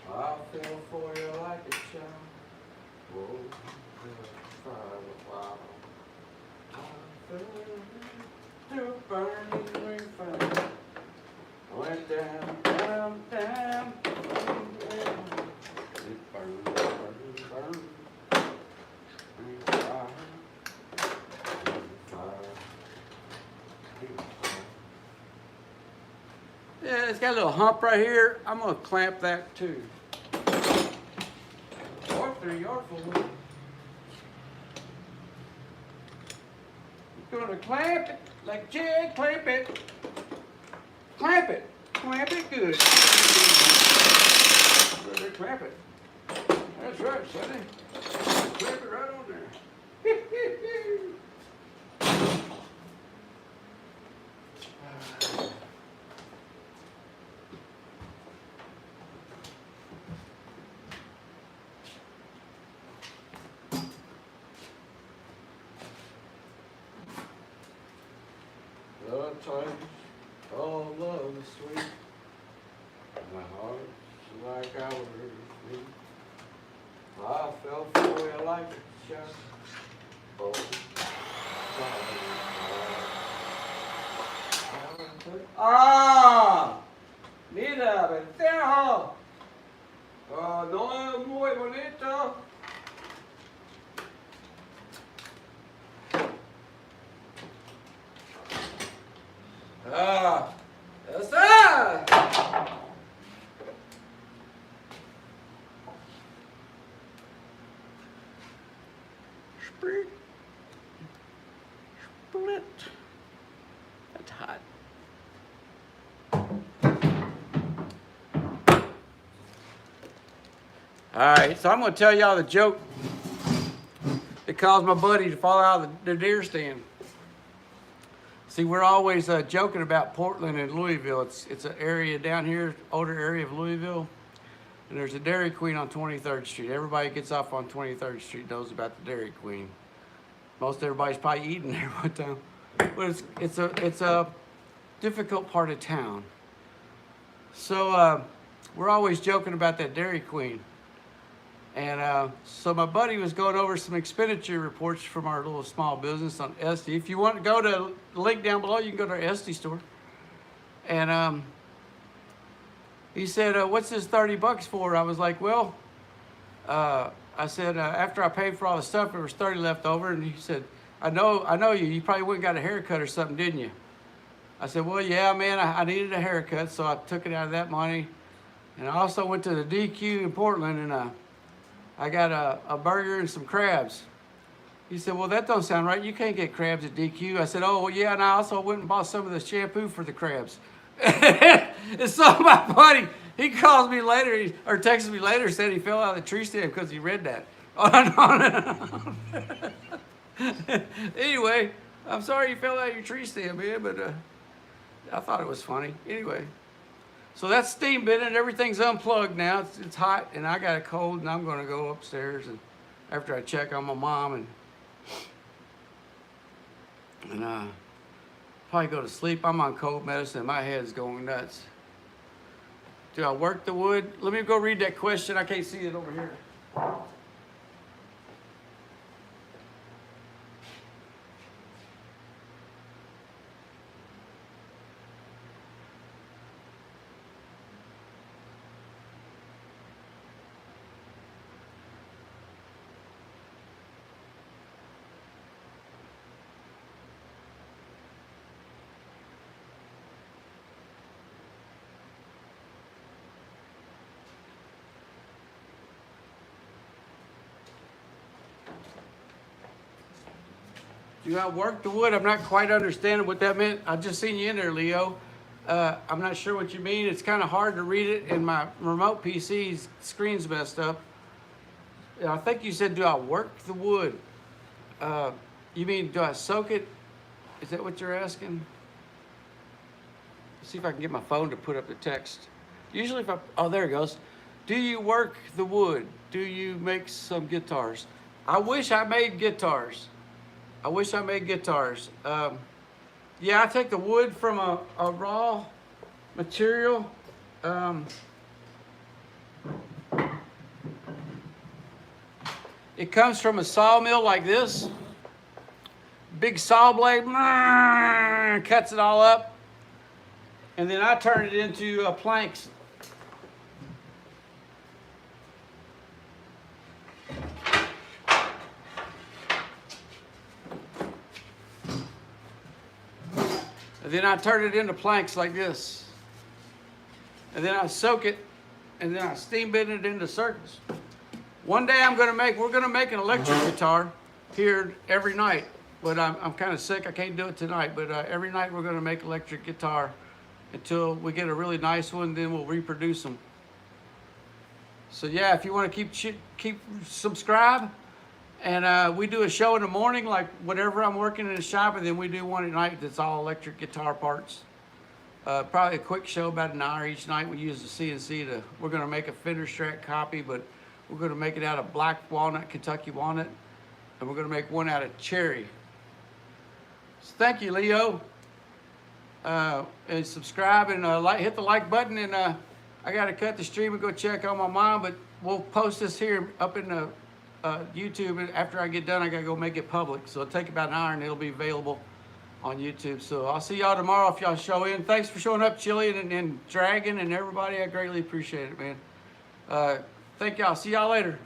I feel for you like a child. Whoa, fire a while. I fell to burning fire. Went down, down, down, down. It burned, burned, burned. Fire, fire. Yeah, it's got a little hump right here. I'm gonna clamp that too. Or 3 or 4. You're gonna clamp it like Jed, clamp it. Clamp it. Clamp it good. Clamp it. That's right, sonny. Clamp it right on there. Love times, all love is sweet. My heart's like ours. I fell for you like a shot. Oh, ah, mira, pendejo. No es muy bonito. Está. Split. Split. That's hot. All right, so I'm going to tell y'all the joke that caused my buddy to fall out of the deer stand. See, we're always joking about Portland and Louisville. It's an area down here, older area of Louisville, and there's a Dairy Queen on 23rd Street. Everybody gets off on 23rd Street knows about the Dairy Queen. Most everybody's probably eating there one time, but it's a difficult part of town. So we're always joking about that Dairy Queen. And so my buddy was going over some expenditure reports from our little small business on ESTY. If you want to go to the link down below, you can go to our ESTY store. And he said, what's this 30 bucks for? I was like, well, I said, after I paid for all the stuff, there was 30 left over. And he said, I know you. You probably went and got a haircut or something, didn't you? I said, well, yeah, man, I needed a haircut, so I took it out of that money. And I also went to the DQ in Portland, and I got a burger and some crabs. He said, well, that don't sound right. You can't get crabs at DQ. I said, oh, well, yeah, and I also went and bought some of the shampoo for the crabs. And so my buddy, he calls me later, or texts me later, said he fell out of the tree stand because he read that. Anyway, I'm sorry you fell out of your tree stand, man, but I thought it was funny. Anyway. So that's steam bending. Everything's unplugged now. It's hot, and I got a cold, and I'm going to go upstairs and after I check on my mom and probably go to sleep. I'm on cold medicine. My head's going nuts. Do I work the wood? Let me go read that question. I can't see it over here. Do I work the wood? I'm not quite understanding what that meant. I just seen you in there, Leo. I'm not sure what you mean. It's kind of hard to read it, and my remote PC's screen's messed up. I think you said, do I work the wood? You mean, do I soak it? Is that what you're asking? See if I can get my phone to put up the text. Usually if I, oh, there it goes. Do you work the wood? Do you make some guitars? I wish I made guitars. I wish I made guitars. Yeah, I take the wood from a raw material. It comes from a sawmill like this. Big saw blade, cuts it all up. And then I turn it into planks. And then I turn it into planks like this. And then I soak it, and then I steam bend it into circles. One day we're gonna make an electric guitar here every night. But I'm kind of sick, I can't do it tonight. But every night we're gonna make electric guitar until we get a really nice one, then we'll reproduce them. So yeah, if you want to keep subscribe, and we do a show in the morning, like whatever I'm working in the shop, and then we do one at night that's all electric guitar parts. Probably a quick show, about an hour each night. We use the CNC we're gonna make a Fender Strat copy, but we're gonna make it out of black walnut, Kentucky walnut, and we're gonna make one out of cherry. So thank you, Leo. And subscribe and hit the like button, and I gotta cut the stream and go check on my mom, but we'll post this here up in the YouTube, and after I get done I gotta go make it public, so it'll take about an hour and it'll be available on YouTube. So I'll see y'all tomorrow if y'all show in. Thanks for showing up, Chili and Dragon and everybody. I greatly appreciate it, man. Thank y'all. See y'all later.